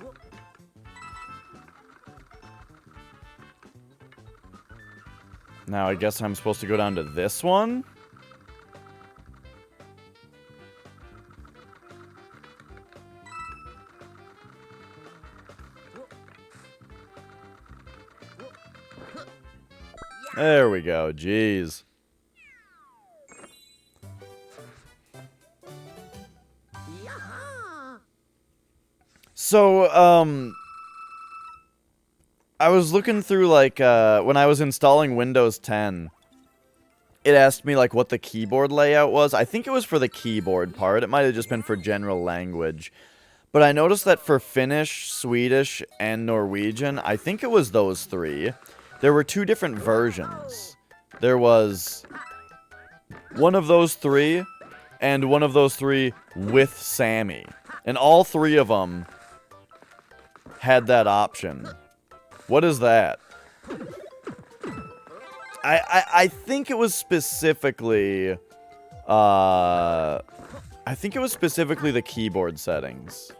Now I guess I'm supposed to go down to this one? There we go, jeez. So, I was looking through, like, when I was installing Windows 10, it asked me, like, what the keyboard layout was. I think it was for the keyboard part. It might have just been for general language. But I noticed that for Finnish, Swedish, and Norwegian, I think it was those three, there were two different versions. There was one of those three, and one of those three with Sammy. And all three of them had that option. What is that? I think it was specifically, I think it was specifically the keyboard settings.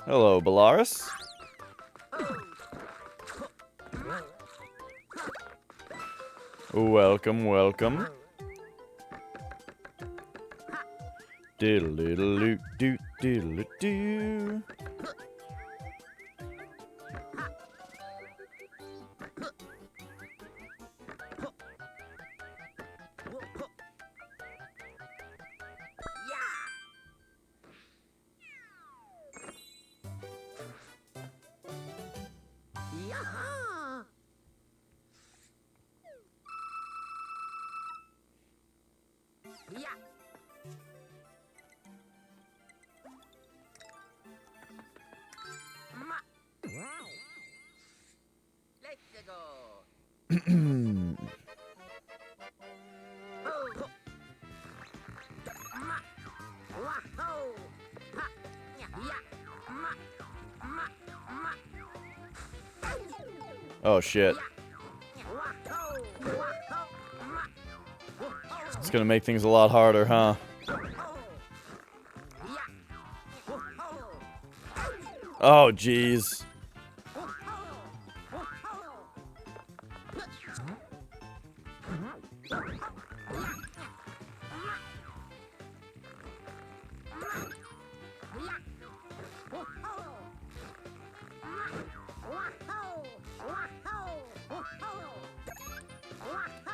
Hello, Belarus. Welcome, welcome. Diddle diddle doo doo diddle doo. Oh shit. It's gonna make things a lot harder, huh? Oh jeez.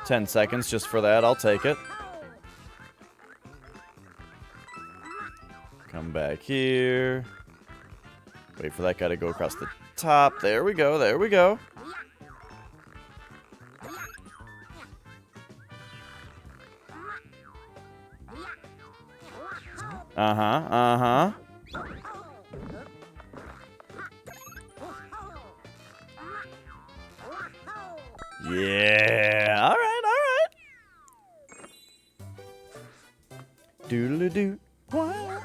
Ten seconds just for that, I'll take it. Come back here. Wait for that guy to go across the top. There we go. There we go. Uh-huh. Uh-huh. Yeah. All right. All right. Doodle-doo. Wow.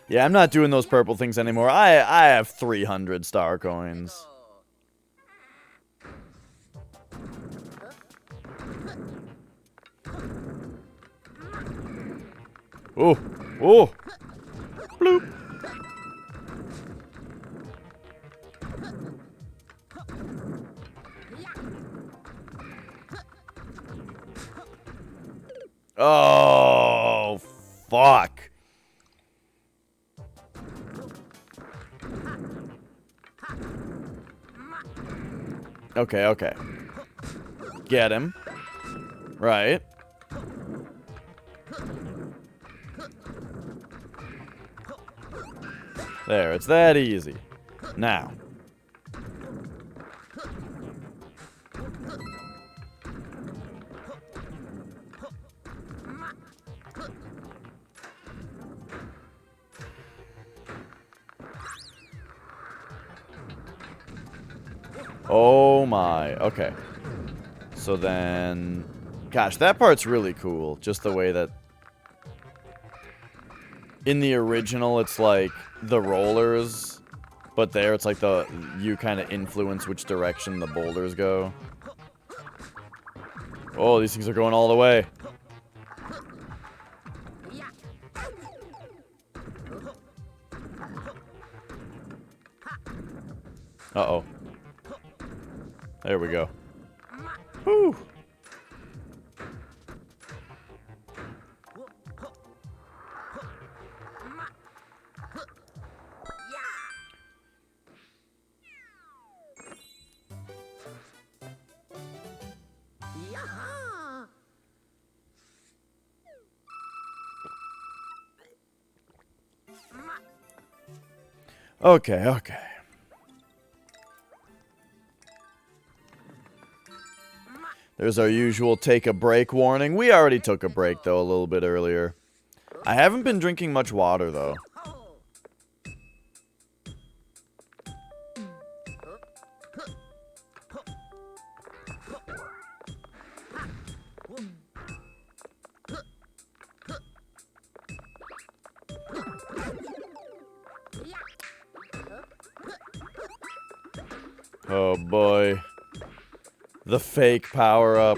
Yeah, I'm not doing those purple things anymore. I have 300 star coins. Oh, oh, bloop. Oh, fuck. Okay, okay. Get him. Right. There, it's that easy. Now. Oh my. Okay. So then... Gosh, that part's really cool. Just the way that... In the original, it's like the rollers. But there, it's like the... You kind of influence which direction the boulders go. Oh, these things are going all the way. Uh-oh. There we go. Whew. Okay, okay. There's our usual take a break warning. We already took a break, though, a little bit earlier. I haven't been drinking much water, though. Oh, boy. The fake power-up.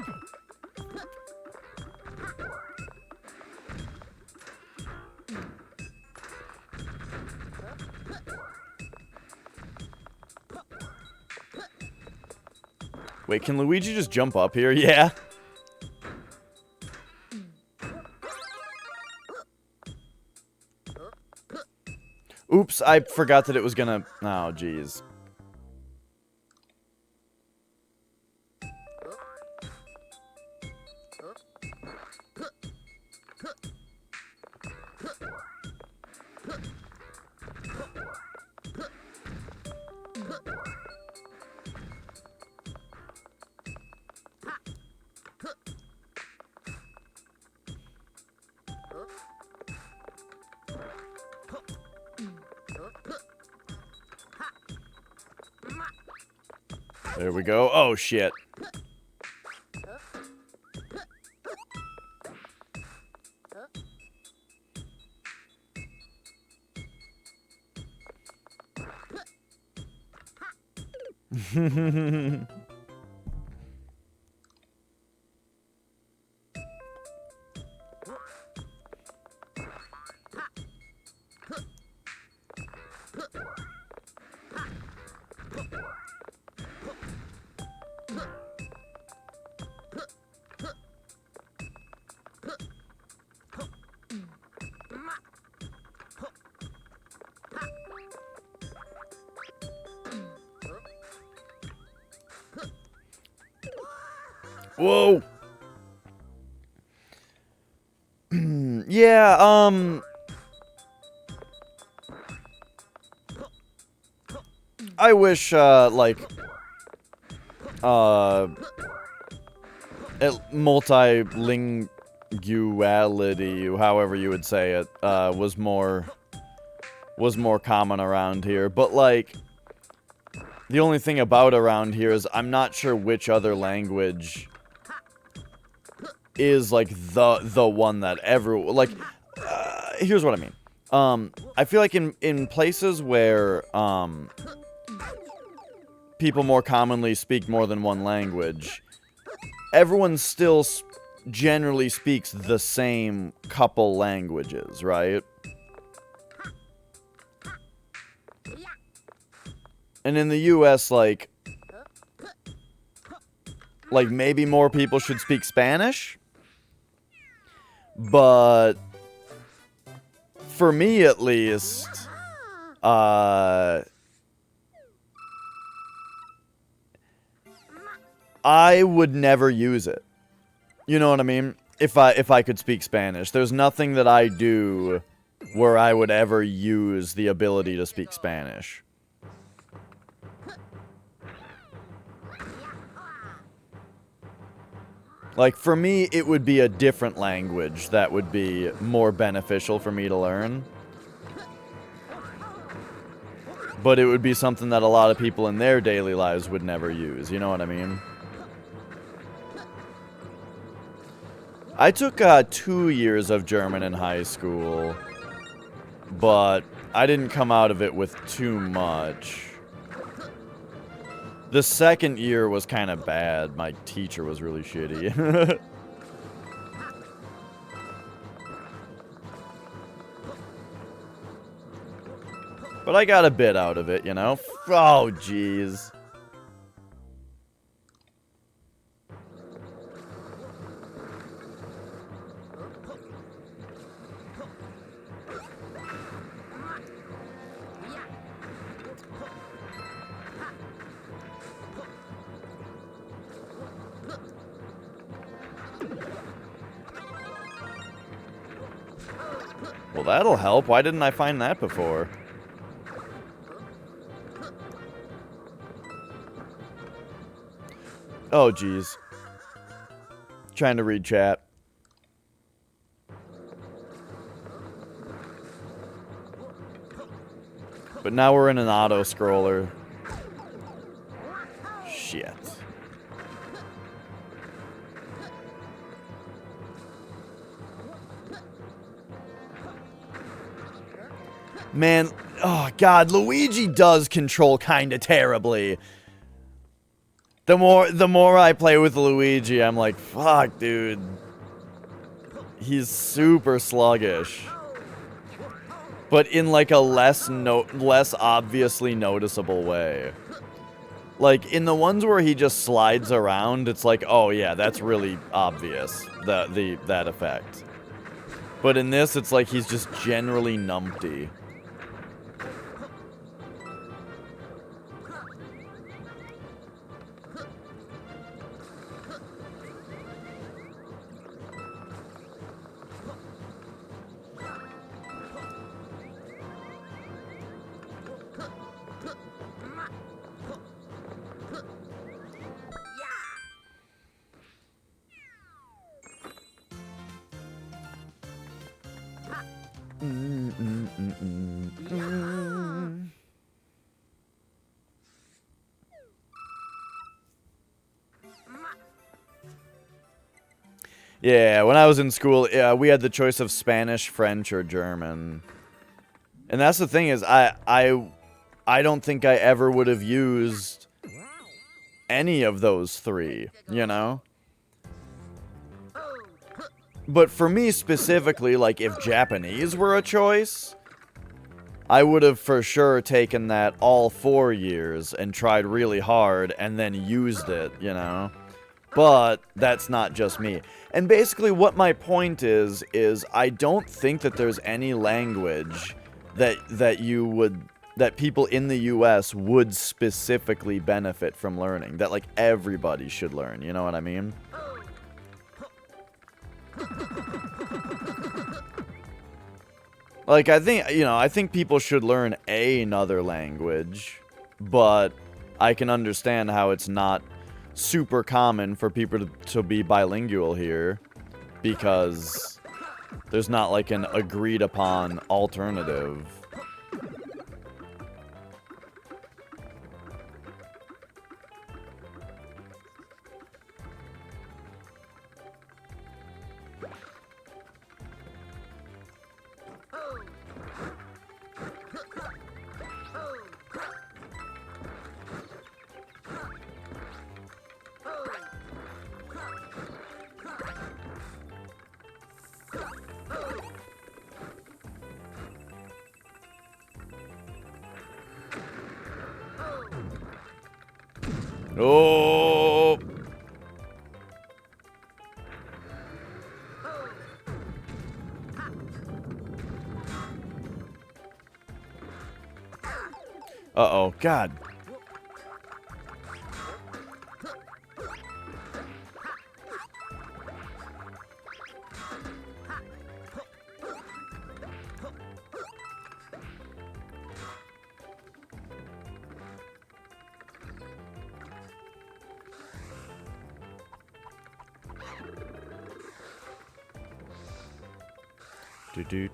Wait, can Luigi just jump up here? Yeah. Oops, I forgot that it was gonna... Oh, jeez. There we go. Oh, shit. Whoa. Yeah, I wish, like, multilinguality, however you would say it, was more common around here. But, like, the only thing about around here is I'm not sure which other language is, like, the one that like, here's what I mean. I feel like in places where, people more commonly speak more than one language, everyone still generally speaks the same couple languages, right? And in the US, like maybe more people should speak Spanish, but for me at least, I would never use it. You know what I mean? If I could speak Spanish. There's nothing that I do where I would ever use the ability to speak Spanish. Like, for me, it would be a different language that would be more beneficial for me to learn. But it would be something that a lot of people in their daily lives would never use. You know what I mean? I took 2 years of German in high school, but I didn't come out of it with too much. The second year was kind of bad. My teacher was really shitty. But I got a bit out of it, you know? Oh, jeez. Well, that'll help. Why didn't I find that before? Oh, jeez. Trying to read chat. But now we're in an auto-scroller. Shit. Man, oh god, Luigi does control kinda terribly. The more I play with Luigi, I'm like, fuck, dude. He's super sluggish. But in like a less obviously noticeable way. Like, in the ones where he just slides around, it's like, oh yeah, that's really obvious, that effect. But in this, it's like he's just generally numpty. Yeah, when I was in school, we had the choice of Spanish, French, or German. And that's the thing is, I don't think I ever would have used any of those three, you know? But for me specifically, like, if Japanese were a choice, I would have for sure taken that all 4 years and tried really hard and then used it, you know? But that's not just me. And basically what my point is I don't think that there's any language that people in the US would specifically benefit from learning. That, like, everybody should learn, you know what I mean? Like, I think people should learn another language, but I can understand how it's not super common for people to be bilingual here, because there's not, like, an agreed-upon alternative. Oh! Uh-oh, God. Do.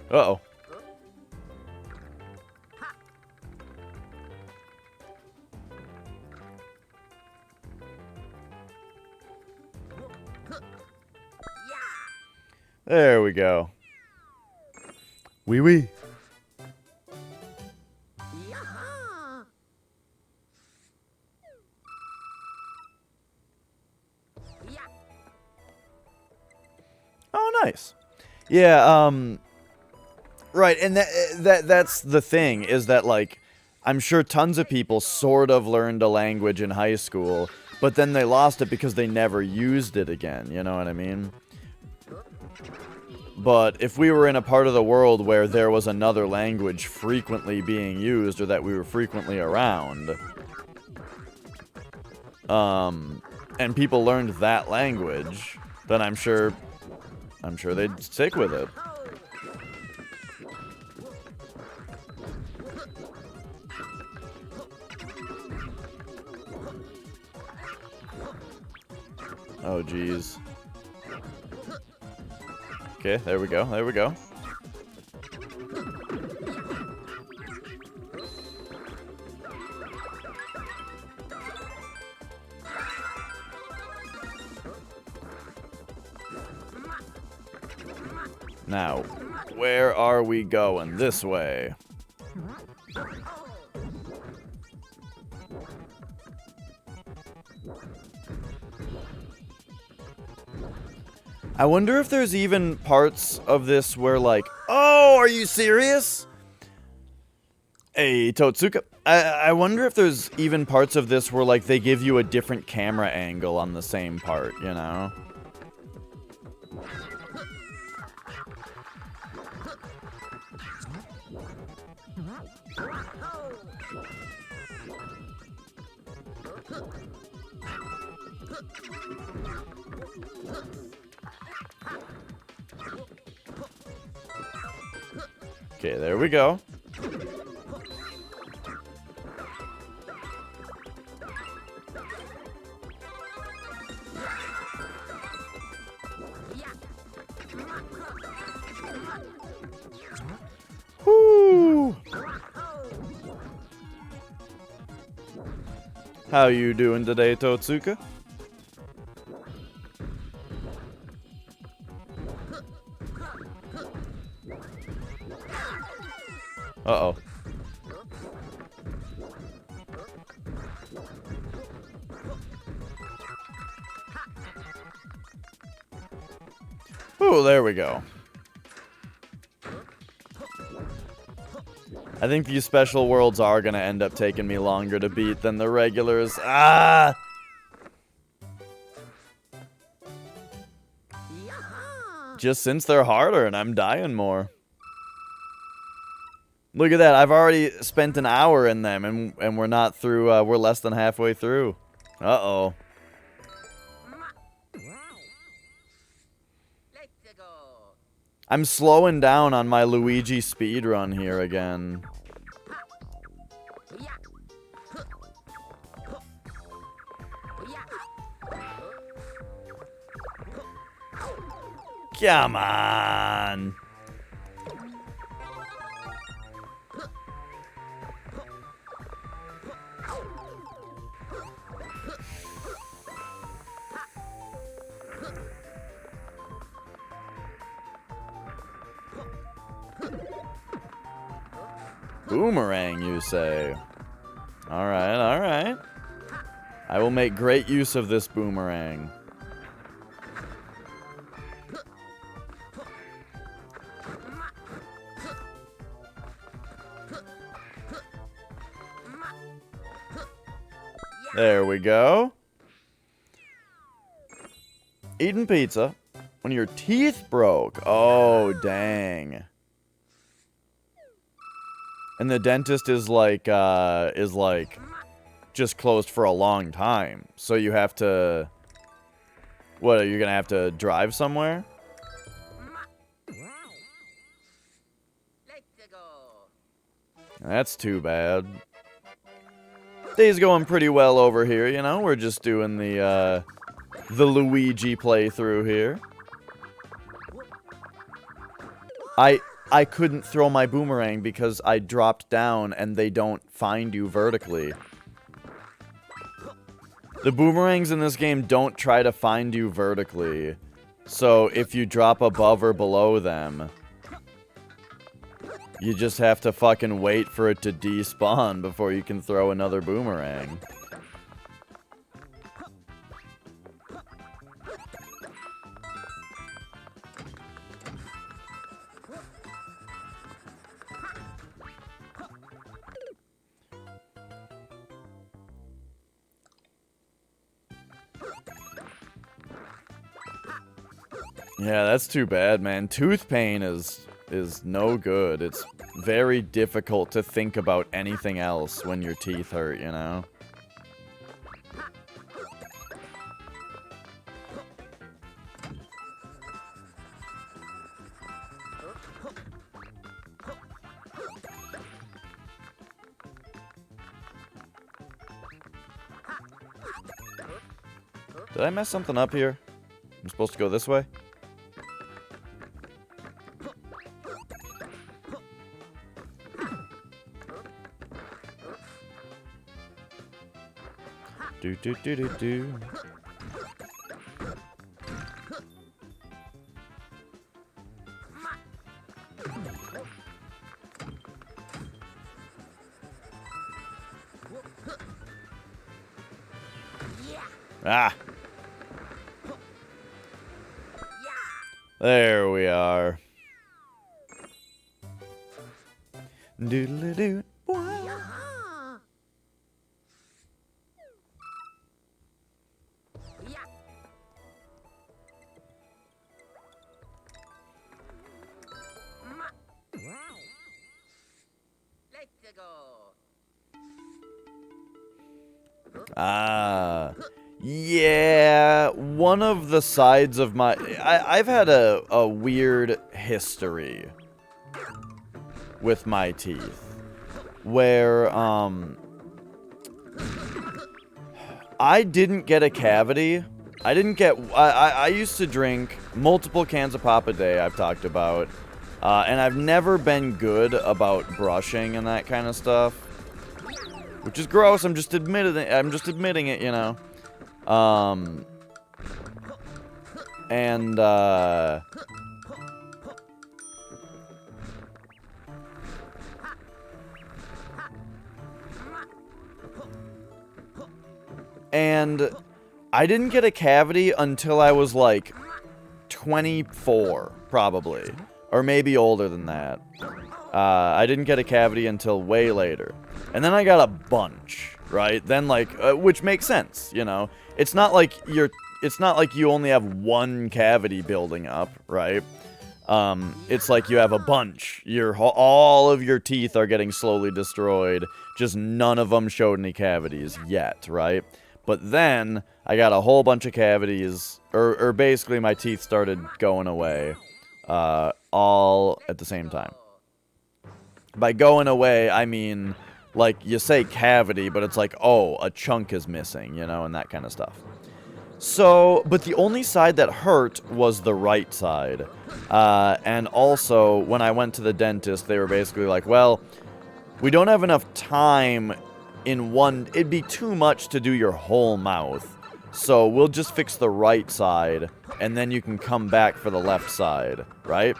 Uh-oh. There we go. Wee wee. Oh, nice. Yeah, right, and that's the thing, is that, like, I'm sure tons of people sort of learned a language in high school, but then they lost it because they never used it again, you know what I mean? But if we were in a part of the world where there was another language frequently being used, or that we were frequently around, and people learned that language, then I'm sure they'd stick with it. Oh, jeez. Okay, there we go, there we go. Now, where are we going? This way. I wonder if there's even parts of this where, like, oh, are you serious? Hey, Totsuka. I wonder if there's even parts of this where, like, they give you a different camera angle on the same part, you know? Okay, there we go. Whoo! How you doing today, Totsuka? Uh-oh. Ooh, there we go. I think these special worlds are gonna end up taking me longer to beat than the regulars. Ah! Just since they're harder and I'm dying more. Look at that. I've already spent an hour in them and we're not through. We're less than halfway through. Uh-oh. I'm slowing down on my Luigi speedrun here again. Come on. Boomerang, you say? Alright, alright. I will make great use of this boomerang. There we go. Eating pizza when your teeth broke. Oh, dang. And the dentist is like just closed for a long time. So you have to... What, are you gonna have to drive somewhere? That's too bad. Day's going pretty well over here, you know? We're just doing the Luigi playthrough here. I couldn't throw my boomerang because I dropped down and they don't find you vertically. The boomerangs in this game don't try to find you vertically. So if you drop above or below them, you just have to fucking wait for it to despawn before you can throw another boomerang. Yeah, that's too bad, man. Tooth pain is no good. It's very difficult to think about anything else when your teeth hurt, you know? Did I mess something up here? I'm supposed to go this way? Do do do do do. Ah. There we are. Doodle doo. Ah, yeah, one of the sides of my... I've had a weird history with my teeth, where, I didn't get a cavity. I used to drink multiple cans of pop a day, I've talked about, and I've never been good about brushing and that kind of stuff. Which is gross, I'm just admitting it, you know. And I didn't get a cavity until I was like 24, probably. Or maybe older than that. I didn't get a cavity until way later. And then I got a bunch, right? Then, like, which makes sense, you know? It's not like it's not like you only have one cavity building up, right? It's like you have a bunch. All of your teeth are getting slowly destroyed. Just none of them showed any cavities yet, right? But then I got a whole bunch of cavities, or basically my teeth started going away, all at the same time. By going away, I mean, like, you say cavity, but it's like, oh, a chunk is missing, you know, and that kind of stuff. So, but the only side that hurt was the right side. And also, when I went to the dentist, they were basically like, well, we don't have enough time in one... It'd be too much to do your whole mouth. So, we'll just fix the right side, and then you can come back for the left side, right?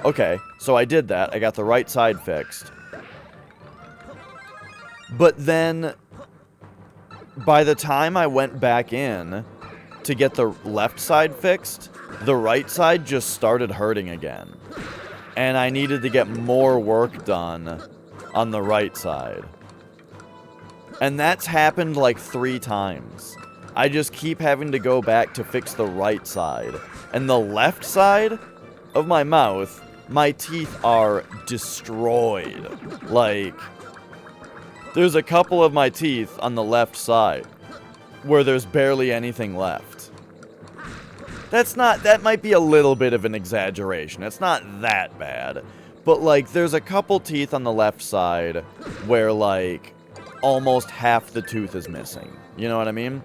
Okay, so I did that. I got the right side fixed. But then, by the time I went back in to get the left side fixed, the right side just started hurting again. And I needed to get more work done on the right side. And that's happened like 3 times. I just keep having to go back to fix the right side. And the left side of my mouth, my teeth are destroyed. Like, there's a couple of my teeth on the left side where there's barely anything left. That might be a little bit of an exaggeration. It's not that bad. But, like, there's a couple teeth on the left side where, like, almost half the tooth is missing. You know what I mean?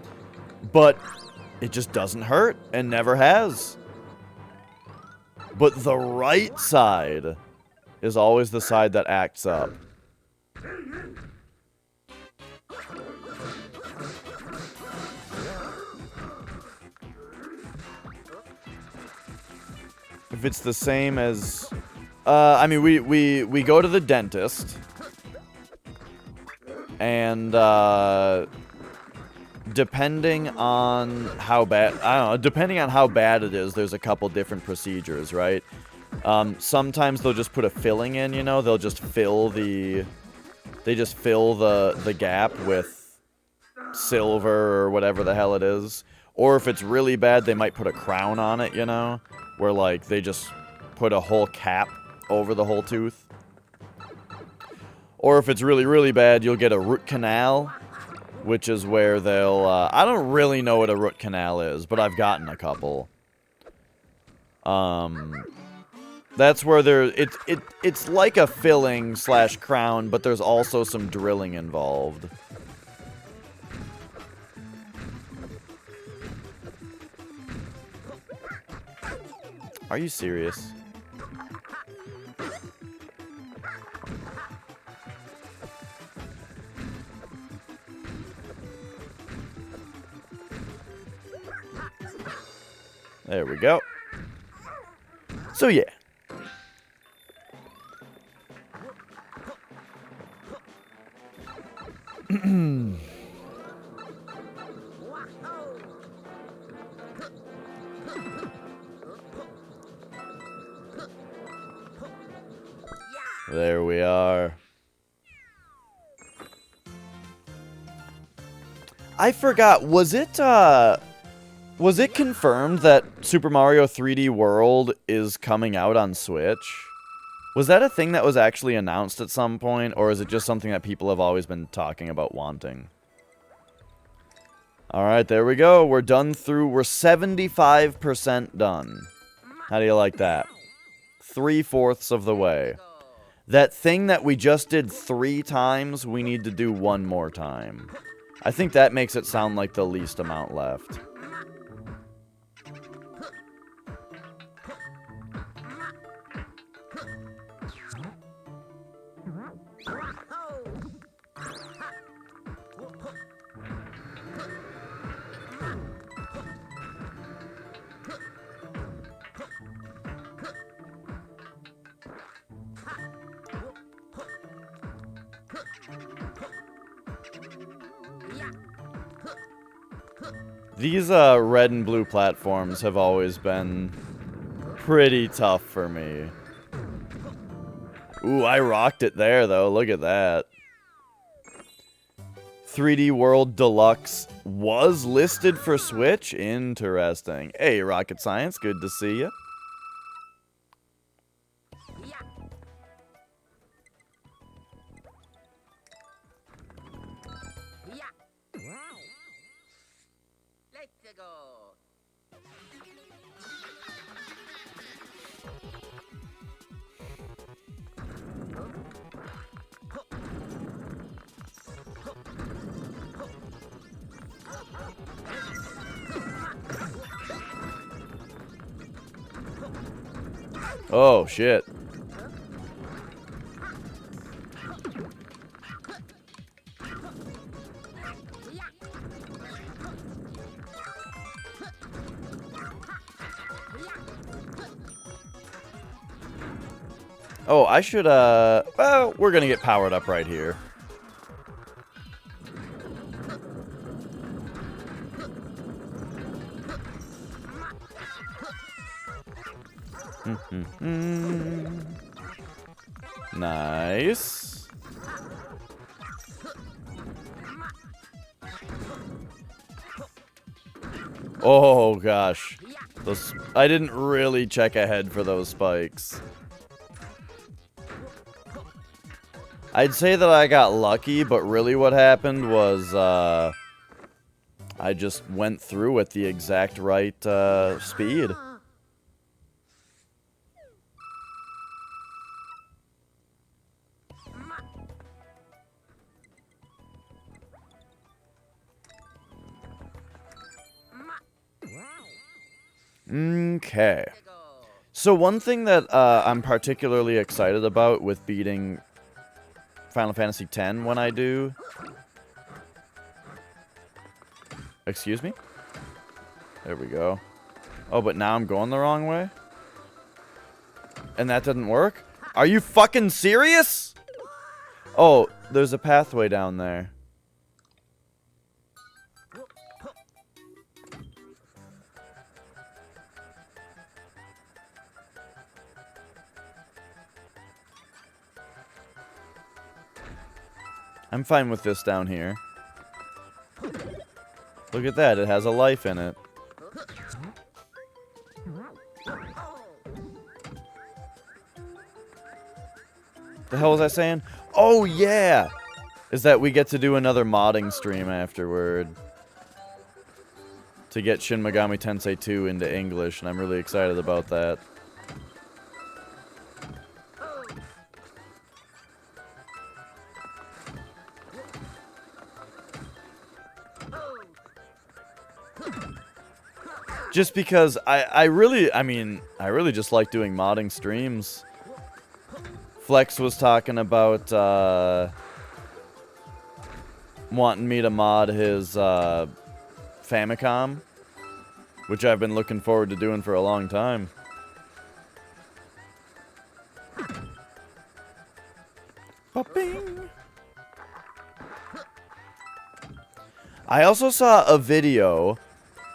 But it just doesn't hurt and never has. But the right side is always the side that acts up. If it's the same as... I mean, we go to the dentist. And, depending on how bad... I don't know. Depending on how bad it is, there's a couple different procedures, right? Sometimes they'll just put a filling in, you know? They'll just fill the... They just fill the gap with silver or whatever the hell it is. Or if it's really bad, they might put a crown on it, you know? Where, like, they just put a whole cap over the whole tooth. Or if it's really, really bad, you'll get a root canal, which is where they'll... I don't really know what a root canal is, but I've gotten a couple. That's where it's like a filling / crown, but there's also some drilling involved. Are you serious? There we go. So yeah. There we are. I forgot, was it confirmed that Super Mario 3D World is coming out on Switch? Was that a thing that was actually announced at some point, or is it just something that people have always been talking about wanting? Alright, there we go. We're done through. We're 75% done. How do you like that? 3/4 of the way. That thing that we just did 3 times, we need to do 1 more time. I think that makes it sound like the least amount left. These red and blue platforms have always been pretty tough for me. Ooh, I rocked it there, though. Look at that. 3D World Deluxe was listed for Switch? Interesting. Hey, Rocket Science, good to see you. Oh, shit. Oh, I should, well, we're gonna get powered up right here. Nice. Oh, gosh. I didn't really check ahead for those spikes. I'd say that I got lucky, but really what happened was, I just went through at the exact right, speed. Okay. So one thing that I'm particularly excited about with beating Final Fantasy X when I do... Excuse me? There we go. Oh, but now I'm going the wrong way? And that didn't work? Are you fucking serious? Oh, there's a pathway down there. I'm fine with this down here. Look at that, it has a life in it. The hell was I saying? Oh, yeah! Is that we get to do another modding stream afterward. To get Shin Megami Tensei 2 into English, and I'm really excited about that. Just because I really just like doing modding streams. Flex was talking about wanting me to mod his Famicom, which I've been looking forward to doing for a long time. Ba-bing. I also saw a video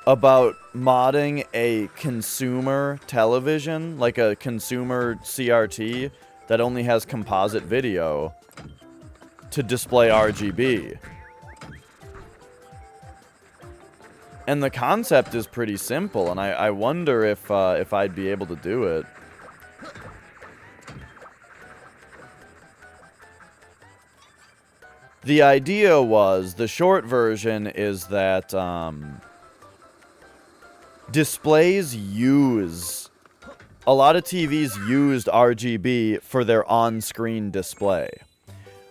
about modding a consumer television, like a consumer CRT that only has composite video to display RGB. And the concept is pretty simple, and I wonder if I'd be able to do it. The idea was, the short version is that displays use, a lot of TVs used RGB for their on-screen display,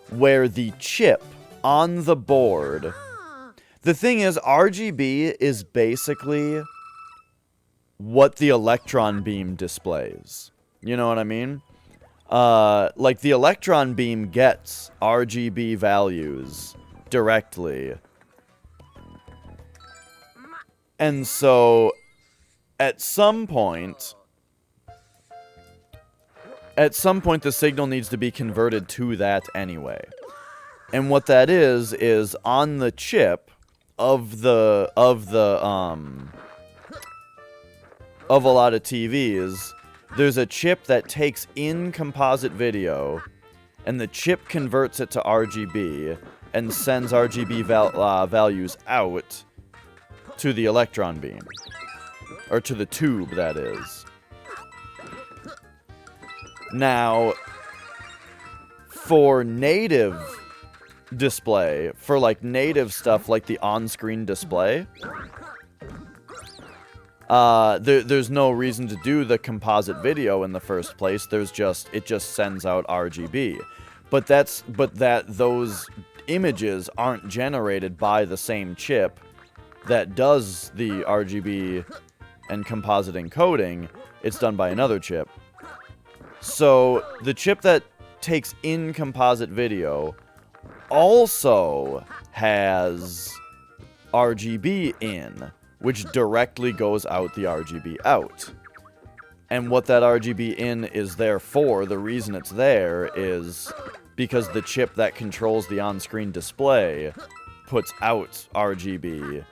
where the chip on the board, the thing is, RGB is basically what the electron beam displays. You know what I mean? Like, the electron beam gets RGB values directly. And so, at some point, the signal needs to be converted to that anyway. And what that is on the chip of a lot of TVs, there's a chip that takes in composite video, and the chip converts it to RGB, and sends RGB values out to the electron beam. Or to the tube, that is. Now, for native display, for like native stuff like the on-screen display, there's no reason to do the composite video in the first place. It just sends out RGB. But those images aren't generated by the same chip that does the RGB and composite encoding. It's done by another chip. So the chip that takes in composite video also has RGB in, which directly goes out the RGB out. And what that RGB in is there for, the reason it's there, is because the chip that controls the on-screen display puts out RGB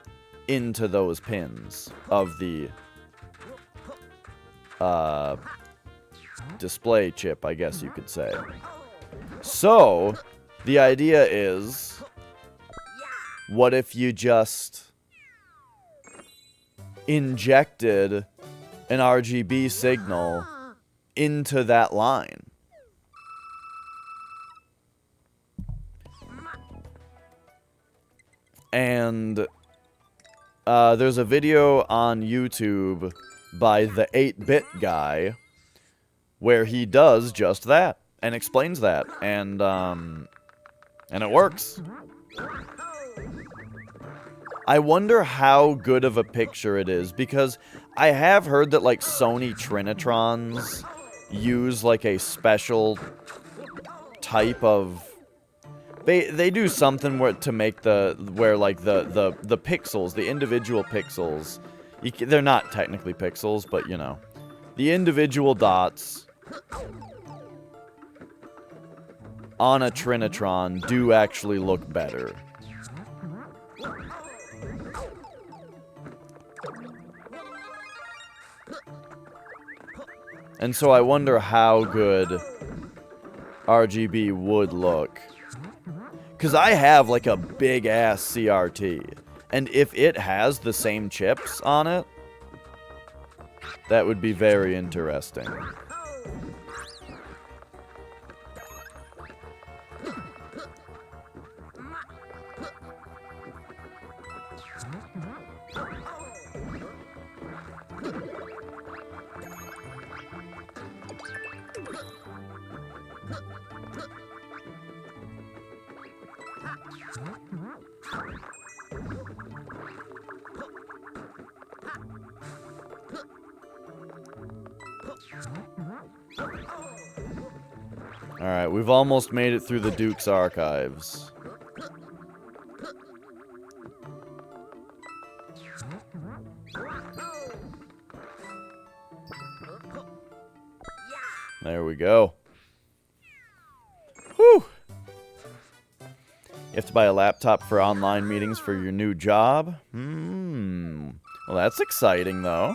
into those pins of the display chip, I guess you could say. So, the idea is, what if you just injected an RGB signal into that line? And there's a video on YouTube by the 8-bit guy where he does just that and explains that, and it works. I wonder how good of a picture it is, because I have heard that like Sony Trinitrons use like a special type of, they do something to make the pixels, the individual pixels, they're not technically pixels, but you know, the individual dots on a Trinitron do actually look better. And so I wonder how good RGB would look. Because I have like a big-ass CRT. And if it has the same chips on it, that would be very interesting. Alright, we've almost made it through the Duke's archives. There we go. Whew! You have to buy a laptop for online meetings for your new job? Well, that's exciting, though.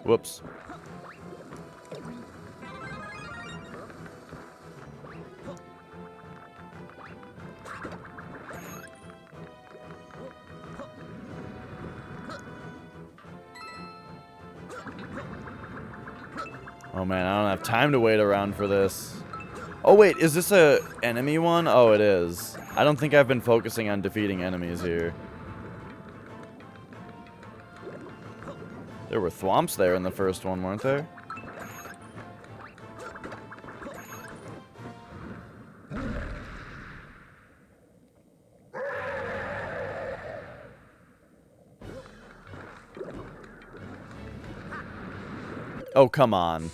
Whoops. Oh man, I don't have time to wait around for this. Oh wait, is this a enemy one? Oh, it is. I don't think I've been focusing on defeating enemies here. There were thwomps there in the first one, weren't there? Oh, come on.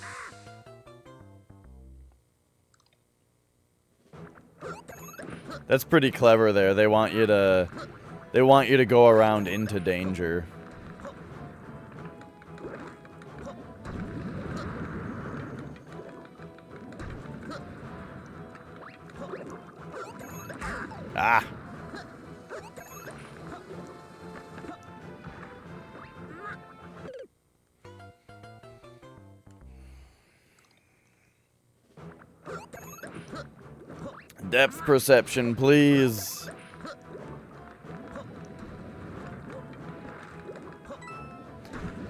That's pretty clever there. They want you to go around into danger. Ah. Depth perception, please.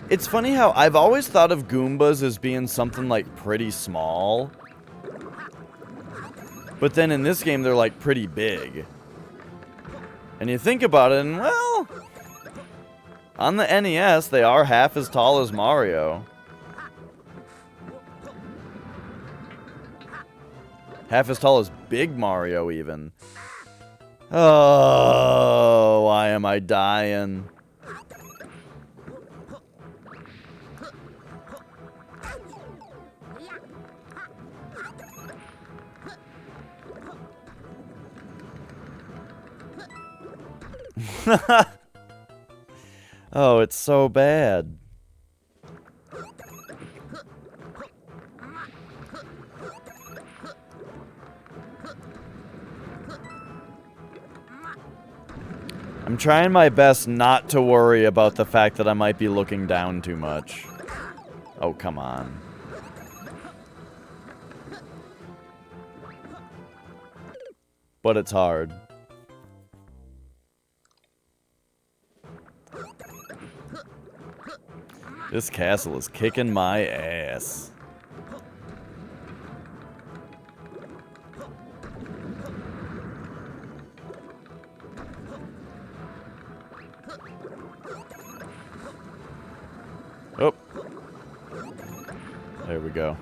It's funny how I've always thought of Goombas as being something like pretty small. But then in this game, they're like pretty big. And you think about it, and well, on the NES, they are half as tall as Mario. Half as tall as Big Mario, even. Oh, why am I dying? Oh, it's so bad. I'm trying my best not to worry about the fact that I might be looking down too much. Oh, come on. But it's hard. This castle is kicking my ass. Oh. There we go.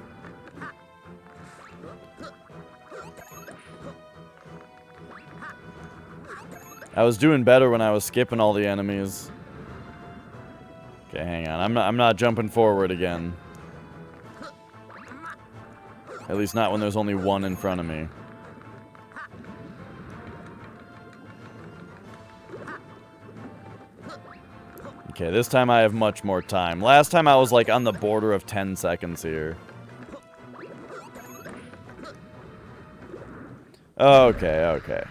I was doing better when I was skipping all the enemies. Okay, hang on. I'm not jumping forward again. At least not when there's only one in front of me. Okay, this time I have much more time. Last time I was like on the border of 10 seconds here. Okay, okay.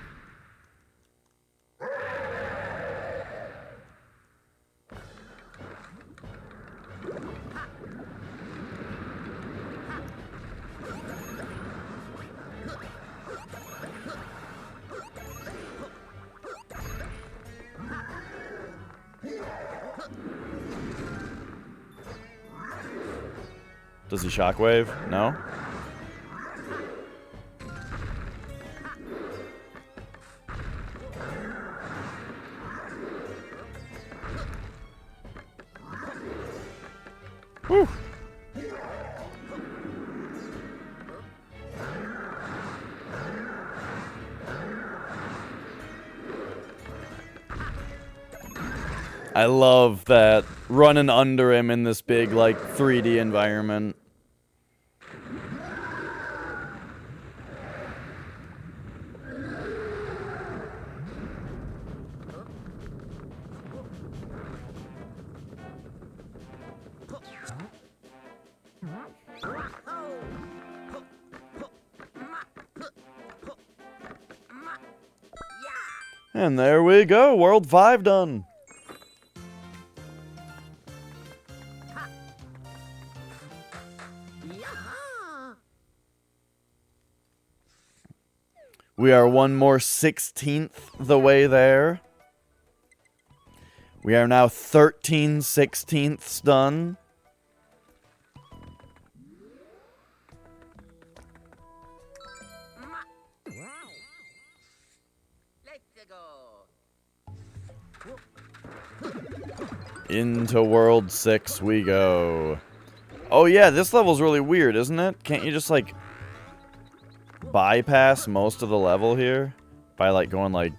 Does he shockwave? No? Whew. I love that running under him in this big, like, 3D environment. And there we go, World 5 done. We are one more 16th the way there. We are now 13 16ths done. Into World 6 we go. Oh yeah, this level's really weird, isn't it? Can't you just, like, bypass most of the level here? By, like, going, like...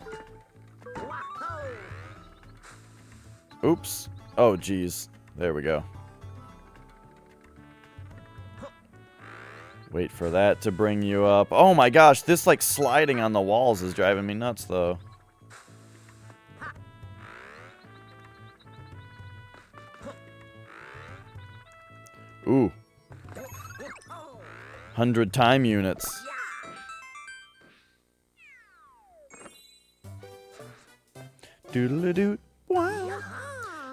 Oops. Oh, geez. There we go. Wait for that to bring you up. Oh my gosh, this like sliding on the walls is driving me nuts though. Ooh. 100 time units. Doodle-doo. Wow.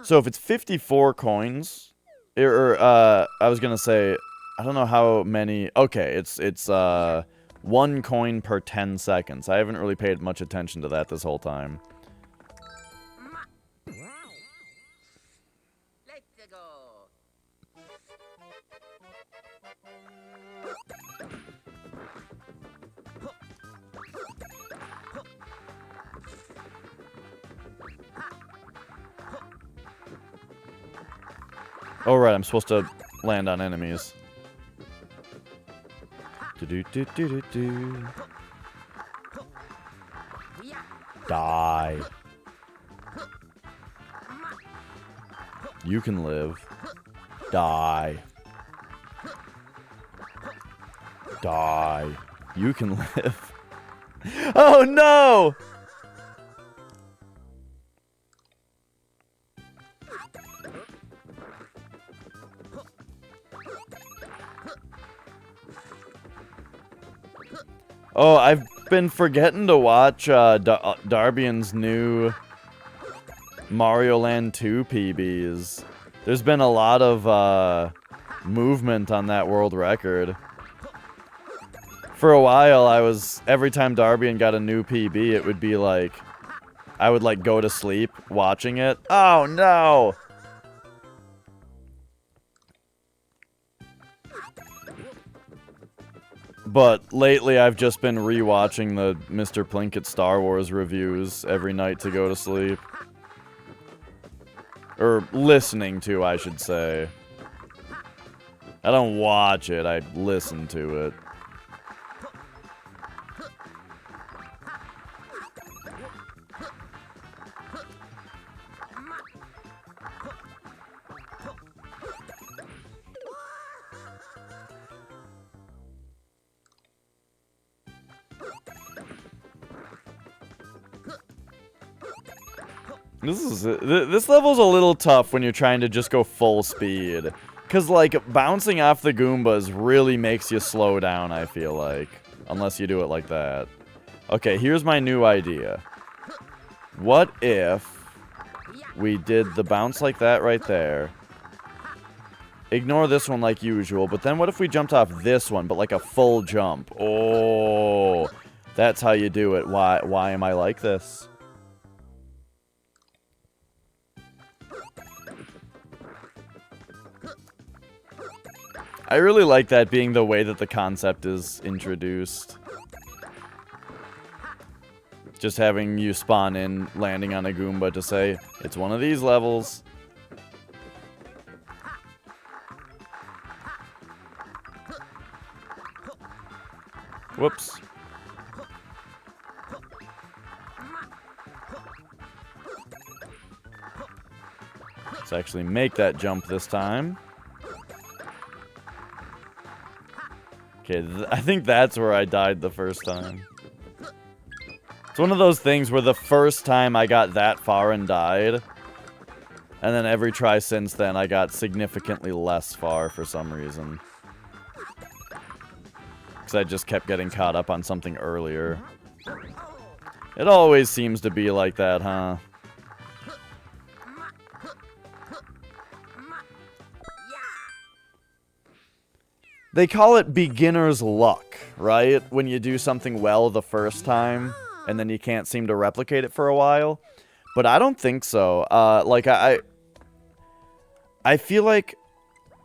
So if it's 54 coins, I was gonna say, I don't know how many. Okay, it's 1 coin per 10 seconds. I haven't really paid much attention to that this whole time. Oh right, I'm supposed to land on enemies. Do-do-do-do-do-do. Die. You can live. Die. Die. You can live. Oh no! Oh, I've been forgetting to watch Darbian's new Mario Land 2 PBs. There's been a lot of movement on that world record. For a while, every time Darbian got a new PB, it would be like, I would like go to sleep watching it. Oh no! But lately, I've just been rewatching the Mr. Plinkett Star Wars reviews every night to go to sleep. Or listening to, I should say. I don't watch it, I listen to it. This level's a little tough when you're trying to just go full speed. Because, like, bouncing off the Goombas really makes you slow down, I feel like. Unless you do it like that. Okay, here's my new idea. What if we did the bounce like that right there? Ignore this one like usual, but then what if we jumped off this one, but like a full jump? Oh, that's how you do it. Why am I like this? I really like that being the way that the concept is introduced. Just having you spawn in, landing on a Goomba to say, it's one of these levels. Whoops. Let's actually make that jump this time. Okay, I think that's where I died the first time. It's one of those things where the first time I got that far and died, and then every try since then I got significantly less far for some reason. Because I just kept getting caught up on something earlier. It always seems to be like that, huh? They call it beginner's luck, right? When you do something well the first time, and then you can't seem to replicate it for a while. But I don't think so. Like, I feel like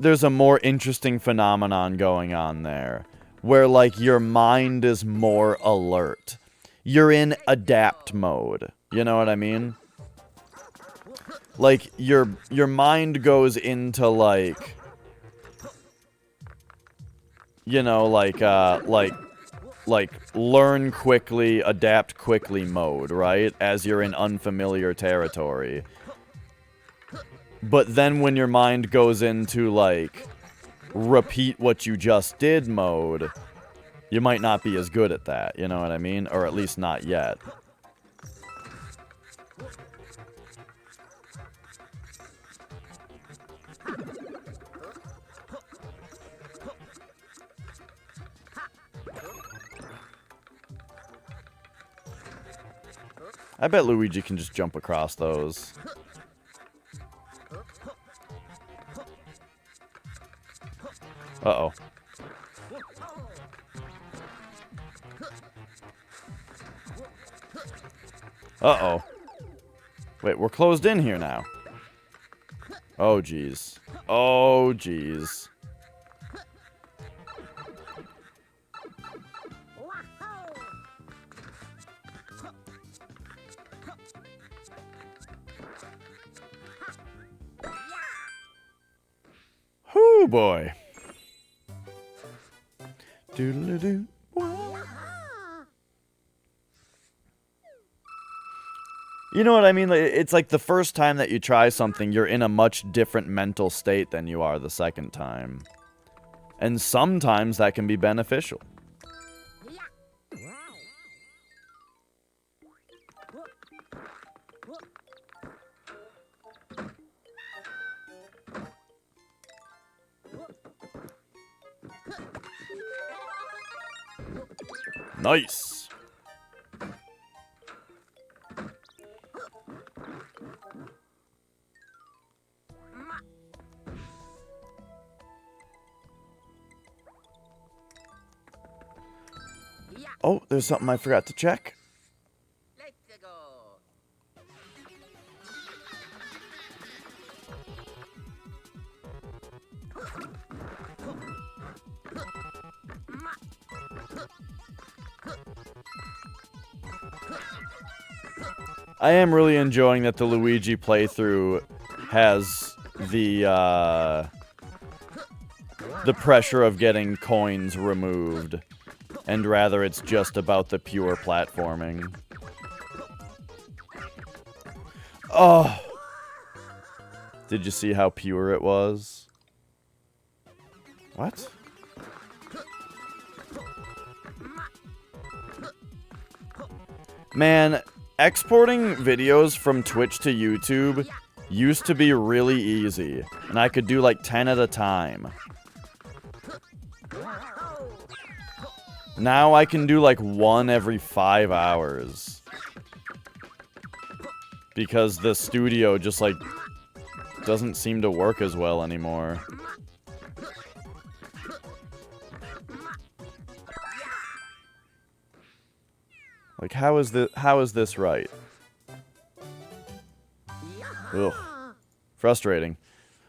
there's a more interesting phenomenon going on there. Where, like, your mind is more alert. You're in adapt mode. You know what I mean? Like, your mind goes into, like... You know, like learn quickly, adapt quickly mode, right? As you're in unfamiliar territory. But then when your mind goes into, like, repeat what you just did mode, you might not be as good at that, you know what I mean? Or at least not yet. I bet Luigi can just jump across those. Uh-oh. Uh-oh. Wait, we're closed in here now. Oh, jeez. Oh, jeez. Whoo, boy. Doodle-doo. You know what I mean? It's like the first time that you try something, you're in a much different mental state than you are the second time. And sometimes that can be beneficial. Nice. Oh, there's something I forgot to check. Let's go. I am really enjoying that the Luigi playthrough has the pressure of getting coins removed. And rather, it's just about the pure platforming. Oh! Did you see how pure it was? What? Man, exporting videos from Twitch to YouTube used to be really easy. And I could do like 10 at a time. Now I can do like 1 every 5 hours. Because the studio just like doesn't seem to work as well anymore. Like how is this right? Ugh. Frustrating.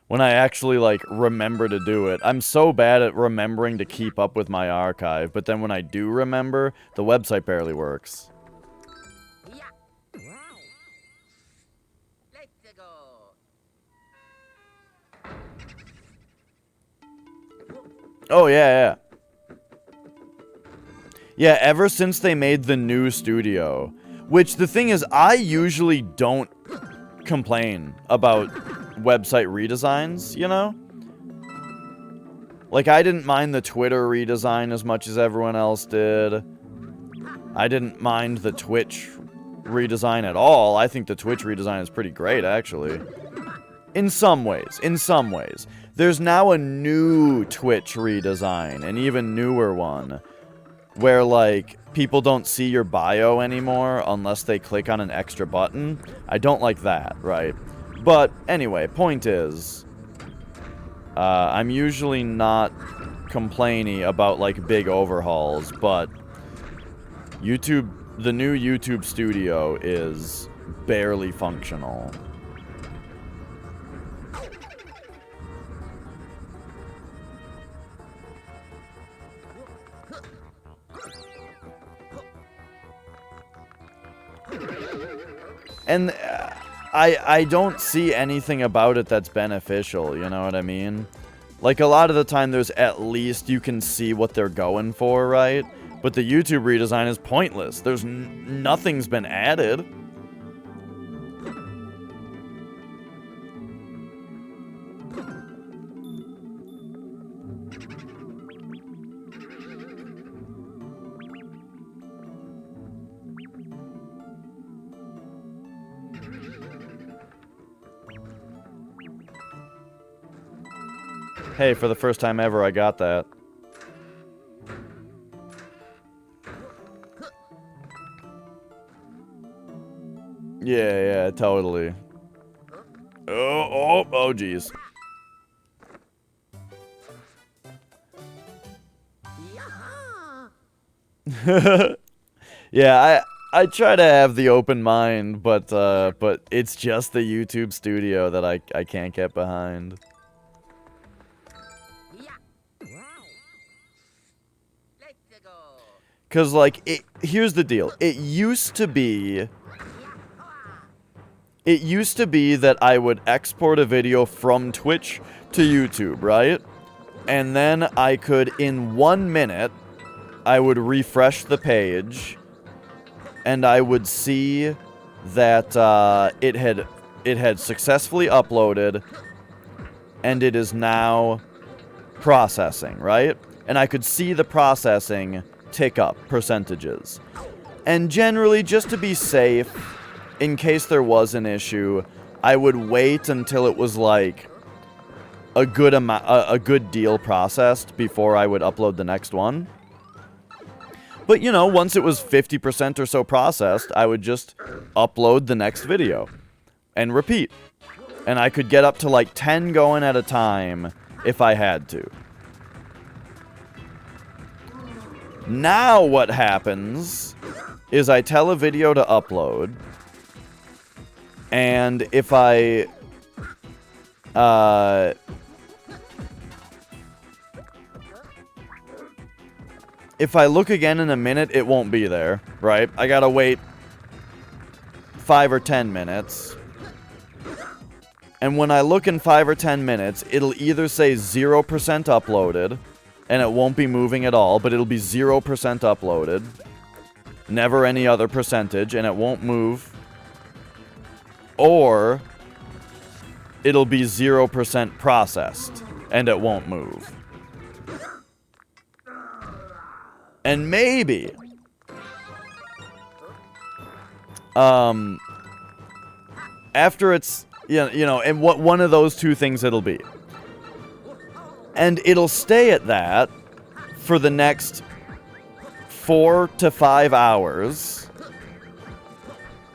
When I actually, like, remember to do it. I'm so bad at remembering to keep up with my archive, but then when I do remember, the website barely works. Let's go. Oh, yeah. Yeah, ever since they made the new studio. Which, the thing is, I usually don't complain about website redesigns, you know? Like, I didn't mind the Twitter redesign as much as everyone else did. I didn't mind the Twitch redesign at all. I think the Twitch redesign is pretty great, actually. In some ways. There's now a new Twitch redesign, an even newer one, where, like, people don't see your bio anymore unless they click on an extra button. I don't like that, right? But, anyway, point is, I'm usually not complainy about, like, big overhauls, but YouTube, the new YouTube Studio is barely functional. And I don't see anything about it that's beneficial, you know what I mean? Like, a lot of the time there's at least you can see what they're going for, right? But the YouTube redesign is pointless. There's nothing's been added. Hey, for the first time ever, I got that. Yeah, totally. Oh, jeez. Yeah, I try to have the open mind, but it's just the YouTube studio that I can't get behind. Cause like here's the deal. It used to be that I would export a video from Twitch to YouTube, right? And then I could, in 1 minute, I would refresh the page, and I would see that it had successfully uploaded, and it is now processing, right? And I could see the processing tick up percentages. And generally, just to be safe, in case there was an issue, I would wait until it was like a good deal processed before I would upload the next one. But you know, once it was 50% or so processed, I would just upload the next video and repeat. And I could get up to like 10 going at a time if I had to. Now what happens is I tell a video to upload, and if I look again in a minute, it won't be there, right? I gotta wait 5 or 10 minutes. And when I look in 5 or 10 minutes, it'll either say 0% uploaded, and it won't be moving at all, but it'll be 0% uploaded. Never any other percentage, and it won't move. Or it'll be 0% processed, and it won't move. And maybe after it's, you know, and what one of those two things it'll be. And it'll stay at that for the next 4 to 5 hours.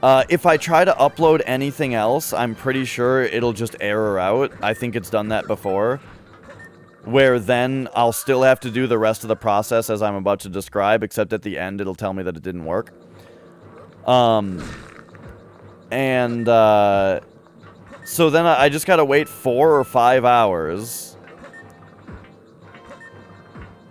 If I try to upload anything else, I'm pretty sure it'll just error out. I think it's done that before. Where then I'll still have to do the rest of the process as I'm about to describe, except at the end it'll tell me that it didn't work. So then I just gotta wait 4 or 5 hours.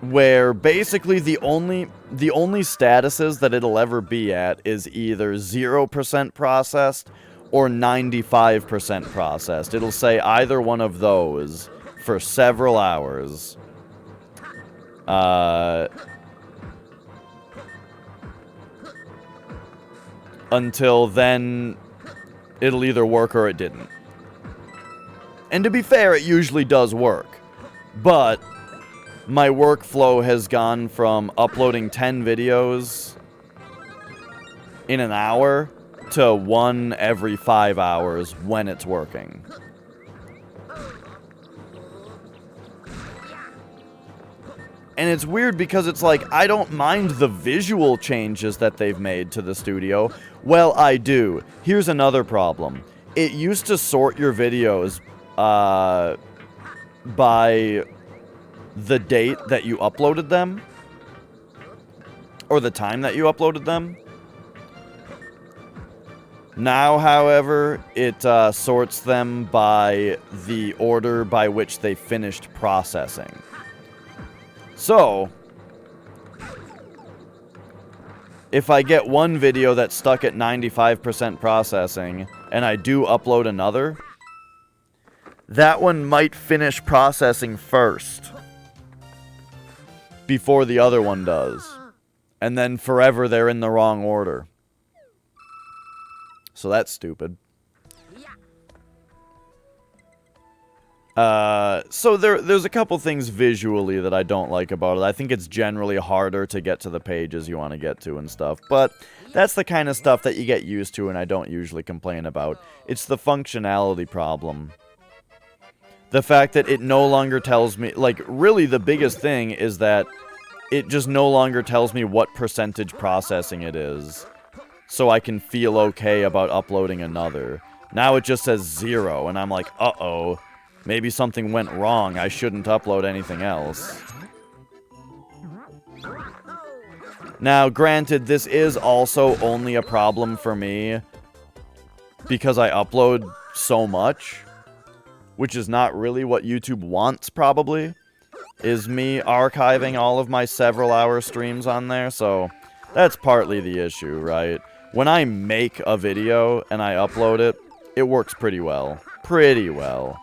Where basically the only statuses that it'll ever be at is either 0% processed or 95% processed. It'll say either one of those for several hours. Until then, it'll either work or it didn't. And to be fair, it usually does work. But my workflow has gone from uploading 10 videos in an hour to 1 every 5 hours when it's working. And it's weird because it's like, I don't mind the visual changes that they've made to the studio. Well, I do. Here's another problem. It used to sort your videos by the date that you uploaded them, or the time that you uploaded them. Now, however, it sorts them by the order by which they finished processing. So, if I get one video that's stuck at 95% processing, and I do upload another, that one might finish processing first before the other one does. And then forever they're in the wrong order. So that's stupid. So there's a couple things visually that I don't like about it. I think it's generally harder to get to the pages you want to get to and stuff. But that's the kind of stuff that you get used to and I don't usually complain about. It's the functionality problem The fact that it no longer tells me, like, really the biggest thing is that it just no longer tells me what percentage processing it is. So I can feel okay about uploading another. Now it just says 0, and I'm like, uh-oh. Maybe something went wrong. I shouldn't upload anything else. Now, granted, this is also only a problem for me because I upload so much, which is not really what YouTube wants, probably, is me archiving all of my several-hour streams on there, so that's partly the issue, right? When I make a video and I upload it, it works pretty well. Pretty well.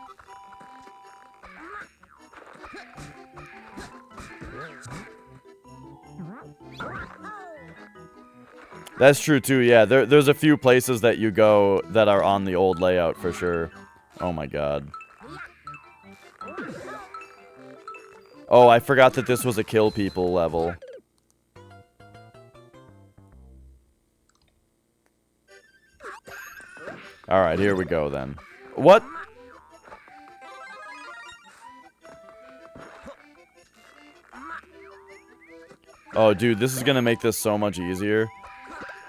That's true, too, yeah. There's a few places that you go that are on the old layout, for sure. Oh my god. Oh, I forgot that this was a kill people level. Alright, here we go, then. What? Oh, dude, this is gonna make this so much easier.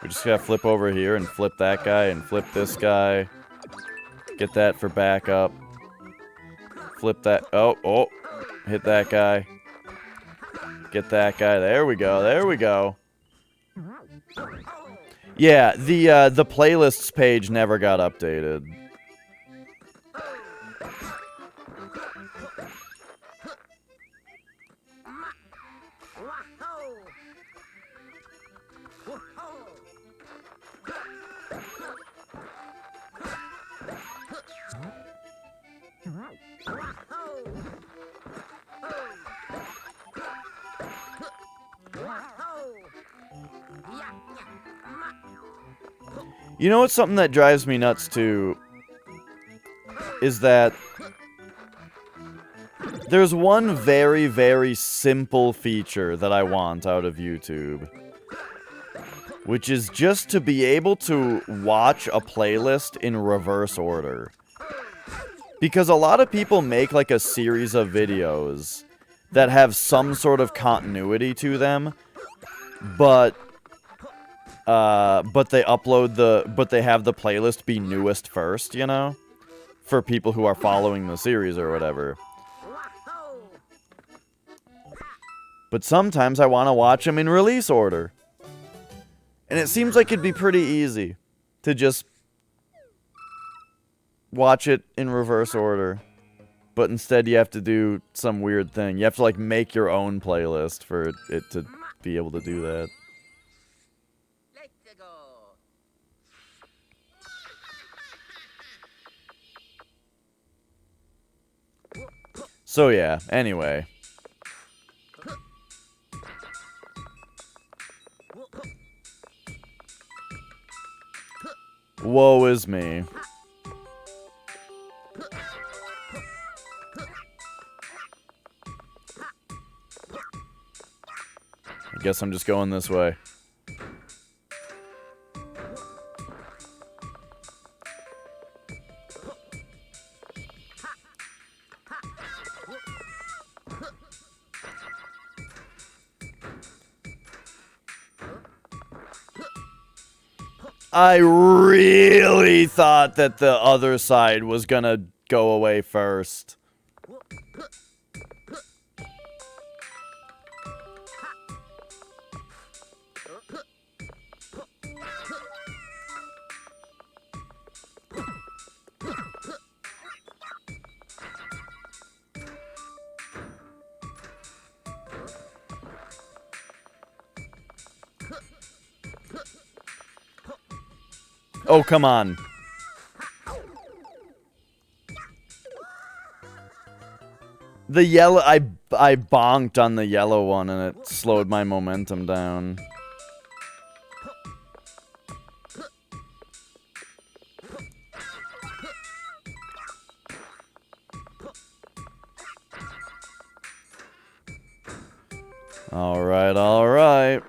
We just gotta flip over here and flip that guy and flip this guy. Get that for backup. Flip that. Oh. Hit that guy. Get that guy. There we go. There we go. Yeah, the playlists page never got updated. You know what's something that drives me nuts too? Is that there's one very, very simple feature that I want out of YouTube. Which is just to be able to watch a playlist in reverse order. Because a lot of people make like a series of videos that have some sort of continuity to them, but they have the playlist be newest first, you know? For people who are following the series or whatever. But sometimes I want to watch them in release order. And it seems like it'd be pretty easy to just watch it in reverse order. But instead you have to do some weird thing. You have to like make your own playlist for it to be able to do that. Let's go. So yeah, anyway. Woe is me. I guess I'm just going this way. I really thought that the other side was gonna go away first. Oh, come on. The yellow, I bonked on the yellow one and it slowed my momentum down. Alright, alright.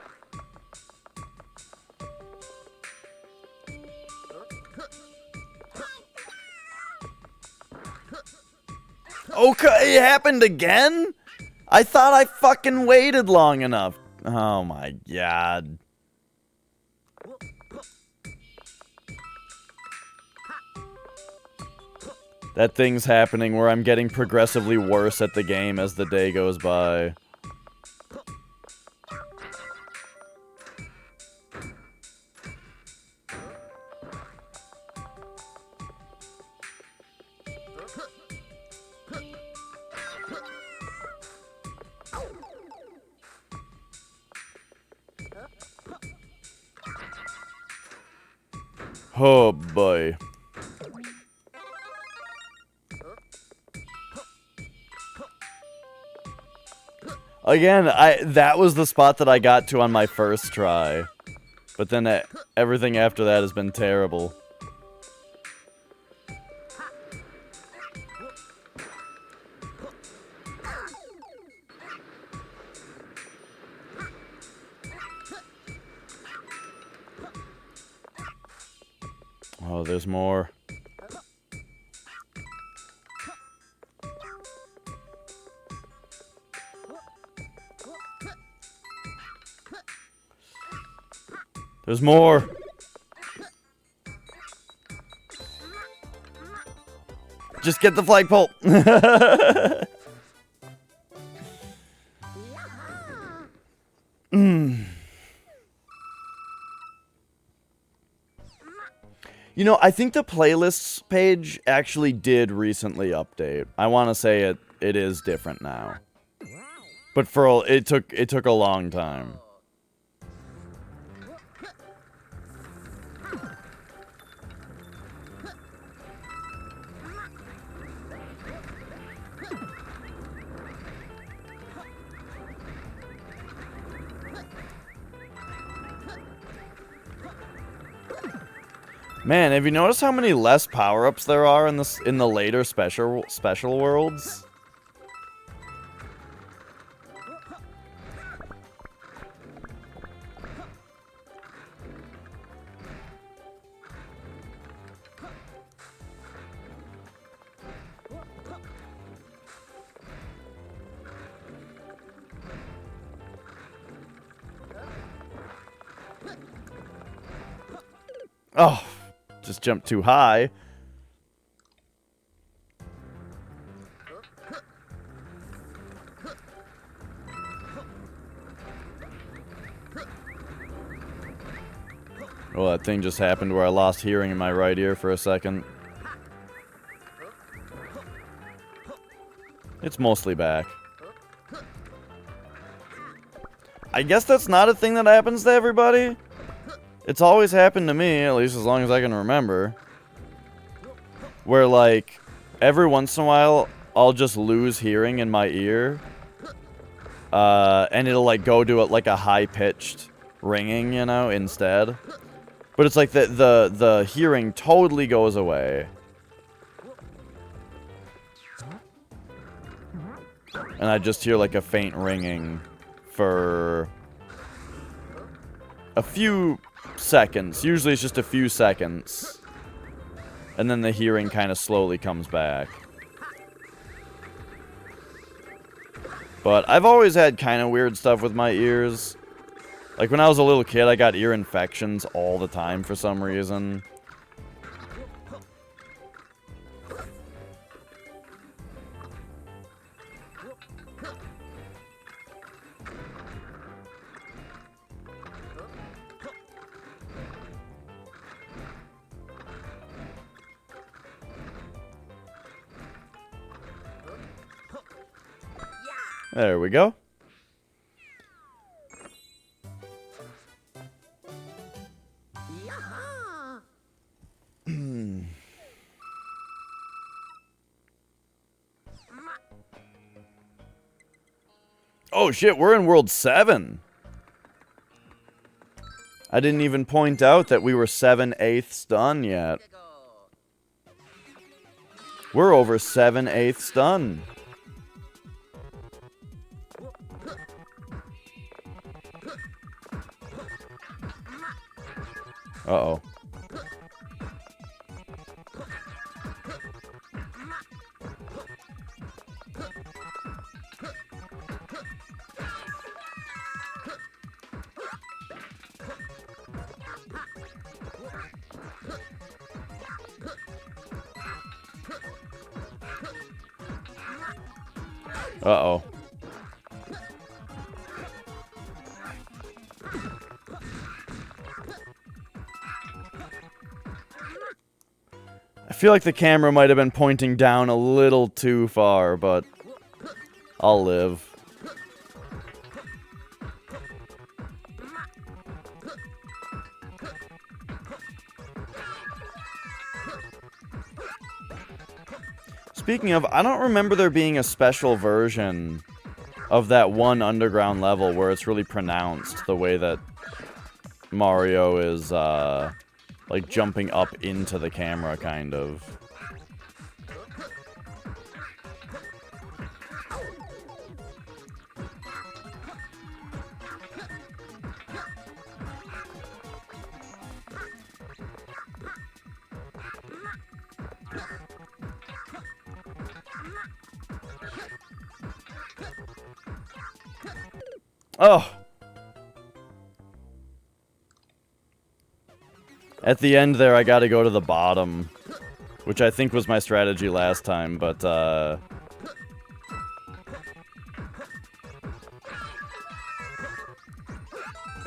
Okay, it happened again? I thought I fucking waited long enough. Oh my god. That thing's happening where I'm getting progressively worse at the game as the day goes by. Oh boy. Again, that was the spot that I got to on my first try. But then everything after that has been terrible. Oh, there's more. There's more. Just get the flagpole. You know, I think the playlists page actually did recently update. I want to say it is different now. But it took a long time. Man, have you noticed how many less power-ups there are in the later special worlds? Oh, just jumped too high. Well, that thing just happened where I lost hearing in my right ear for a second. It's mostly back. I guess that's not a thing that happens to everybody. It's always happened to me, at least as long as I can remember. Where, like, every once in a while, I'll just lose hearing in my ear. And it'll, like, go to, like, a high-pitched ringing, you know, instead. But it's like the hearing totally goes away. And I just hear, like, a faint ringing for a few seconds. Usually it's just a few seconds. And then the hearing kind of slowly comes back. But I've always had kind of weird stuff with my ears. Like when I was a little kid, I got ear infections all the time for some reason. There we go. Oh shit, we're in World 7. I didn't even point out that we were 7/8 done yet. We're over 7/8 done. Uh-oh. Uh-oh. I feel like the camera might have been pointing down a little too far, but I'll live. Speaking of, I don't remember there being a special version of that one underground level where it's really pronounced the way that Mario is, like, jumping up into the camera, kind of. Oh! At the end there, I gotta go to the bottom, which I think was my strategy last time, but,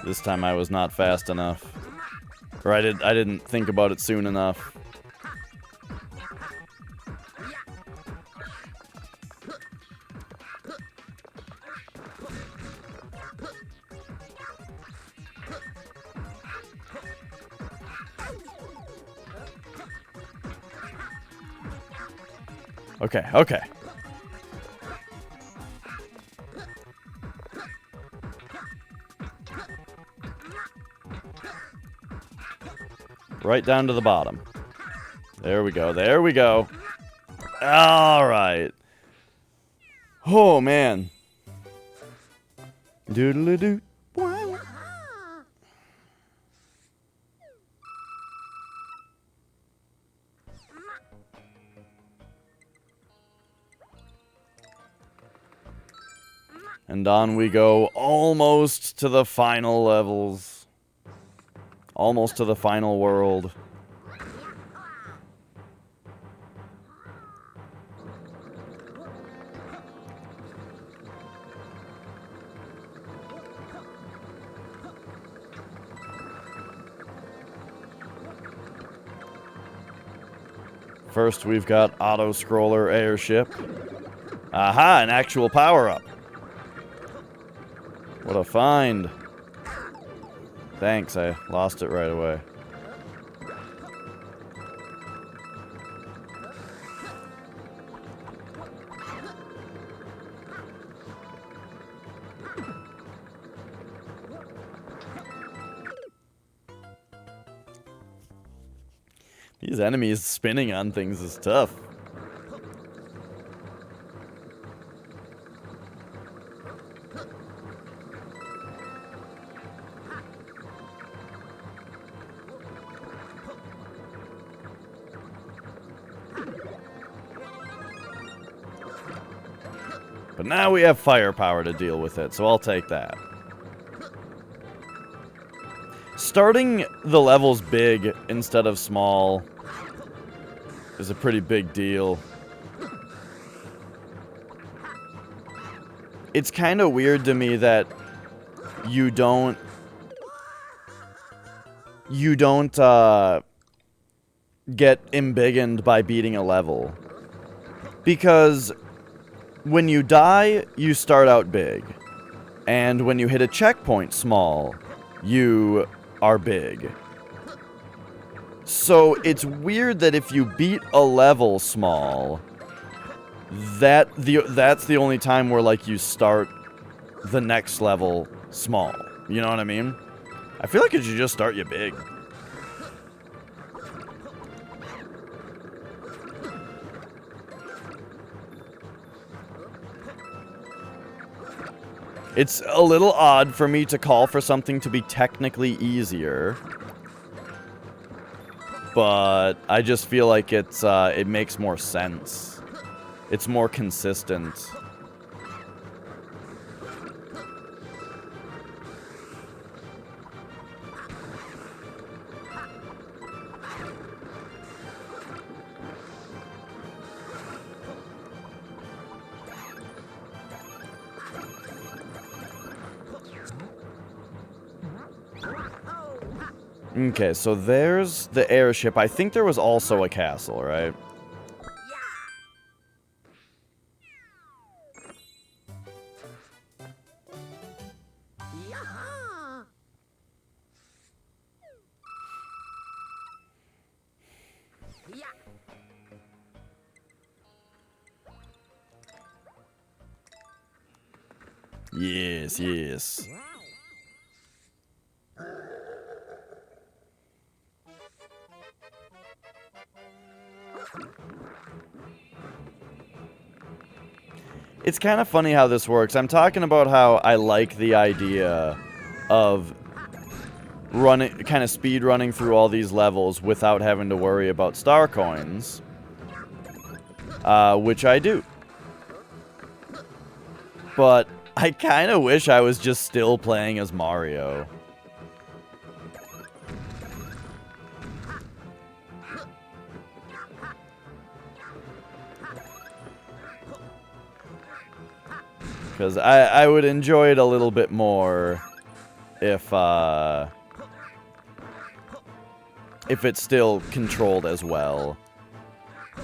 this time I was not fast enough. Or I didn't think about it soon enough. Okay, okay. Right down to the bottom. There we go, there we go. Alright. Oh, man. Doodle-doo. Wow. And on we go, almost to the final levels. Almost to the final world. First, we've got auto-scroller airship. Aha, an actual power-up. What a find. Thanks, I lost it right away. These enemies spinning on things is tough. But now we have firepower to deal with it, so I'll take that. Starting the levels big instead of small is a pretty big deal. It's kind of weird to me that you don't get embiggened by beating a level. Because when you die, you start out big. And when you hit a checkpoint small, you are big. So it's weird that if you beat a level small, that's the only time where, like, you start the next level small. You know what I mean? I feel like it should just start you big. It's a little odd for me to call for something to be technically easier. But I just feel like it makes more sense. It's more consistent. Okay, so there's the airship. I think there was also a castle, right? Yaha! Yeah. Yes, yes. It's kind of funny how this works. I'm talking about how I like the idea of kind of speed running through all these levels without having to worry about star coins, which I do. But I kind of wish I was just still playing as Mario. Because I would enjoy it a little bit more if it's still controlled as well.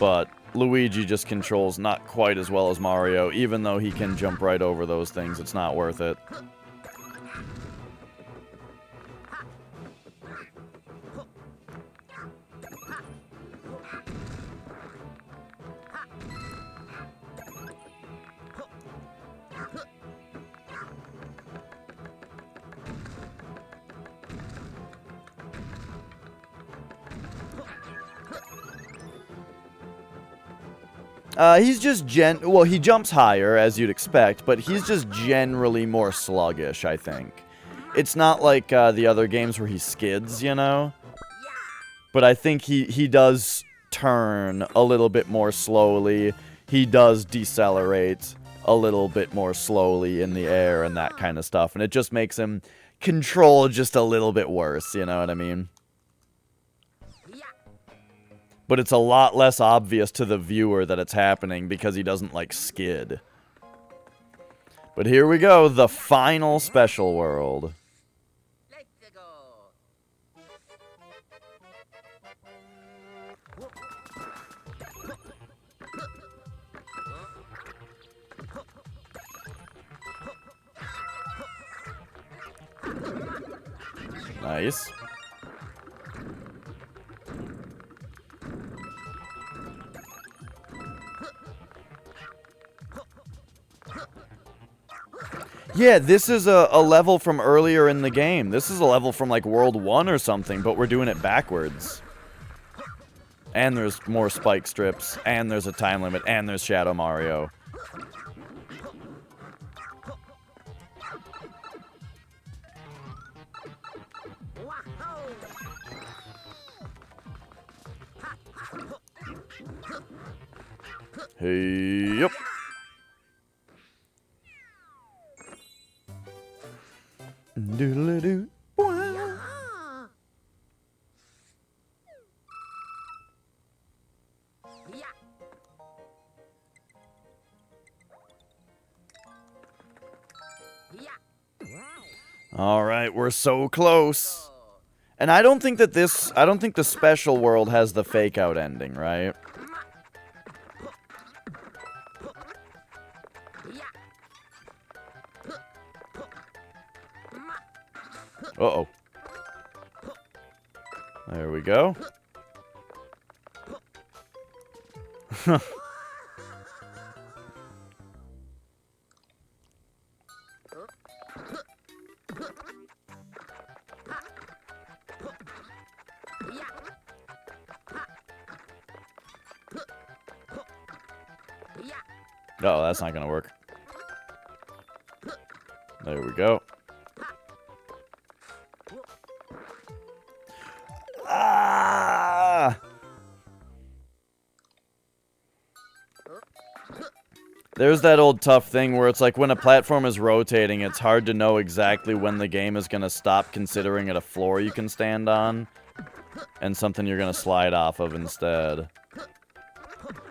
But Luigi just controls not quite as well as Mario. Even though he can jump right over those things, it's not worth it. He's just well, he jumps higher, as you'd expect, but he's just generally more sluggish, I think. It's not like the other games where he skids, you know? But I think he does turn a little bit more slowly. He does decelerate a little bit more slowly in the air and that kind of stuff. And it just makes him control just a little bit worse, you know what I mean? But it's a lot less obvious to the viewer that it's happening because he doesn't, like, skid. But here we go, the final special world. Let's go. Nice. Yeah, this is a level from earlier in the game. This is a level from, like, World 1 or something, but we're doing it backwards. And there's more spike strips, and there's a time limit, and there's Shadow Mario. Hey, yep. Doodle-doo. All right, we're so close. And I don't think that I don't think the special world has the fake out ending, right? Uh-oh. There we go. Oh, that's not gonna work. There we go. Ah! There's that old tough thing where it's like when a platform is rotating, it's hard to know exactly when the game is gonna stop considering it a floor you can stand on and something you're gonna slide off of instead.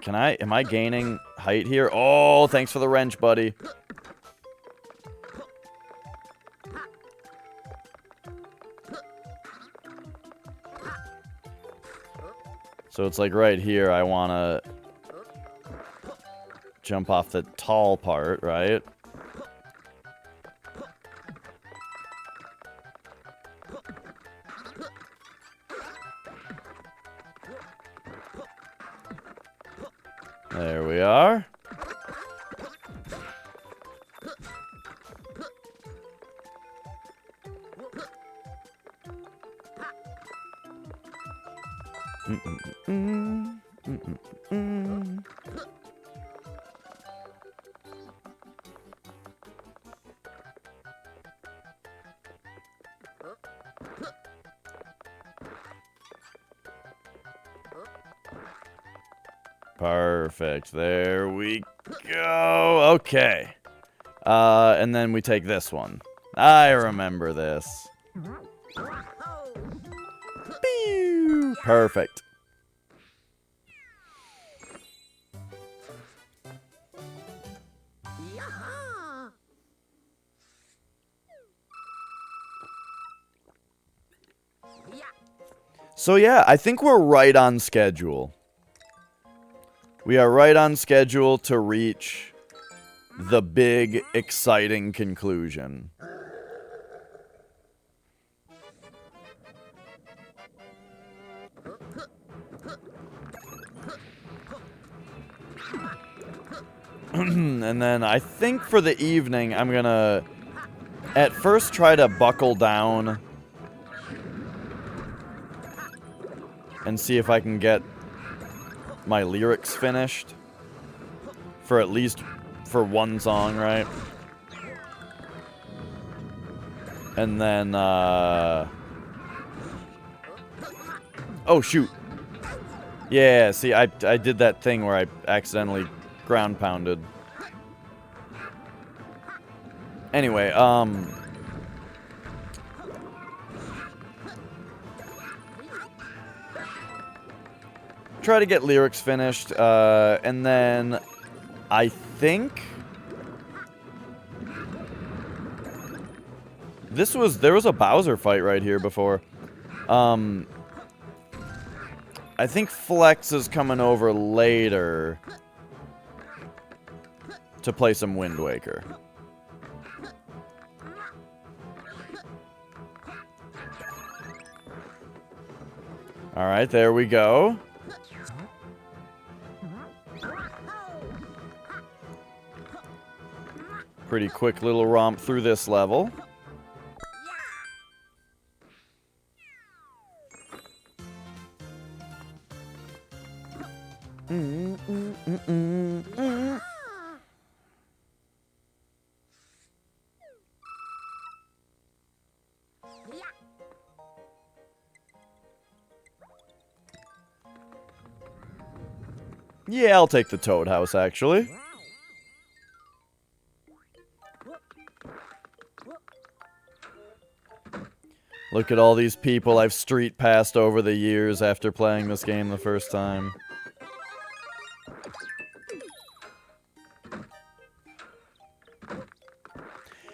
Am I gaining height here? Oh, thanks for the wrench, buddy. So it's like right here, I want to jump off the tall part, right? There we are. Perfect. There we go. Okay. And then we take this one. I remember this. Pew! Perfect. Yeah. Yeah. So yeah, I think we're right on schedule. We are right on schedule to reach the big, exciting conclusion. And then I think for the evening, I'm gonna at first try to buckle down and see if I can get my lyrics finished for at least for one song, right? And then oh shoot. Yeah, see, I did that thing where I accidentally ground pounded. Anyway, try to get lyrics finished, and then I think there was a Bowser fight right here before. I think Flex is coming over later to play some Wind Waker. Alright, there we go. Pretty quick little romp through this level. Yeah, I'll take the Toad House, actually. Look at all these people I've street passed over the years after playing this game the first time.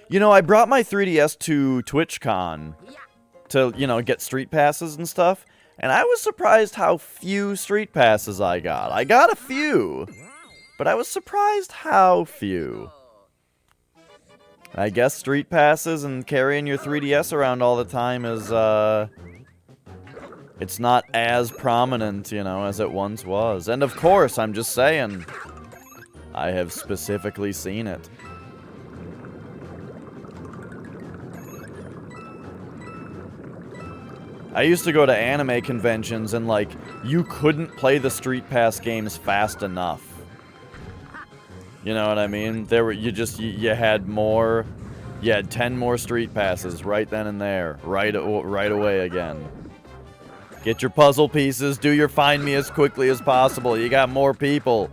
You know, I brought my 3DS to TwitchCon to, you know, get street passes and stuff. And I was surprised how few street passes I got. I got a few, but I was surprised how few. I guess street passes and carrying your 3DS around all the time is, it's not as prominent, you know, as it once was. And of course, I'm just saying, I have specifically seen it. I used to go to anime conventions and, like, you couldn't play the Street Pass games fast enough. You know what I mean? You had more, you had 10 more Street Passes right then and there, right away again. Get your puzzle pieces, do your find me as quickly as possible. You got more people.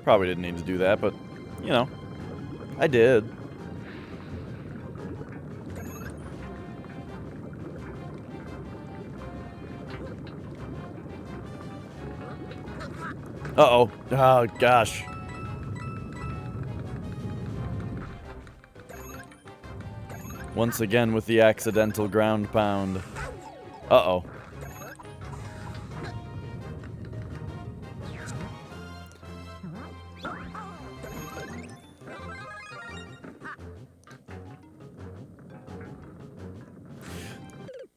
Probably didn't need to do that, but, you know, I did. Uh-oh. Oh, gosh. Once again with the accidental ground pound. Uh-oh.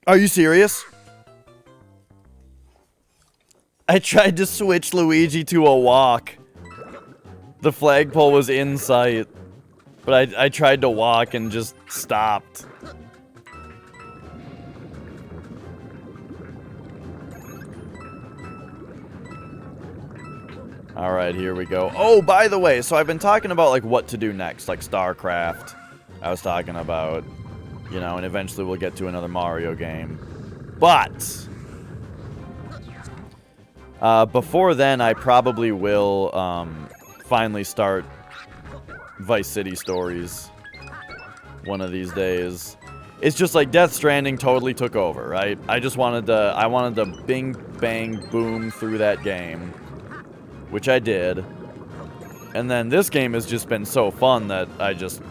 Are you serious? I tried to switch Luigi to a walk. The flagpole was in sight. But I tried to walk and just stopped. Alright, here we go. Oh, by the way, so I've been talking about, like, what to do next. Like, StarCraft. I was talking about, you know, and eventually we'll get to another Mario game. But before then, I probably will finally start Vice City Stories one of these days. It's just like Death Stranding totally took over, right? I wanted to bing, bang, boom through that game, which I did. And then this game has just been so fun that I just,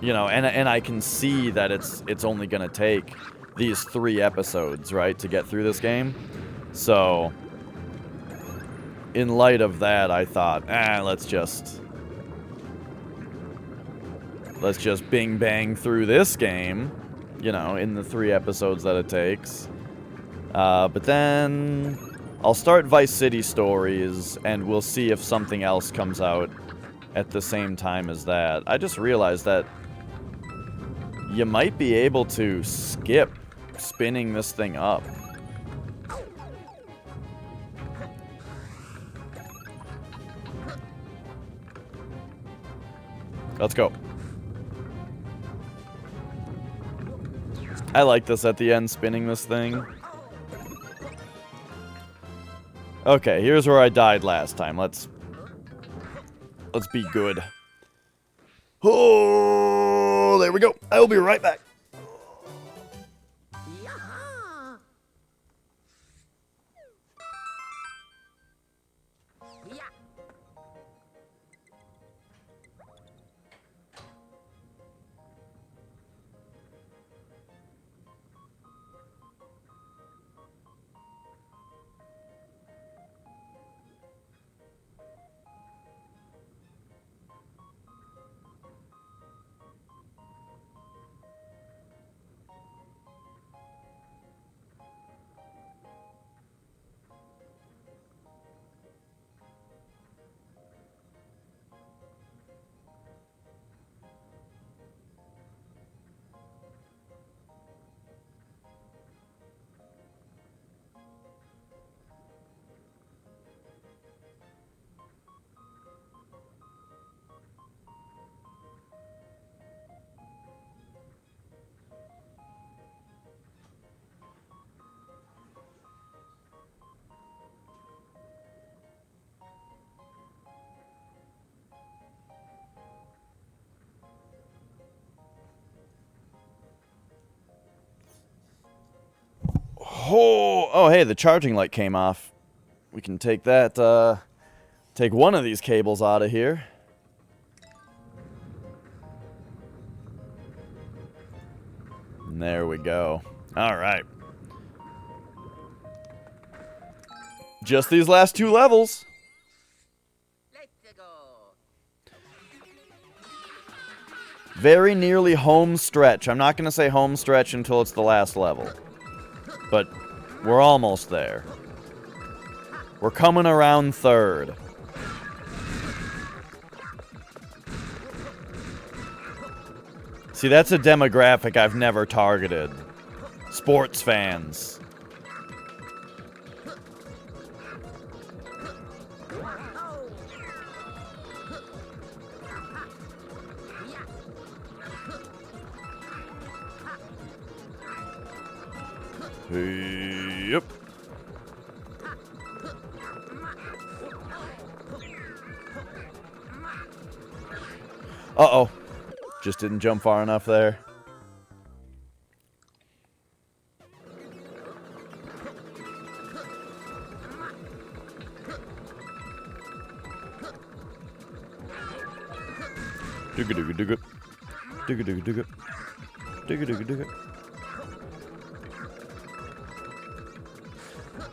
you know, and I can see that it's only gonna take these 3 episodes, right, to get through this game. So, in light of that, I thought, let's just bing bang through this game, you know, in the 3 episodes that it takes. But then I'll start Vice City Stories, and we'll see if something else comes out at the same time as that. I just realized that you might be able to skip spinning this thing up. Let's go. I like this at the end, spinning this thing. Okay, here's where I died last time. Let's be good. Oh, there we go. I will be right back. Yeah. Yeah. Oh, hey, the charging light came off. We can take that, take one of these cables out of here. And there we go. All right. Just these last 2 levels. Let's go. Very nearly home stretch. I'm not going to say home stretch until it's the last level. But we're almost there. We're coming around 3rd. See, that's a demographic I've never targeted. Sports fans. Yep. Uh-oh. Just didn't jump far enough there. Dooga-dooga-dooga. Dooga-dooga-dooga. Dooga-dooga-dooga.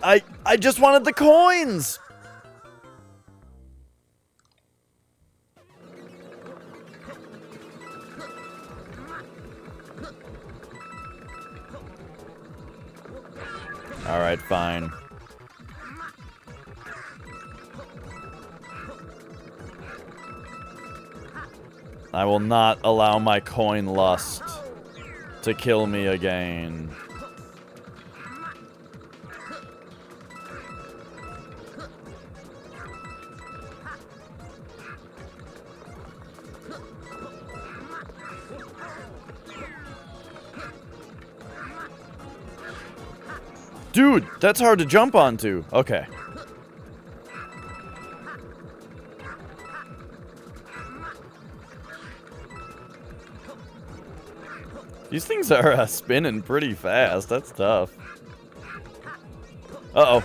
I just wanted the coins! Alright, fine. I will not allow my coin lust to kill me again. Dude, that's hard to jump onto. Okay. These things are spinning pretty fast. That's tough. Uh-oh.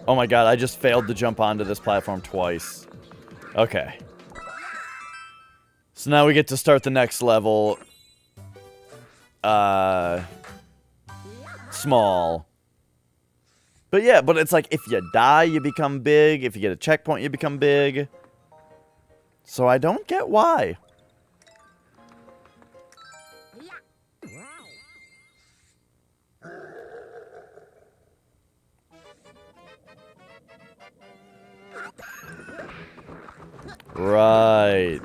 Oh my god, I just failed to jump onto this platform twice. Okay. So now we get to start the next level. Small. But yeah, but it's like if you die, you become big. If you get a checkpoint, you become big. So I don't get why. Right.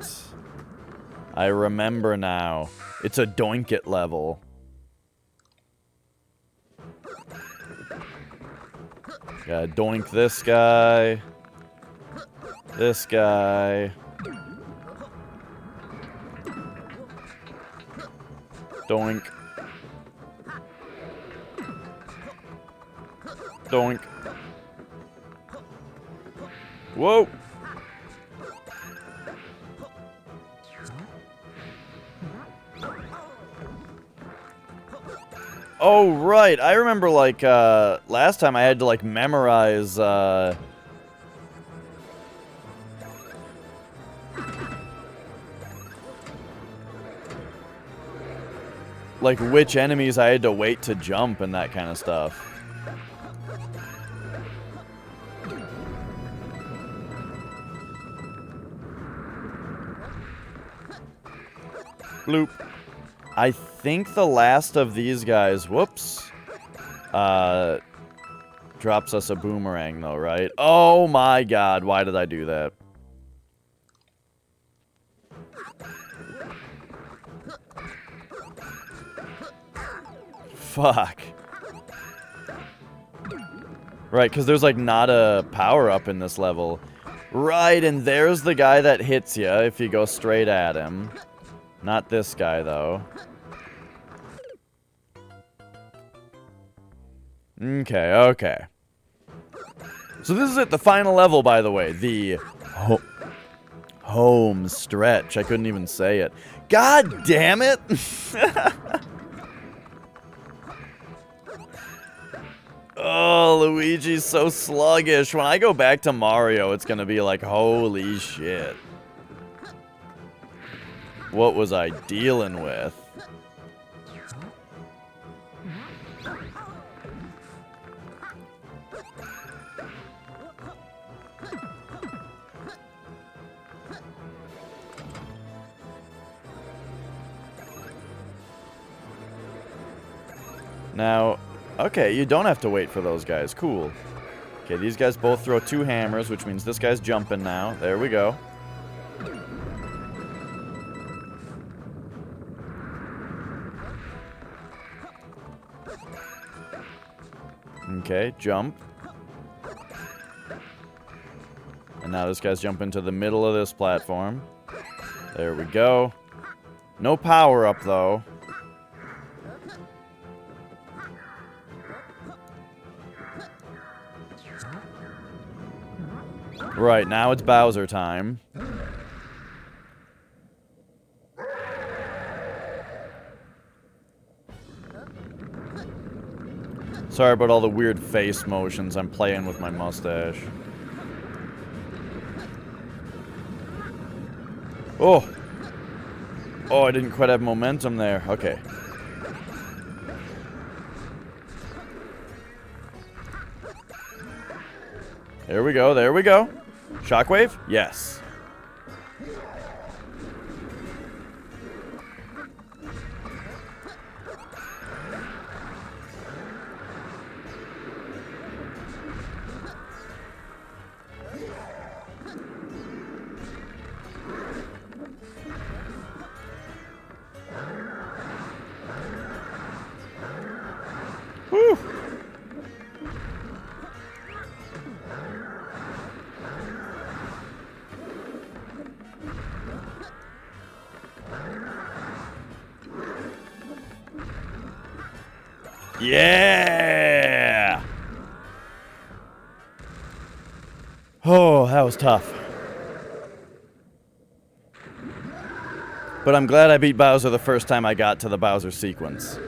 I remember now. It's a doink it level. Gotta doink this guy. This guy. Doink. Doink. Whoa! Oh, right. I remember, like, last time I had to, like, memorize, like, which enemies I had to wait to jump and that kind of stuff. Bloop. I think the last of these guys, whoops, drops us a boomerang though, right? Oh my god, why did I do that? Fuck. Right, because there's like not a power-up in this level. Right, and there's the guy that hits you if you go straight at him. Not this guy, though. Okay, okay. So this is it, the final level, by the way. The home stretch. I couldn't even say it. God damn it! Oh, Luigi's so sluggish. When I go back to Mario, it's gonna be like, holy shit. What was I dealing with? Now, okay, you don't have to wait for those guys. Cool. Okay, these guys both throw 2 hammers, which means this guy's jumping now. There we go. Okay, jump. And now this guy's jumping to the middle of this platform. There we go. No power up, though. Right, now it's Bowser time. Sorry about all the weird face motions. I'm playing with my mustache. Oh! Oh, I didn't quite have momentum there. Okay. There we go, there we go. Shockwave? Yes. Whew. Yeah! Oh, that was tough. But I'm glad I beat Bowser the first time I got to the Bowser sequence.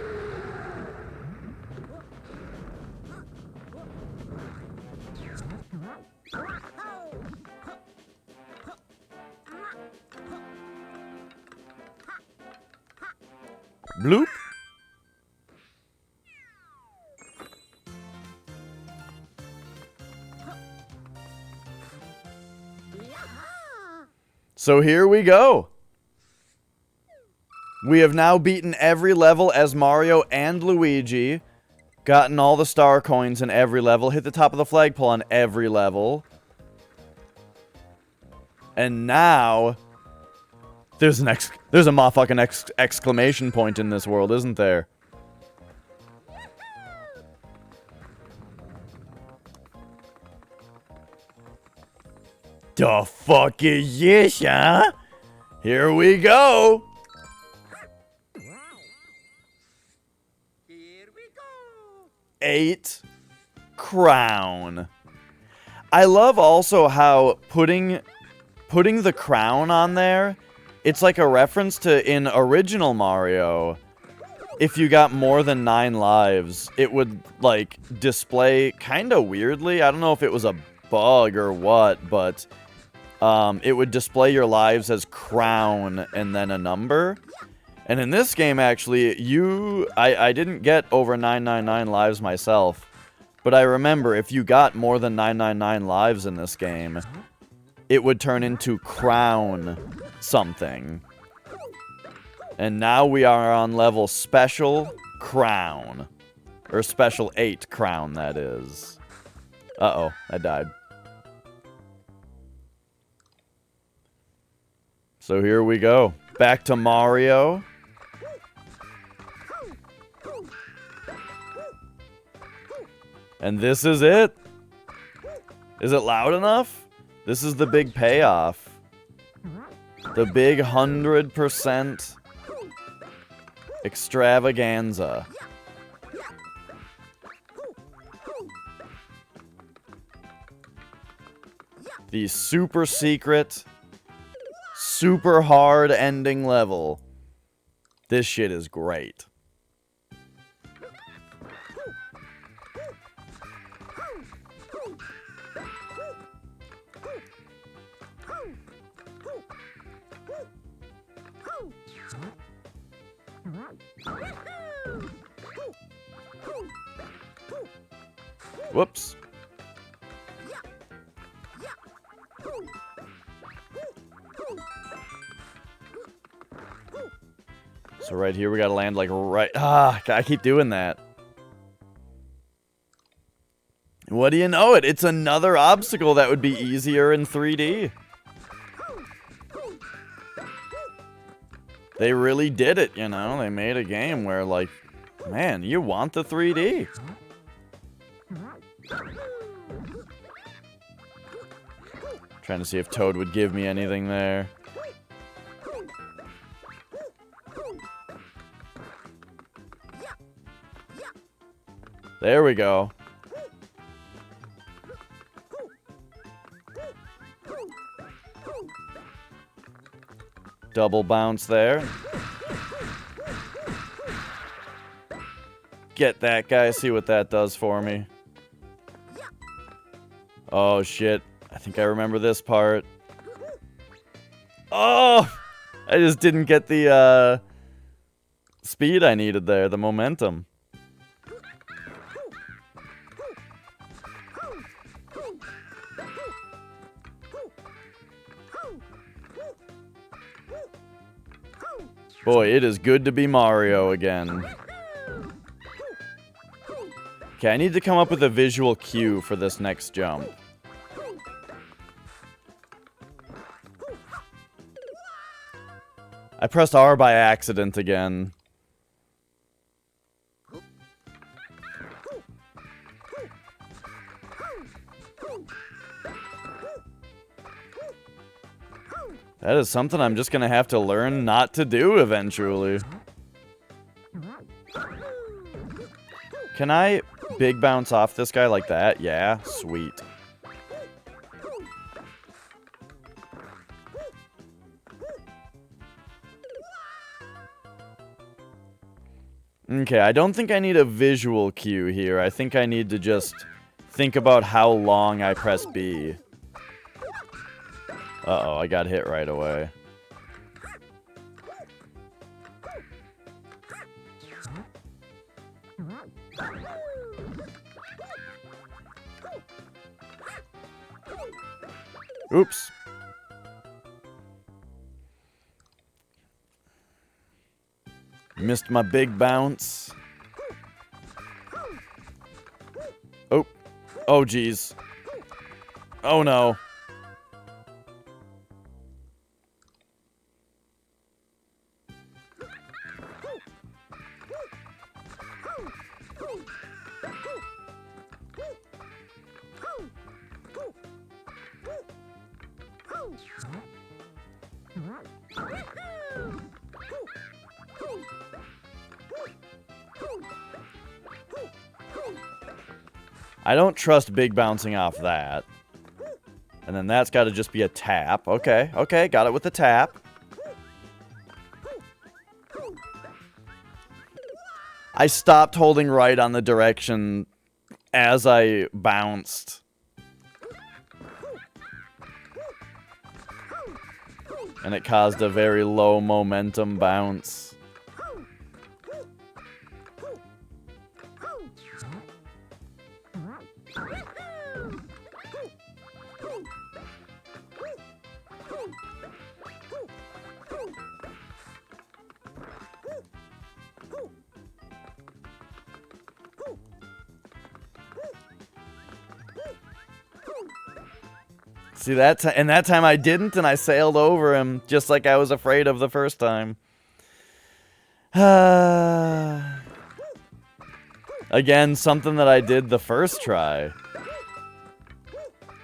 Bloop. So here we go. We have now beaten every level as Mario and Luigi. Gotten all the star coins in every level. Hit the top of the flagpole on every level. And now... There's a motherfucking exclamation point in this world, isn't there? The fuck is this, huh? Here we go! Here we go. 8 crown. I love also how putting the crown on there, it's like a reference to in original Mario. If you got more than 9 lives, it would like display kind of weirdly. I don't know if it was a bug or what, but it would display your lives as crown and then a number. And in this game, actually, I didn't get over 999 lives myself, but I remember if you got more than 999 lives in this game, it would turn into crown something. And now we are on level special crown. Or special 8 crown, that is. Uh-oh, I died. So here we go. Back to Mario. And this is it. Is it loud enough? This is the big payoff. The big 100% extravaganza. The super secret, super hard ending level. This shit is great. Whoops. So right here we gotta land like right... I keep doing that. What do you know it? It's another obstacle that would be easier in 3D. They really did it, you know? They made a game where, like, man, you want the 3D. Trying to see if Toad would give me anything there. There we go. Double bounce there. get that guy, see what that does for me. Oh, shit. I think I remember this part. Oh! I just didn't get the, speed I needed there, the momentum. Boy, it is good to be Mario again. Okay, I need to come up with a visual cue for this next jump. I pressed R by accident again. That is something I'm just gonna have to learn not to do eventually. Can I big bounce off this guy like that? Yeah, sweet. Okay, I don't think I need a visual cue here. I think I need to just think about how long I press B. Uh-oh, I got hit right away. Oops. Missed my big bounce. Oh. Oh, geez. Oh, no. I don't trust big bouncing off that. And then that's got to just be a tap. Okay, okay, got it with the tap. I stopped holding right on the direction as I bounced. And it caused a very low momentum bounce. See, that time I didn't, and I sailed over him, just like I was afraid of the first time. Again, something that I did the first try.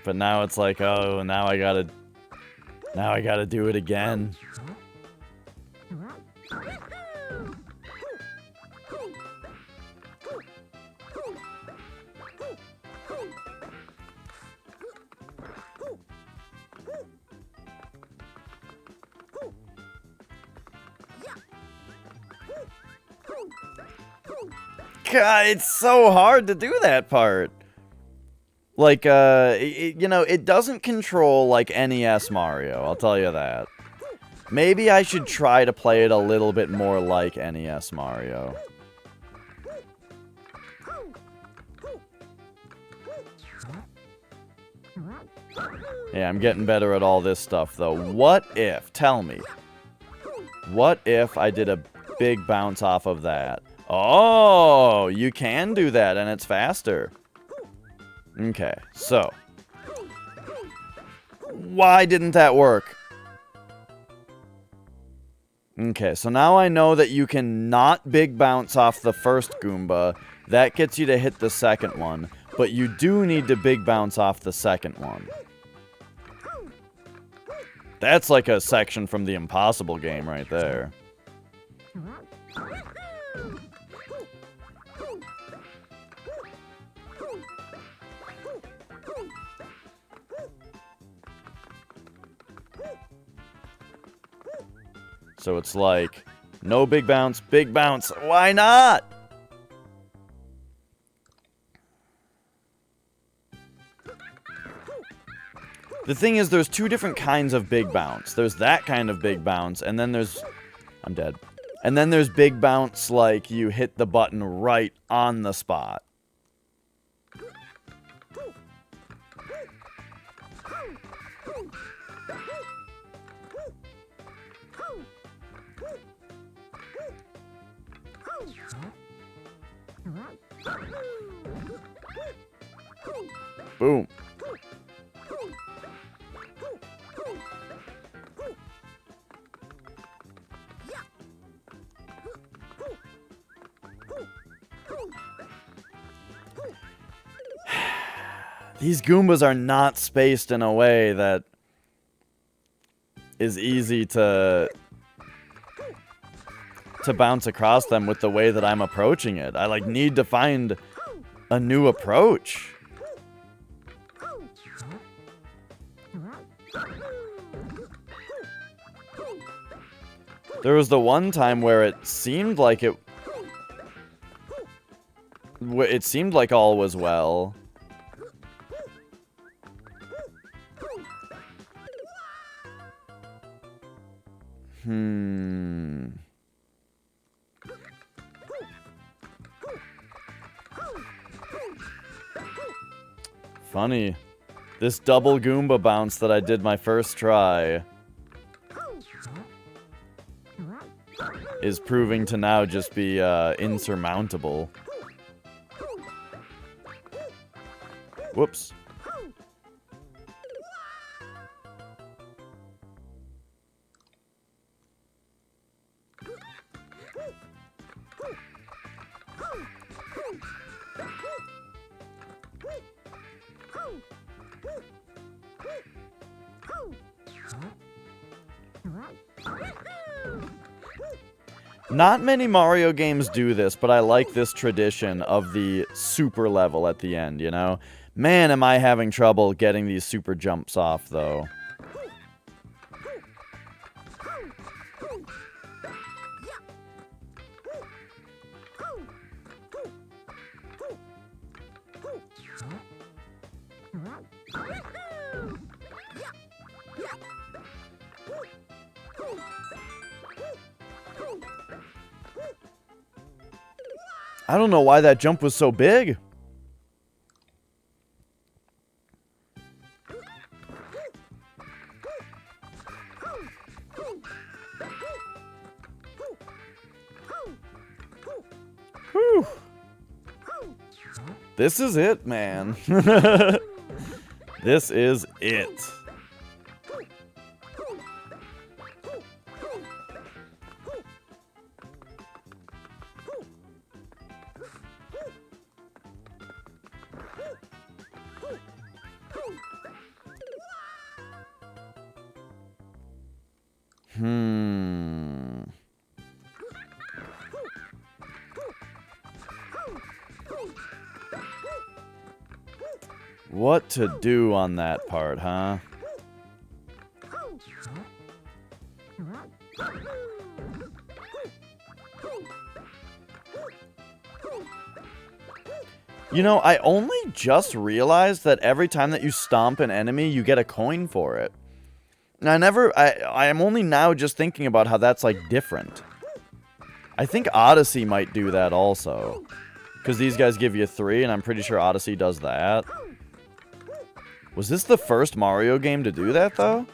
But now it's like, oh, now I gotta do it again. God, it's so hard to do that part. Like, you know, it doesn't control like NES Mario, I'll tell you that. Maybe I should try to play it a little bit more like NES Mario. Yeah, I'm getting better at all this stuff, though. What if, tell me, what if I did a big bounce off of that? Oh, you can do that, and it's faster. Okay, so. Why didn't that work? Okay, so now I know that you can not big bounce off the first Goomba. That gets you to hit the second one. But you do need to big bounce off the second one. That's like a section from the Impossible game right there. So it's like, no big bounce, big bounce. Why not? The thing is, there's two different kinds of big bounce. There's that kind of big bounce, and then there's... I'm dead. And then there's big bounce like you hit the button right on the spot. Boom. These Goombas are not spaced in a way that is easy to bounce across them with the way that I'm approaching it. I like need to find a new approach. There was the one time where it seemed like it seemed like all was well. Funny. This double Goomba bounce that I did my first try is proving to now just be insurmountable. Whoops. Not many Mario games do this, but I like this tradition of the super level at the end, you know? Man, am I having trouble getting these super jumps off, though. I don't know why that jump was so big. Whew. This is it, man. This is it. What to do on that part, huh? You know, I only just realized that every time that you stomp an enemy, you get a coin for it. And I am only now just thinking about how that's, like, different. I think Odyssey might do that also. Because these guys give you 3, and I'm pretty sure Odyssey does that. Was this the first Mario game to do that, though?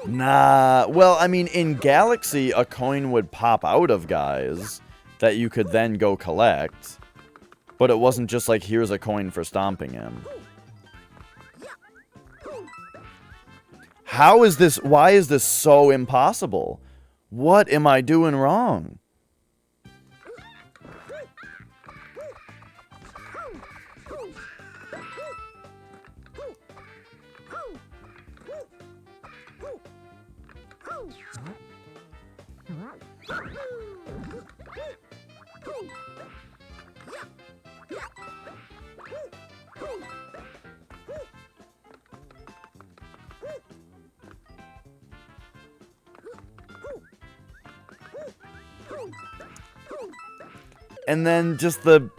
Nah, well, I mean, in Galaxy, a coin would pop out of guys that you could then go collect. But it wasn't just like, here's a coin for stomping him. How is this, why is this so impossible? What am I doing wrong? And then just the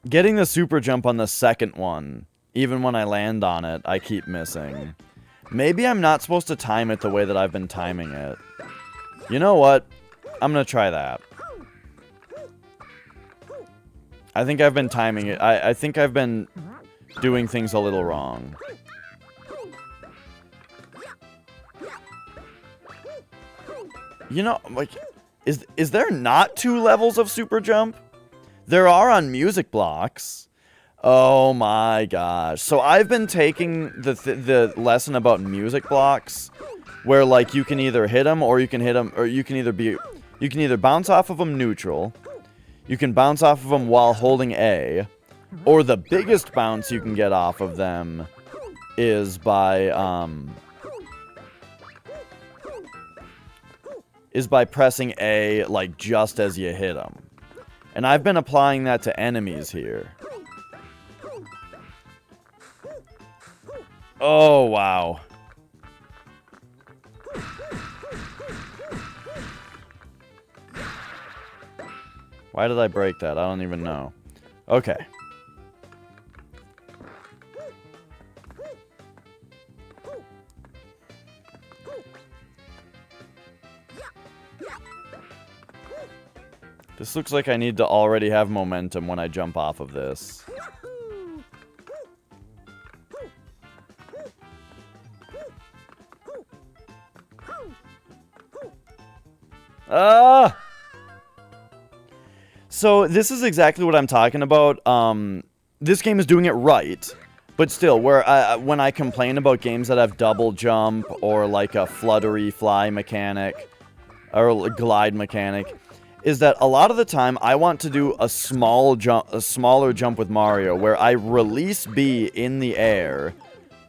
Getting the super jump on the second one, even when I land on it, I keep missing. Maybe I'm not supposed to time it the way that I've been timing it. You know what? I'm gonna try that. I think I've been timing it. I think I've been doing things a little wrong. You know, like, is there not 2 levels of super jump? There are on music blocks. Oh my gosh. So I've been taking the lesson about music blocks where like you can either hit them or you can hit them or you can either bounce off of them neutral. You can bounce off of them while holding A, or the biggest bounce you can get off of them is by pressing A like just as you hit them. And I've been applying that to enemies here. Oh, wow. Why did I break that? I don't even know. Okay. This looks like I need to already have momentum when I jump off of this. Ah! So this is exactly what I'm talking about. This game is doing it right, but still, when I complain about games that have double jump or like a fluttery fly mechanic or glide mechanic, is that a lot of the time I want to do a smaller jump with Mario where I release B in the air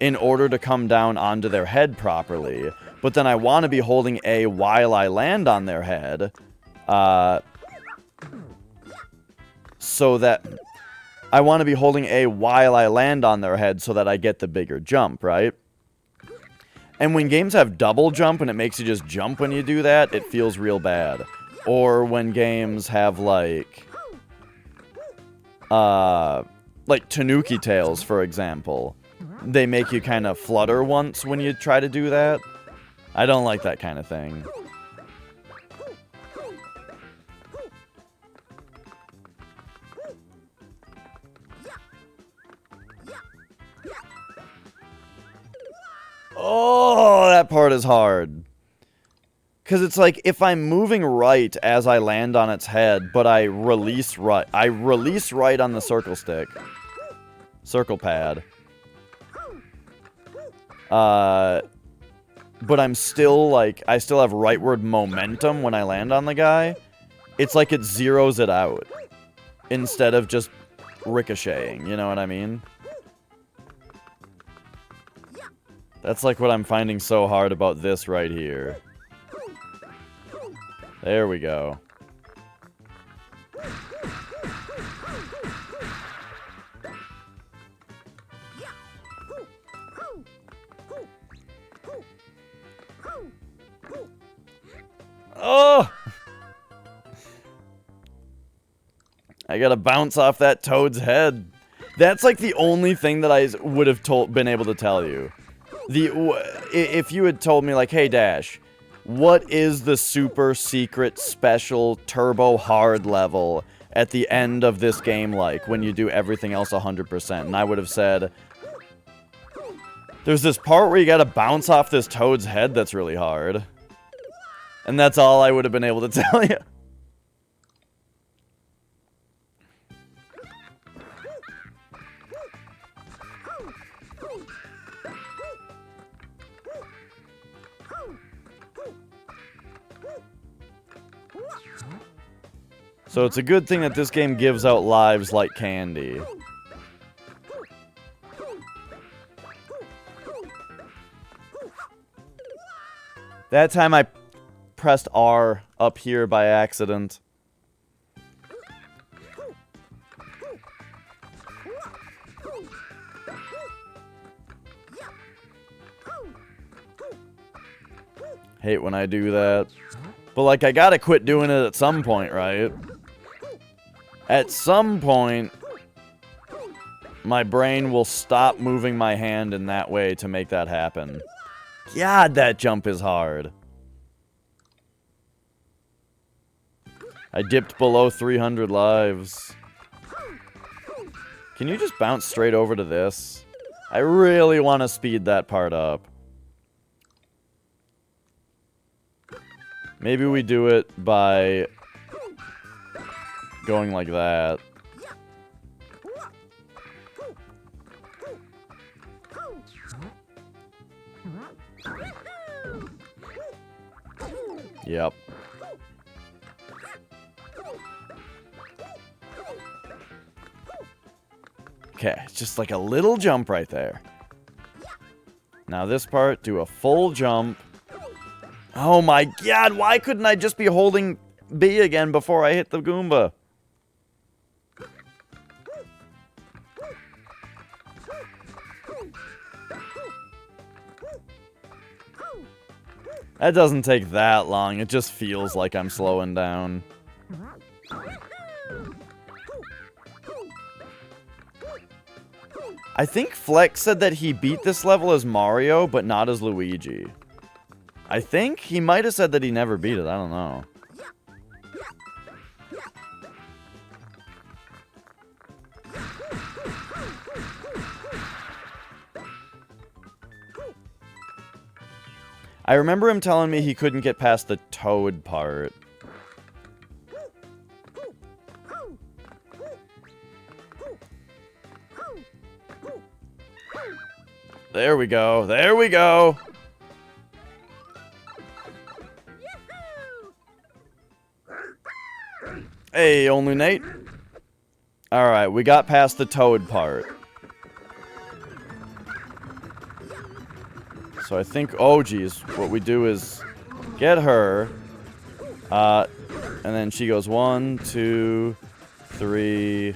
in order to come down onto their head properly, but then I want to be holding A while I land on their head, so that I want to be holding A while I land on their head so that I get the bigger jump, right? And when games have double jump and it makes you just jump when you do that, it feels real bad. Or when games have like Tanuki Tales, for example. They make you kind of flutter once when you try to do that. I don't like that kind of thing. Oh, that part is hard. Because it's like, if I'm moving right as I land on its head, but I release right on the circle stick. Circle pad. But I'm still, like, I still have rightward momentum when I land on the guy. It's like it zeroes it out. Instead of just ricocheting, you know what I mean? That's like what I'm finding so hard about this right here. There we go. Oh! I gotta bounce off that toad's head. That's like the only thing that I would have been able to tell you. If you had told me like, hey Dash, what is the super secret special turbo hard level at the end of this game like when you do everything else 100%? And I would have said, there's this part where you gotta bounce off this toad's head that's really hard. And that's all I would have been able to tell you. So it's a good thing that this game gives out lives like candy. That time I pressed R up here by accident. Hate when I do that. But like, I gotta quit doing it at some point, right? At some point, my brain will stop moving my hand in that way to make that happen. God, that jump is hard. I dipped below 300 lives. Can you just bounce straight over to this? I really want to speed that part up. Maybe we do it by going like that. Yep. Okay, it's just like a little jump right there. Now this part, do a full jump. Oh my god, why couldn't I just be holding B again before I hit the Goomba? That doesn't take that long, it just feels like I'm slowing down. I think Flex said that he beat this level as Mario, but not as Luigi. I think he might have said that he never beat it, I don't know. I remember him telling me he couldn't get past the Toad part. There we go. There we go. Hey, only Nate. Alright, we got past the Toad part. So I think, oh geez, what we do is get her, and then she goes 1, 2, 3,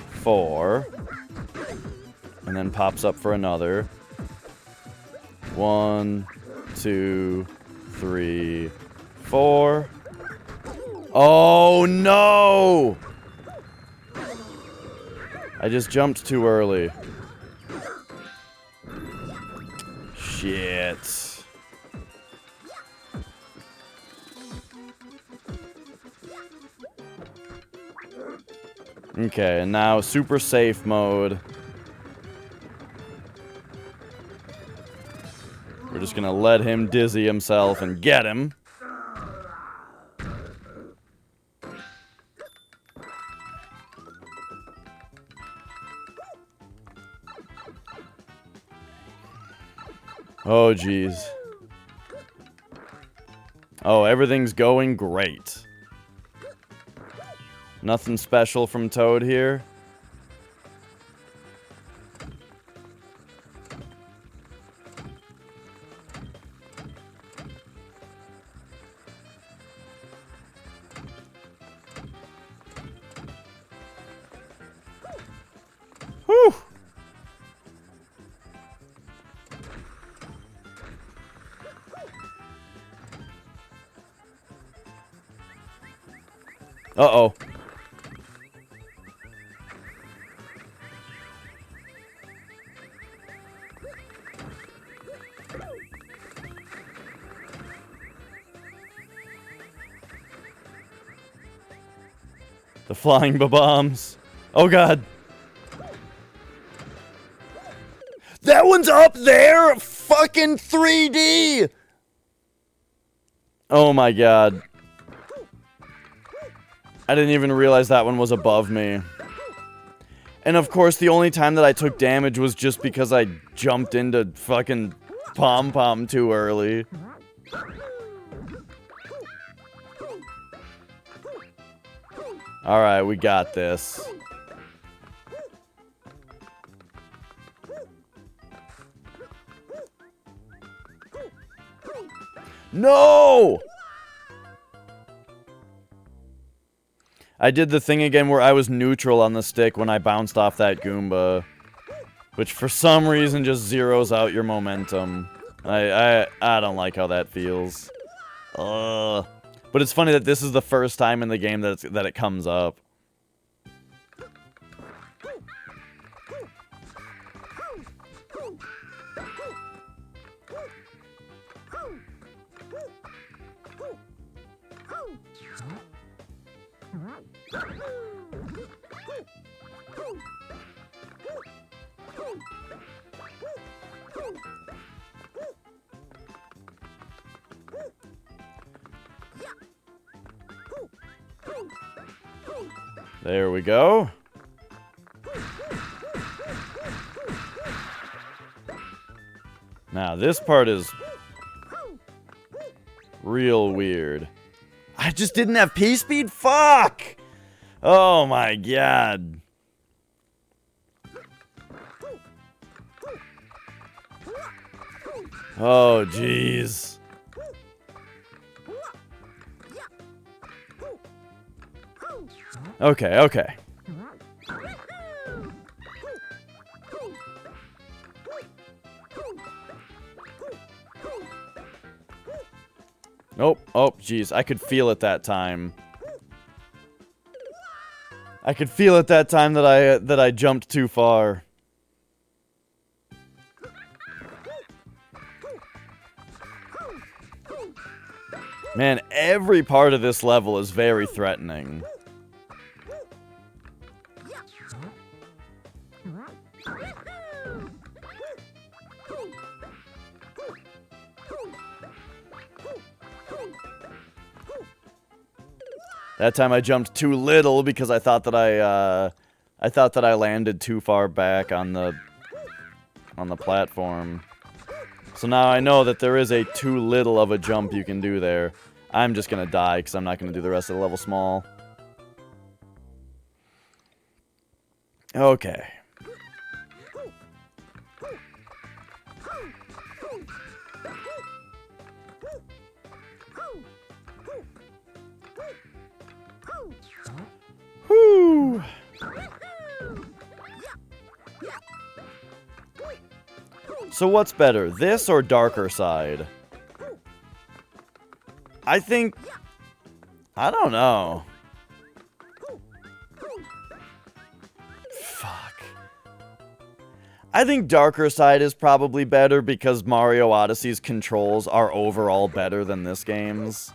4, and then pops up for another. 1, 2, 3, 4. Oh no! I just jumped too early. Shit. Okay, and now super safe mode. We're just gonna let him dizzy himself and get him. Oh, jeez. Oh, everything's going great. Nothing special from Toad here. Whew! Uh-oh. The flying bombs. Oh god. That one's up there! Fucking 3D! Oh my god. I didn't even realize that one was above me. And of course, the only time that I took damage was just because I jumped into fucking Pom-Pom too early. Alright, we got this. No! I did the thing again where I was neutral on the stick when I bounced off that Goomba. Which for some reason just zeroes out your momentum. I don't like how that feels. Ugh. But it's funny that this is the first time in the game that it comes up. There we go. Now, this part is real weird. I just didn't have P-Speed? Fuck! Oh my god. Oh, jeez. Okay, okay. Nope. Oh, jeez. I could feel it that time. I could feel it that time that I jumped too far. Man, every part of this level is very threatening. That time I jumped too little because I thought that I landed too far back on the platform. So now I know that there is a too little of a jump you can do there. I'm just gonna die because I'm not gonna do the rest of the level small. Okay. Whew. So what's better, this or Darker Side? I think... I don't know. Fuck. I think Darker Side is probably better because Mario Odyssey's controls are overall better than this game's.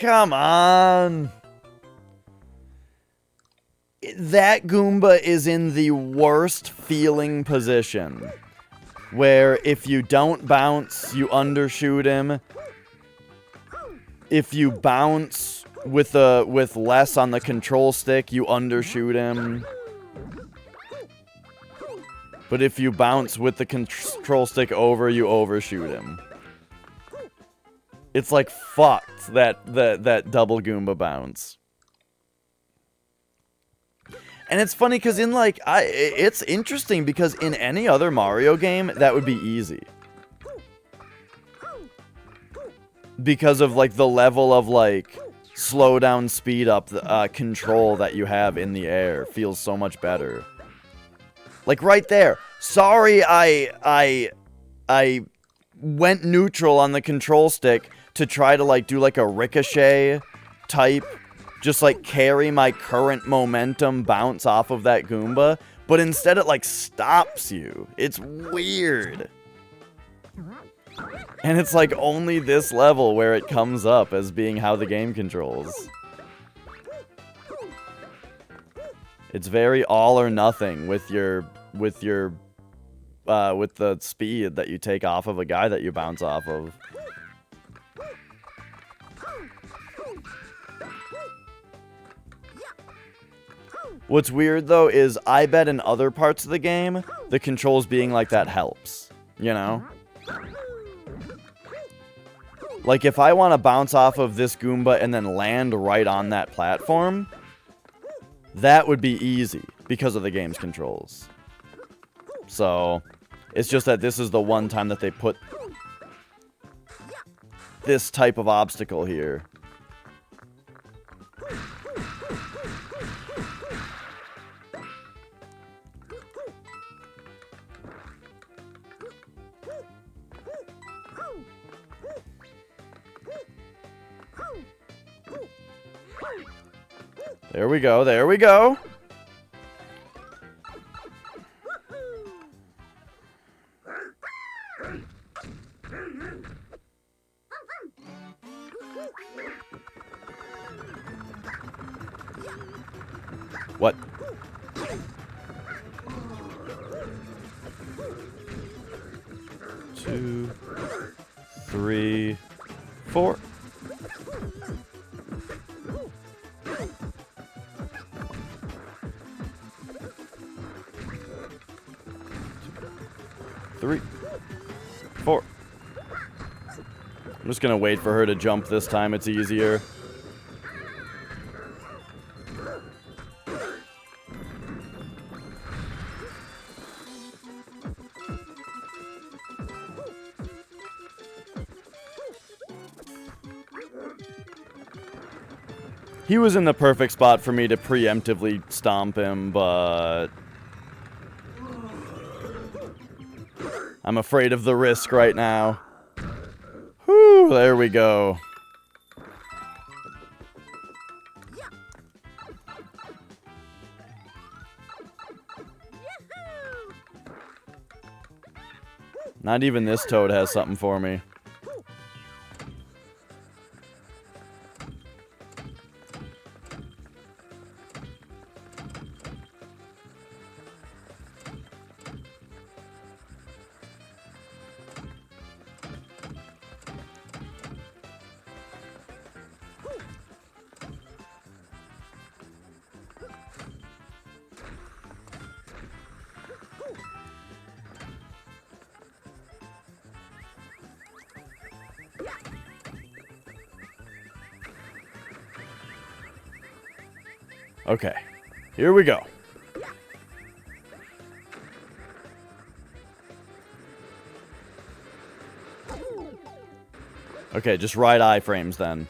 Come on! That Goomba is in the worst feeling position. Where if you don't bounce, you undershoot him. If you bounce with less on the control stick, you undershoot him. But if you bounce with the control stick over, you overshoot him. It's like fucked, that double Goomba bounce. And it's funny because in like, it's interesting because in any other Mario game, that would be easy. Because of like the level of like, slow down, speed up, control that you have in the air feels so much better. Like right there. Sorry I went neutral on the control stick to try to like do like a ricochet type, just like carry my current momentum bounce off of that Goomba, but instead it like stops you. It's weird. And it's like only this level where it comes up as being how the game controls. It's very all or nothing with the speed that you take off of a guy that you bounce off of. What's weird, though, is I bet in other parts of the game, the controls being like that helps. You know? Like, if I want to bounce off of this Goomba and then land right on that platform, that would be easy because of the game's controls. So, it's just that this is the one time that they put this type of obstacle here. There we go. There we go. What? Two, three, four. Three, four. I'm just gonna wait for her to jump this time. It's easier. He was in the perfect spot for me to preemptively stomp him, but I'm afraid of the risk right now. Whew, there we go. Not even this toad has something for me. Okay, here we go. Okay, just right iframes then.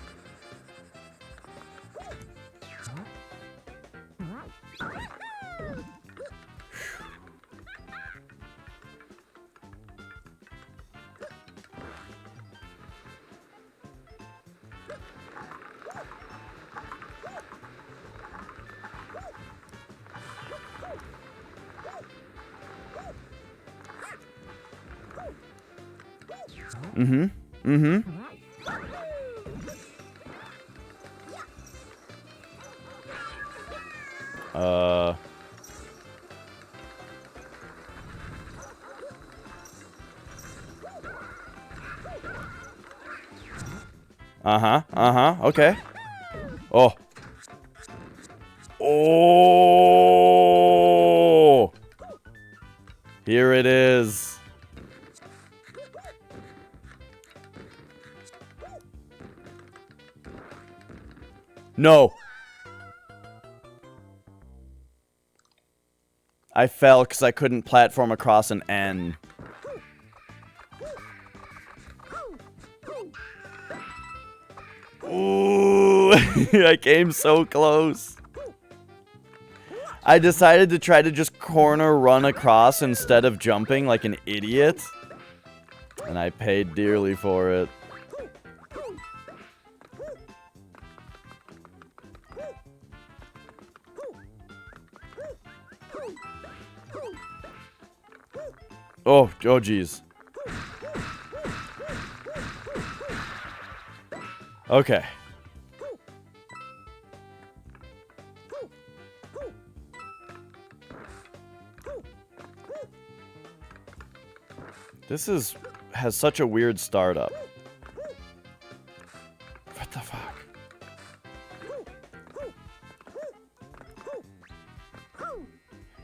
Mm-hmm. Mm-hmm. Uh-huh. Uh-huh. Okay. Oh. Oh! Here it is. No. I fell because I couldn't platform across an N. Ooh, I came so close. I decided to try to just corner run across instead of jumping like an idiot. And I paid dearly for it. Oh, oh geez. Okay. This has such a weird startup. What the fuck?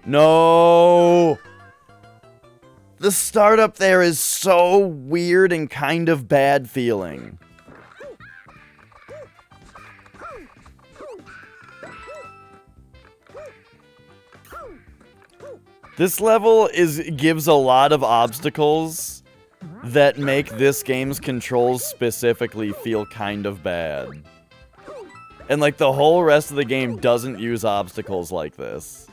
No! The startup there is so weird and kind of bad feeling. This level gives a lot of obstacles that make this game's controls specifically feel kind of bad. And like the whole rest of the game doesn't use obstacles like this.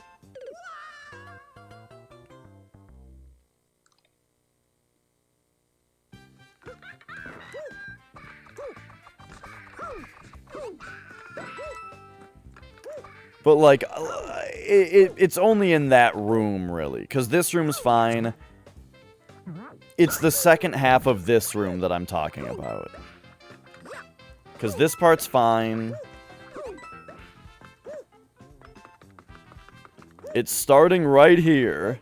But, like, it's only in that room, really. Because this room's fine. It's the second half of this room that I'm talking about. Because this part's fine. It's starting right here.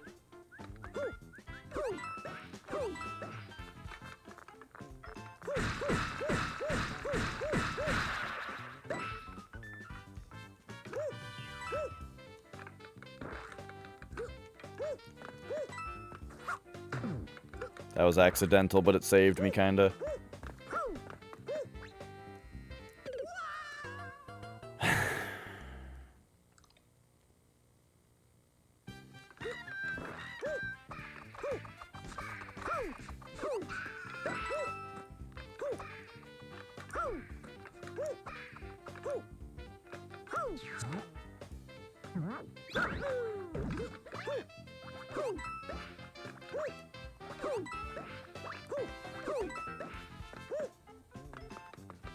That was accidental, but it saved me, kinda.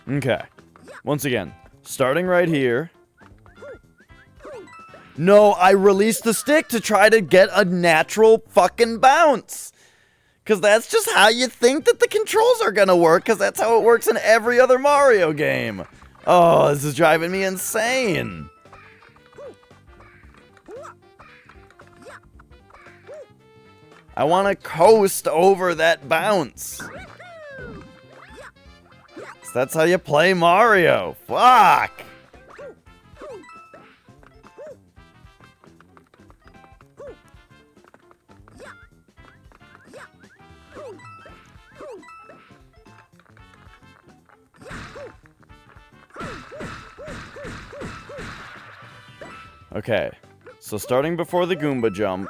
Okay. Once again, starting right here. No, I released the stick to try to get a natural fucking bounce. Because that's just how you think that the controls are going to work, because that's how it works in every other Mario game. Oh, this is driving me insane. I want to coast over that bounce. That's how you play Mario. Fuck! Okay, so starting before the Goomba jump.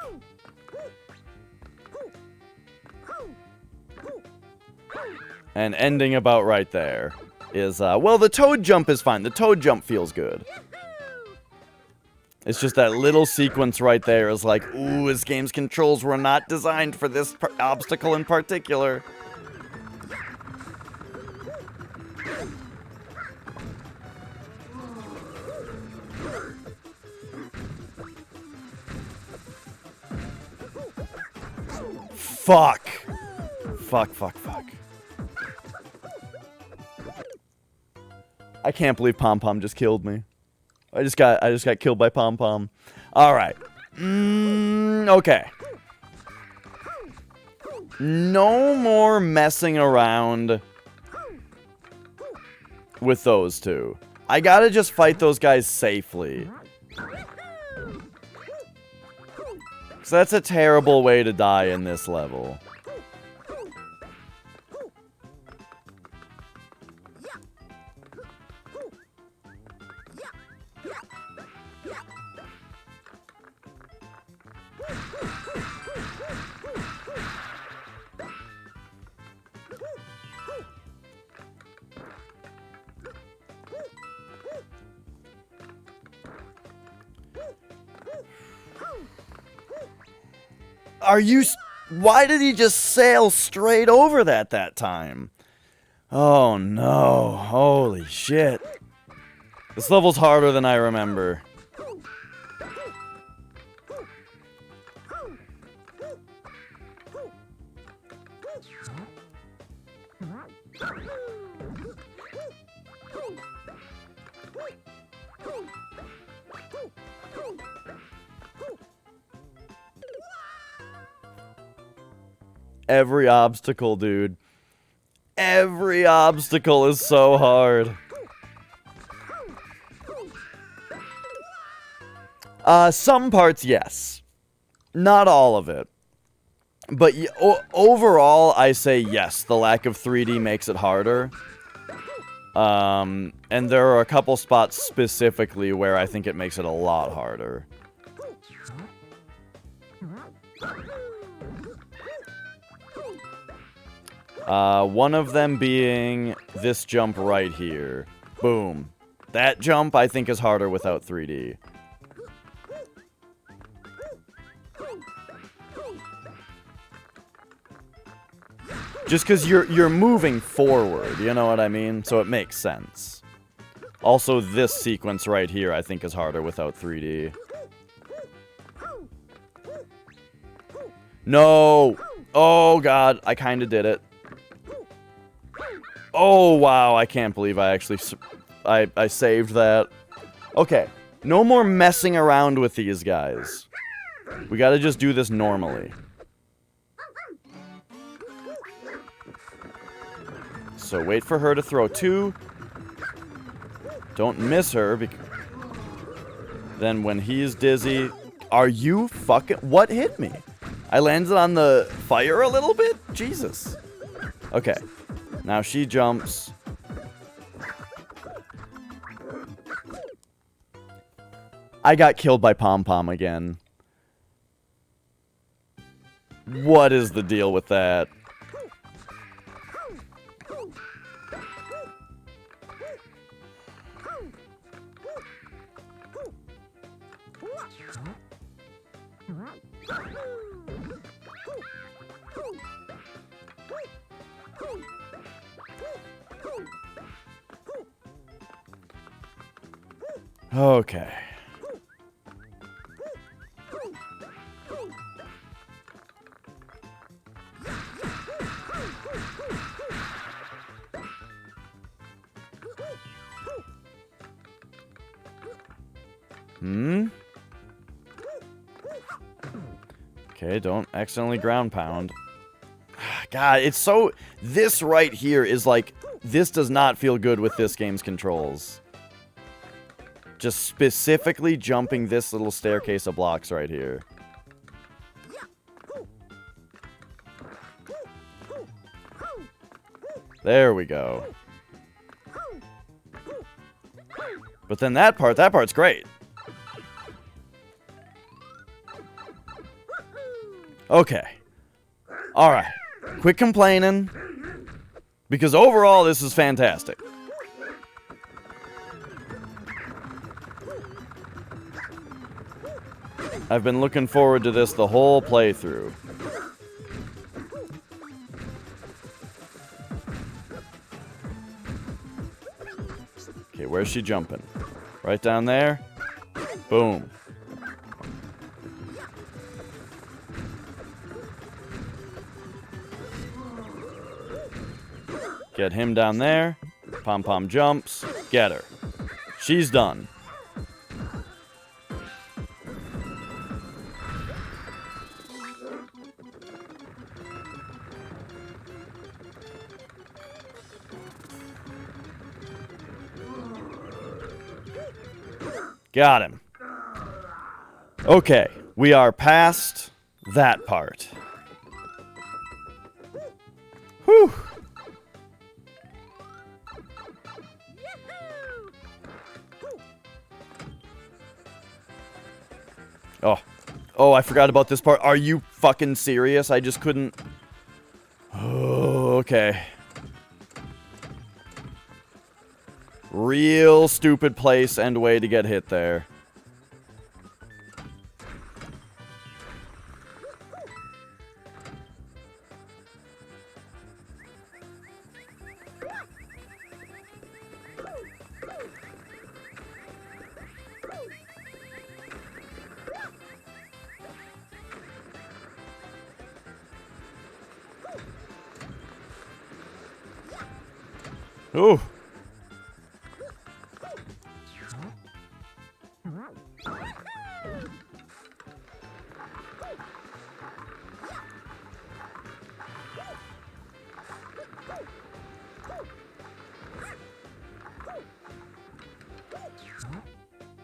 And ending about right there is, well, the Toad jump is fine. The Toad jump feels good. It's just that little sequence right there is like, ooh, this game's controls were not designed for this obstacle in particular. Fuck. Fuck, fuck, fuck. I can't believe Pom Pom just killed me. I just got killed by Pom Pom. All right. Okay. No more messing around with those two. I gotta just fight those guys safely. So that's a terrible way to die in this level. Are you... Why did he just sail straight over that time? Oh no. Holy shit. This level's harder than I remember. Every obstacle, dude. Every obstacle is so hard. Some parts, yes. Not all of it. But overall, I say yes. The lack of 3D makes it harder. And there are a couple spots specifically where I think it makes it a lot harder. One of them being this jump right here. Boom. That jump, I think, is harder without 3D. Just because you're moving forward, you know what I mean? So it makes sense. Also, this sequence right here, I think, is harder without 3D. No! Oh, God. I kind of did it. Oh, wow. I can't believe I actually... I saved that. Okay. No more messing around with these guys. We gotta just do this normally. So wait for her to throw 2. Don't miss her. Then when he's dizzy... Are you fucking... What hit me? I landed on the fire a little bit? Jesus. Okay. Now she jumps. I got killed by Pom Pom again. What is the deal with that? Okay. Okay, don't accidentally ground pound. God, it's so... This right here is like... This does not feel good with this game's controls. Just specifically jumping this little staircase of blocks right here. There we go. But then that part's great. Okay. Alright. Quit complaining. Because overall, this is fantastic. I've been looking forward to this the whole playthrough. Okay, where's she jumping? Right down there? Boom. Get him down there. Pom Pom jumps. Get her. She's done. Got him. Okay, we are past that part. Whew. Oh, I forgot about this part. Are you fucking serious? I just couldn't... Oh, okay. Real stupid place and way to get hit there. Ooh.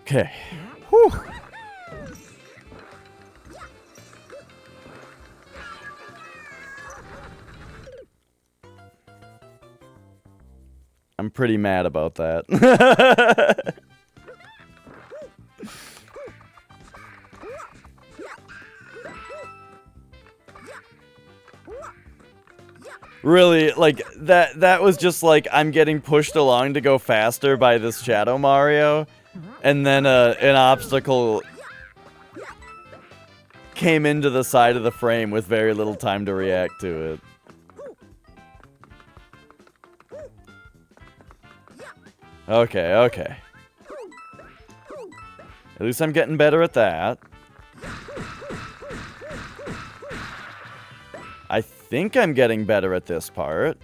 Okay. Whew. I'm pretty mad about that. Really, like, that was just like, I'm getting pushed along to go faster by this Shadow Mario, and then an obstacle came into the side of the frame with very little time to react to it. Okay, okay. At least I'm getting better at that. I think I'm getting better at this part.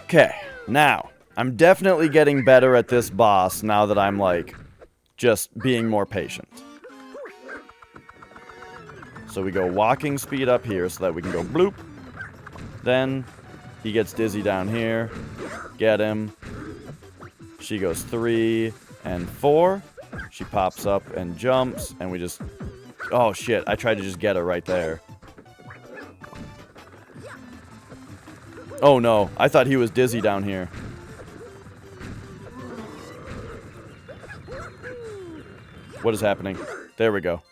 Okay, now, I'm definitely getting better at this boss now that I'm, like, just being more patient. So we go walking speed up here so that we can go bloop. Then, he gets dizzy down here. Get him. She goes 3 and 4. She pops up and jumps, and we just... Oh, shit, I tried to just get her right there. Oh, no, I thought he was dizzy down here. What is happening? There we go.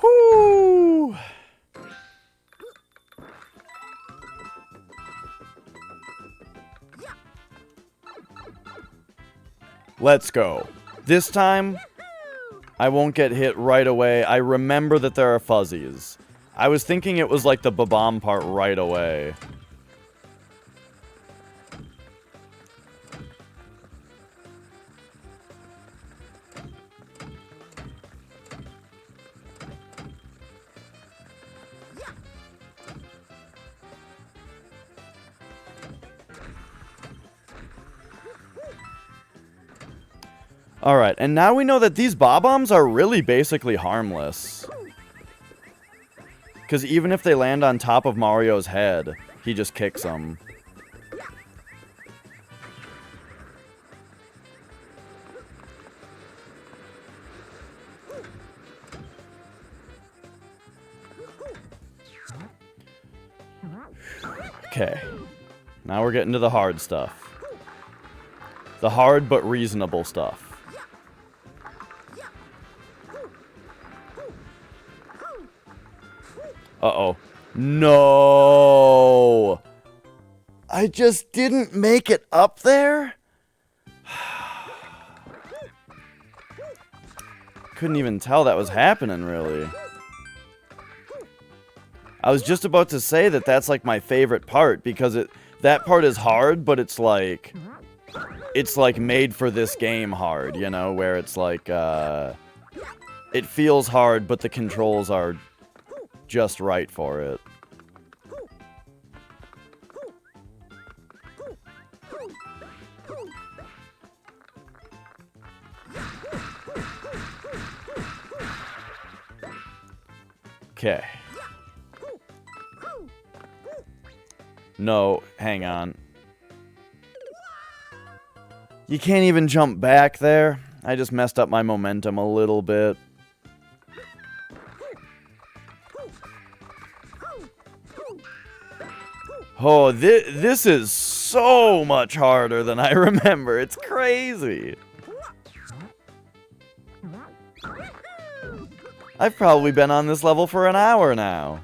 Whoo! Let's go. This time, I won't get hit right away. I remember that there are fuzzies. I was thinking it was like the ba-bomb part right away. Alright, and now we know that these bob-ombs are really basically harmless. Because even if they land on top of Mario's head, he just kicks them. Okay. Now we're getting to the hard stuff. The hard but reasonable stuff. Uh-oh. No! I just didn't make it up there? Couldn't even tell that was happening, really. I was just about to say that that's like my favorite part, because that part is hard, but it's like made for this game hard, you know, where it's like, it feels hard, but the controls are just right for it. Okay. No, hang on. You can't even jump back there. I just messed up my momentum a little bit. Oh, this is so much harder than I remember. It's crazy. I've probably been on this level for an hour now.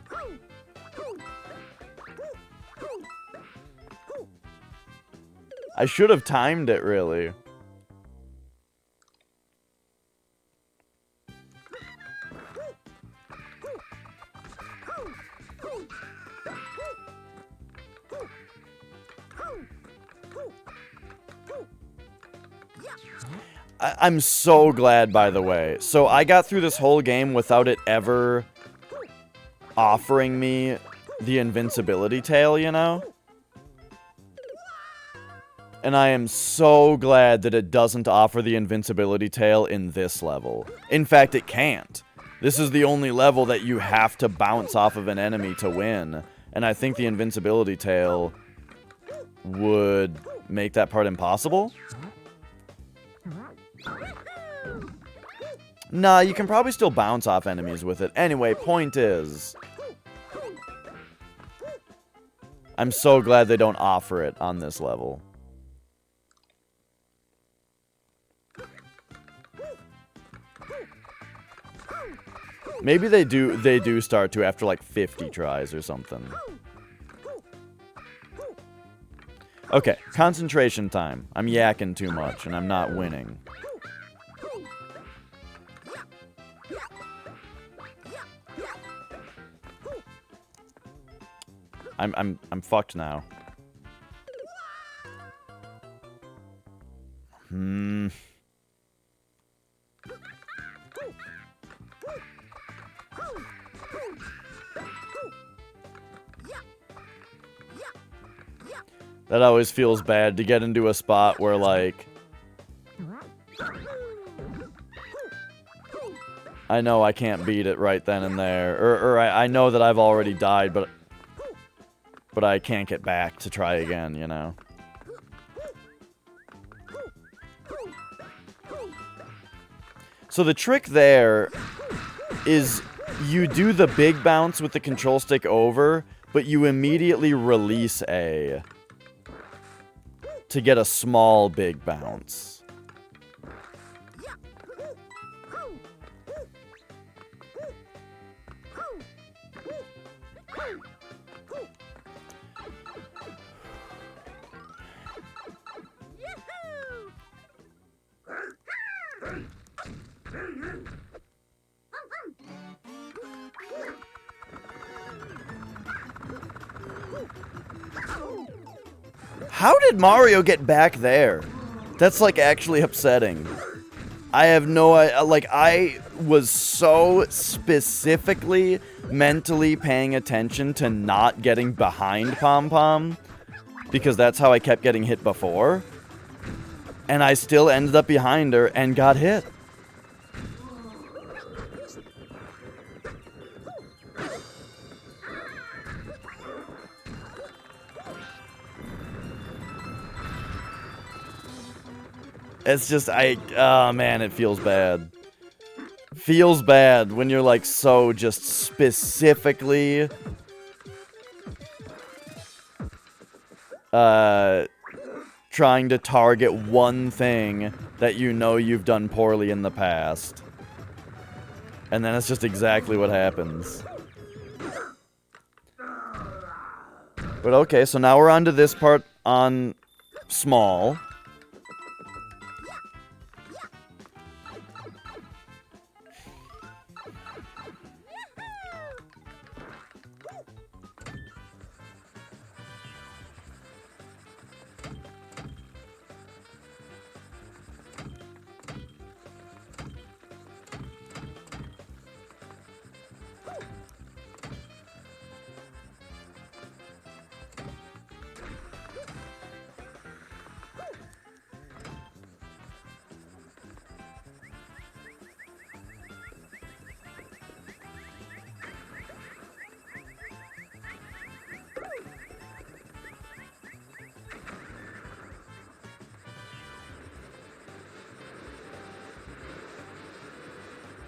I should have timed it, really. I'm so glad, by the way. So I got through this whole game without it ever offering me the invincibility tail, you know? And I am so glad that it doesn't offer the invincibility tail in this level. In fact, it can't. This is the only level that you have to bounce off of an enemy to win. And I think the invincibility tail would make that part impossible. Nah, you can probably still bounce off enemies with it. Anyway, point is... I'm so glad they don't offer it on this level. Maybe they do start to after like 50 tries or something. Okay, concentration time. I'm yakking too much and I'm not winning. I'm fucked now. That always feels bad to get into a spot where, like, I know I can't beat it right then and there. Or I know that I've already died, but I can't get back to try again, you know? So the trick there is you do the big bounce with the control stick over, but you immediately release A to get a small big bounce. How did Mario get back there? That's, like, actually upsetting. I have no idea. Like, I was so specifically mentally paying attention to not getting behind Pom Pom, because that's how I kept getting hit before. And I still ended up behind her and got hit. It's just, oh man, it feels bad. Feels bad when you're like so just specifically trying to target one thing that you know you've done poorly in the past. And then it's just exactly what happens. But okay, so now we're on to this part on small.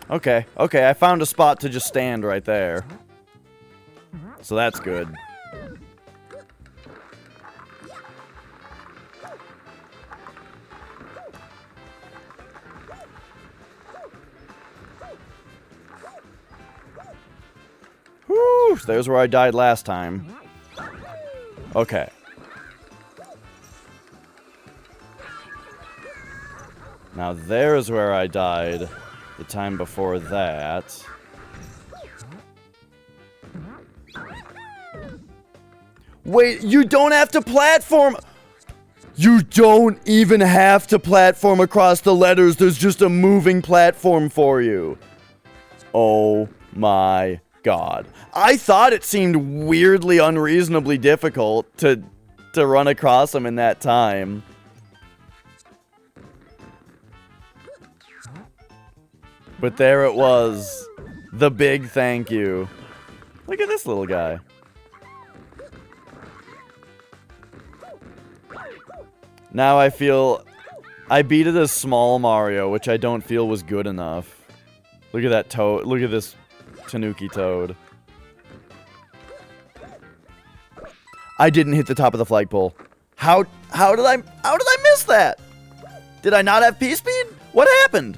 Okay, I found a spot to just stand right there. So that's good. Whew, there's where I died last time. Okay. Now there's where I died the time before that. Wait, you don't have to platform! You don't even have to platform across the letters. There's just a moving platform for you. Oh my god. I thought it seemed weirdly unreasonably difficult to run across them in that time. But there it was. The big thank you. Look at this little guy. Now I feel I beat it as small Mario, which I don't feel was good enough. Look at that toad. Look at this Tanuki toad. I didn't hit the top of the flagpole. How did I miss that? Did I not have P-speed? What happened?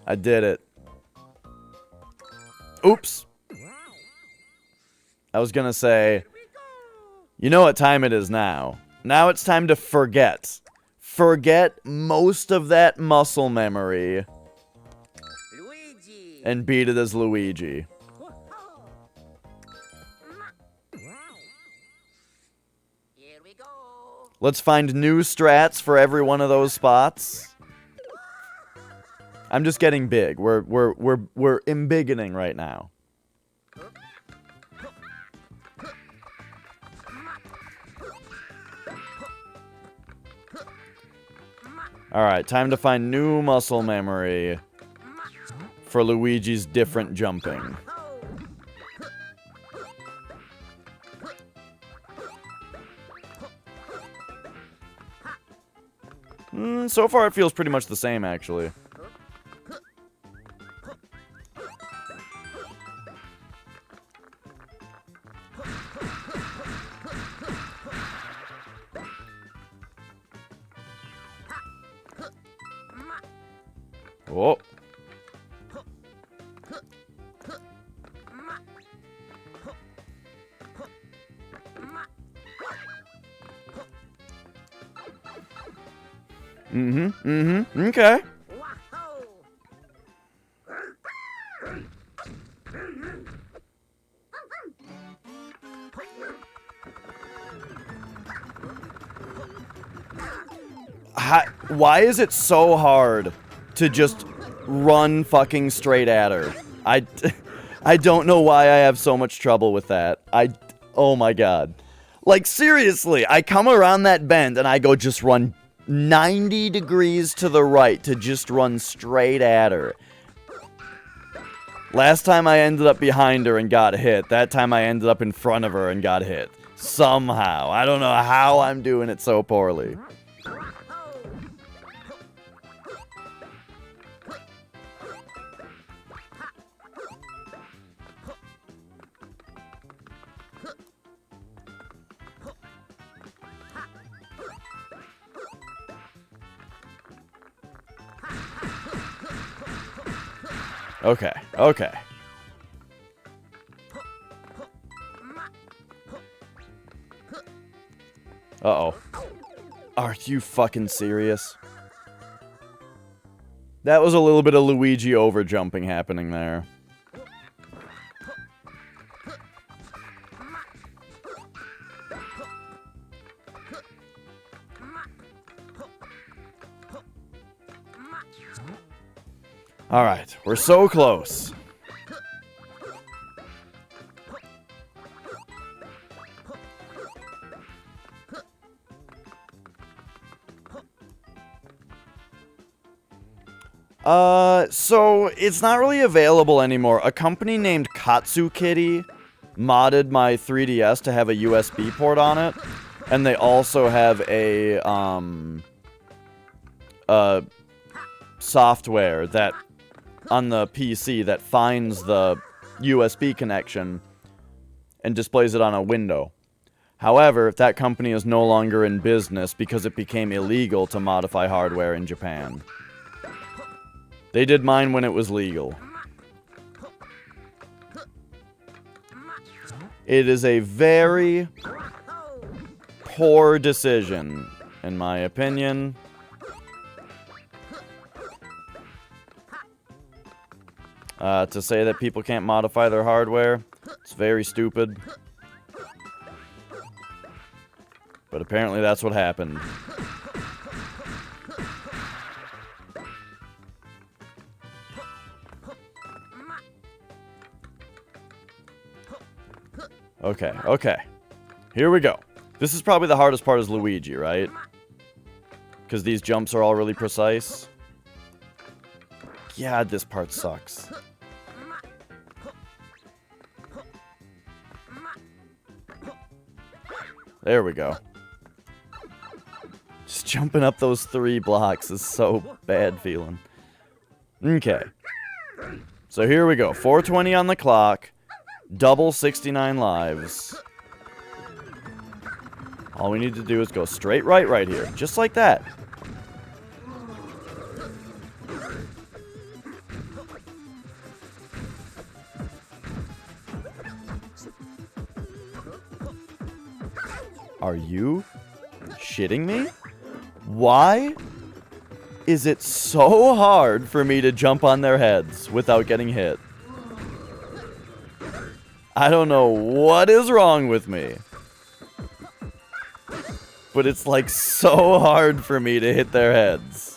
I did it. Oops. I was gonna say, you know what time it is now. Now it's time to forget. Forget most of that muscle memory Luigi. and beat it as Luigi. Here we go. Let's find new strats for every one of those spots. I'm just getting big. We're embiggening right now. Alright, time to find new muscle memory for Luigi's different jumping. So far it feels pretty much the same, actually. Oh. Okay. Why is it so hard to just run fucking straight at her? I don't know why I have so much trouble with that. Oh my god. Like, seriously, I come around that bend and I go just run 90 degrees to the right to just run straight at her. Last time I ended up behind her and got hit. That time I ended up in front of her and got hit. Somehow. I don't know how I'm doing it so poorly. Okay, okay. Uh-oh. Are you fucking serious? That was a little bit of Luigi overjumping happening there. Alright, we're so close. So it's not really available anymore. A company named Katsu Kitty modded my 3DS to have a USB port on it, and they also have a software that on the PC that finds the USB connection and displays it on a window. However, that company is no longer in business because it became illegal to modify hardware in Japan. They did mine when it was legal. It is a very poor decision, in my opinion. To say that people can't modify their hardware, it's very stupid. But apparently that's what happened. Okay, okay. Here we go. This is probably the hardest part is Luigi, right? Because these jumps are all really precise. God, this part sucks. There we go. jumping up those 3 blocks is so bad feeling. Okay. So here we go. 4:20 on the clock. Double 69 lives. All we need to do is go straight right here. Just like that. Are you shitting me? Why is it so hard for me to jump on their heads without getting hit? I don't know what is wrong with me. But it's like so hard for me to hit their heads.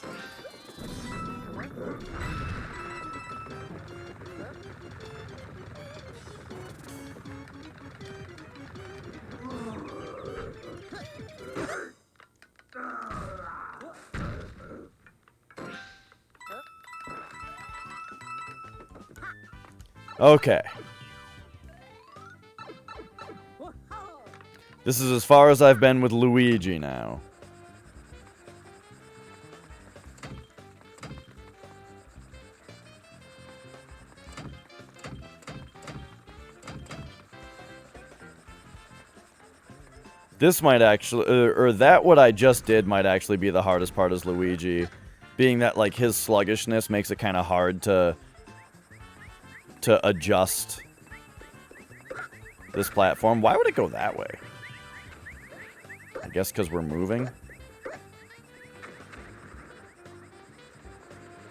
Okay. This is as far as I've been with Luigi now. This might actually, or that what I just did might actually be the hardest part as Luigi. Being that, like, his sluggishness makes it kind of hard to adjust this platform. Why would it go that way? I guess because we're moving.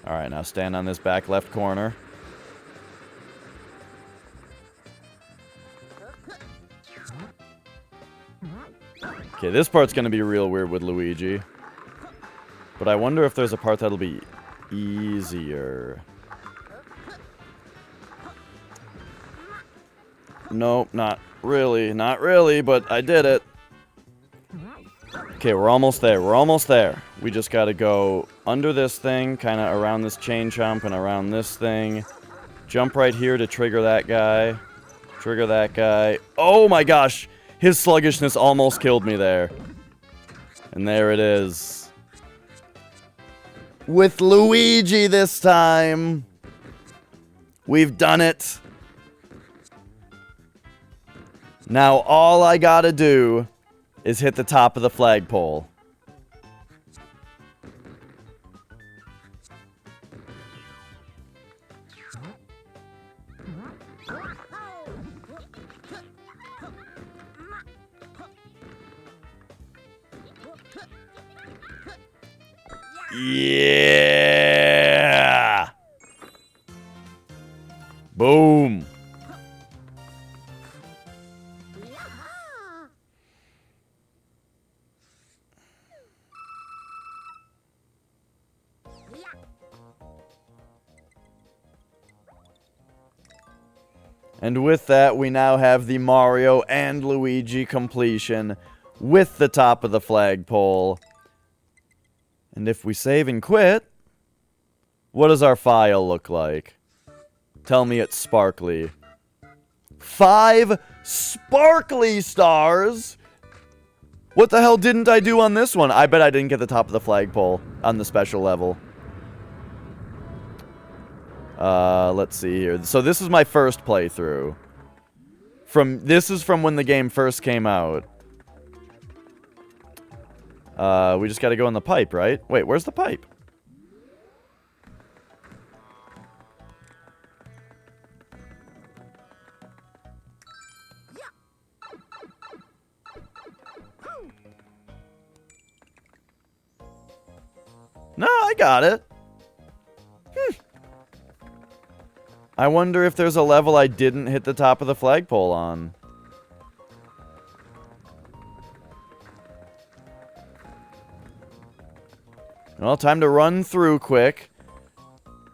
Alright, now stand on this back left corner. Okay, this part's going to be real weird with Luigi. But I wonder if there's a part that'll be easier. Nope, not really. Not really, but I did it. Okay, we're almost there. We're almost there. We just gotta go under this thing, kind of around this chain chomp and around this thing. Jump right here to trigger that guy. Trigger that guy. Oh my gosh! His sluggishness almost killed me there. And there it is. With Luigi this time. We've done it. Now all I gotta do is hit the top of the flagpole. Yeah! Boom! And with that, we now have the Mario and Luigi completion with the top of the flagpole. And if we save and quit, what does our file look like? Tell me it's sparkly. 5 sparkly stars? What the hell didn't I do on this one? I bet I didn't get the top of the flagpole on the special level. Let's see here. So this is my first playthrough. This is from when the game first came out. We just gotta go in the pipe, right? Wait, where's the pipe? No, I got it. I wonder if there's a level I didn't hit the top of the flagpole on. Well, time to run through quick.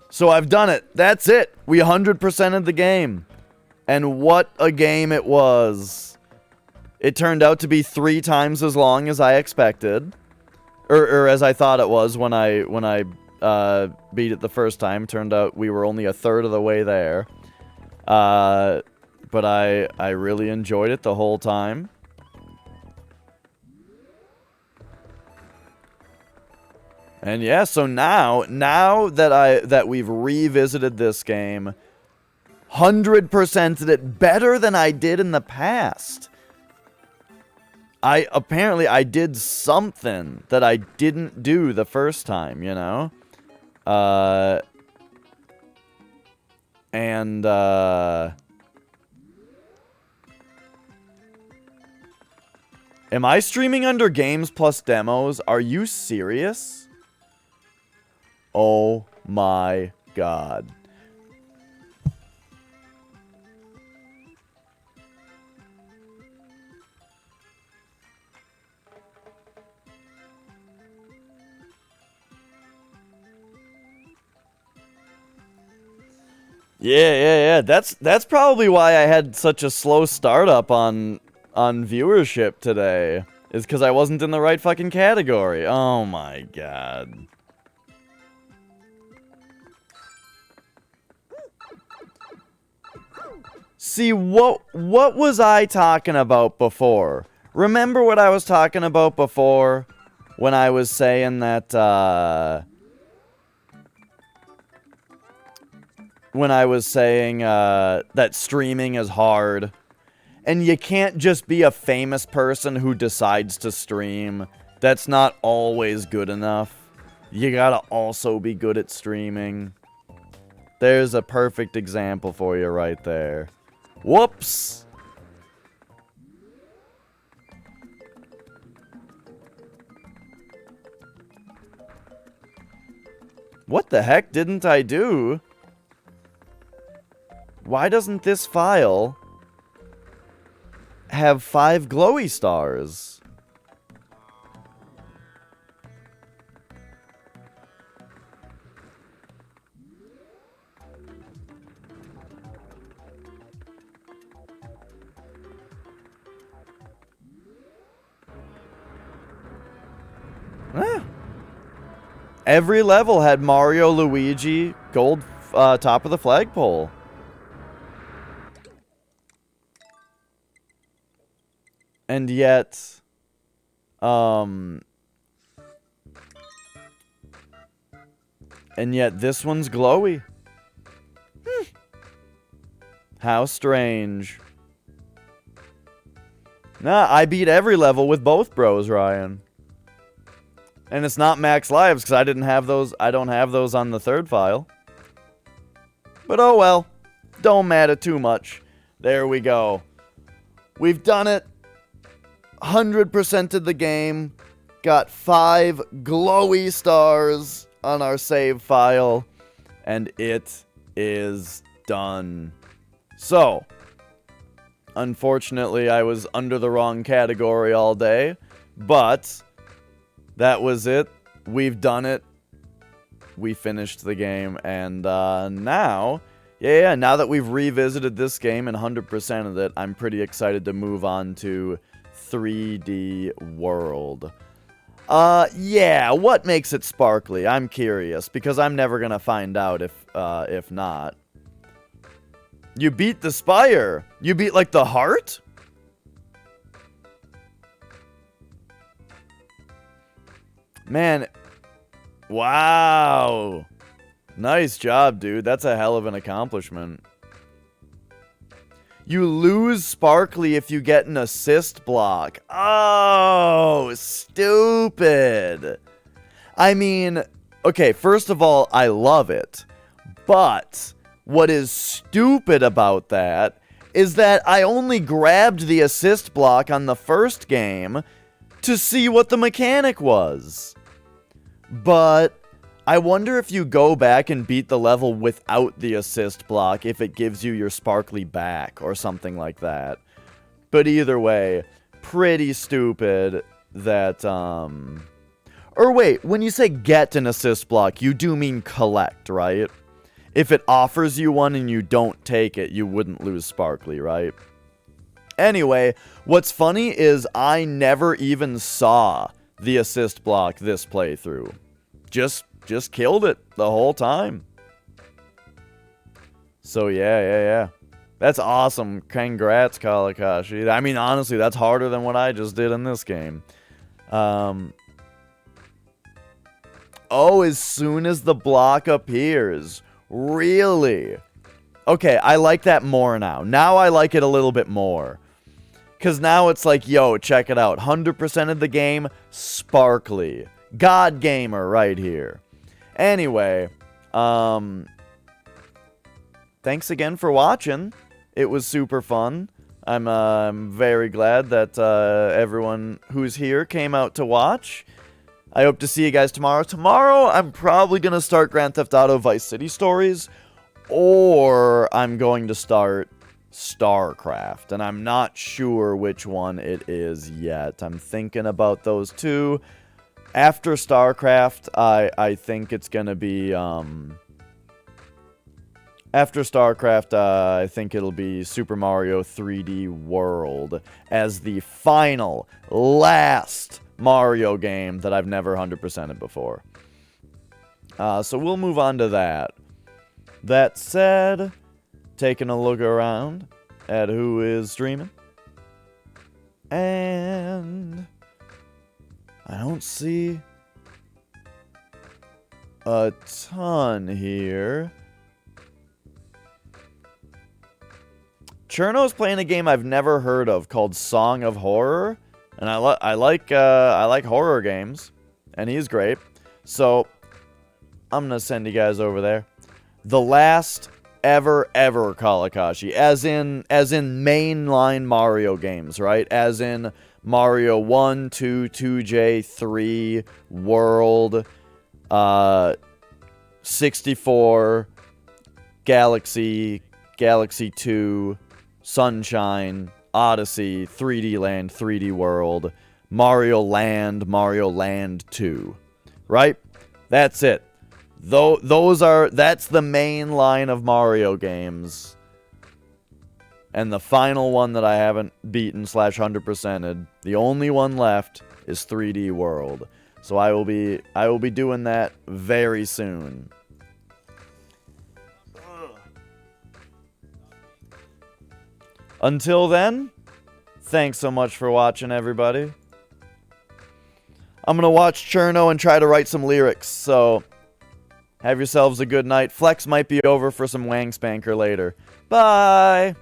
So I've done it. That's it. We 100%ed the game. And what a game it was. It turned out to be 3 times as long as I expected. Or as I thought it was when I beat it the first time. Turned out we were only a third of the way there. But I really enjoyed it the whole time. And yeah, so now that we've revisited this game, 100%ed it better than I did in the past. I did something that I didn't do the first time, you know? Am I streaming under games plus demos? Are you serious? Oh my god. Yeah. That's probably why I had such a slow startup on viewership today. Is because I wasn't in the right fucking category. Oh my god. See, what was I talking about before? Remember what I was talking about before? When I was saying that, that streaming is hard. And you can't just be a famous person who decides to stream. That's not always good enough. You gotta also be good at streaming. There's a perfect example for you right there. Whoops! What the heck didn't I do? Why doesn't this file have 5 glowy stars? Ah. Every level had Mario, Luigi, gold, top of the flagpole. And yet, this one's glowy. How strange. Nah, I beat every level with both bros, Ryan. And it's not max lives, because I don't have those on the third file. But oh well. Don't matter too much. There we go. We've done it. 100%ed the game. Got 5 glowy stars on our save file. And it is done. So, unfortunately, I was under the wrong category all day. But that was it. We've done it. We finished the game. And now, now that we've revisited this game and 100%ed it, I'm pretty excited to move on to 3D World. What makes it sparkly? I'm curious, because I'm never gonna find out if not. You beat the spire. You beat, like, the heart? Man. Wow. Nice job, dude. That's a hell of an accomplishment. You lose sparkly if you get an assist block. Oh, stupid. I mean, okay, first of all, I love it. But what is stupid about that is that I only grabbed the assist block on the first game to see what the mechanic was. But I wonder if you go back and beat the level without the assist block, if it gives you your sparkly back or something like that. But either way, pretty stupid that, Or wait, when you say get an assist block, you do mean collect, right? If it offers you one and you don't take it, you wouldn't lose sparkly, right? Anyway, what's funny is I never even saw the assist block this playthrough. Just killed it the whole time. So yeah. That's awesome. Congrats, Kalakashi. I mean, honestly, that's harder than what I just did in this game. Oh, as soon as the block appears. Really? Okay, I like that more now. Now I like it a little bit more. Because now it's like, yo, check it out. 100% of the game, sparkly. God Gamer right here. Anyway, thanks again for watching. It was super fun. I'm very glad that everyone who's here came out to watch. I hope to see you guys tomorrow. Tomorrow, I'm probably going to start Grand Theft Auto Vice City Stories, or I'm going to start StarCraft, and I'm not sure which one it is yet. I'm thinking about those two. After StarCraft, I think it's going to be, after StarCraft, I think it'll be Super Mario 3D World as the final, last Mario game that I've never 100%ed before. So we'll move on to that. That said, taking a look around at who is streaming. And I don't see a ton here. Cherno's playing a game I've never heard of called Song of Horror. And I like horror games, and he's great. So I'm gonna send you guys over there. The last ever Kalakashi, as in mainline Mario games, right? As in Mario 1, 2, 2J, 3, World, 64, Galaxy, Galaxy 2, Sunshine, Odyssey, 3D Land, 3D World, Mario Land 2, right? That's it. That's the main line of Mario games. And the final one that I haven't beaten / 100%ed, the only one left is 3D World. So I will be doing that very soon. Until then, thanks so much for watching, everybody. I'm going to watch Cherno and try to write some lyrics, so have yourselves a good night. Flex might be over for some Wang Spanker later. Bye!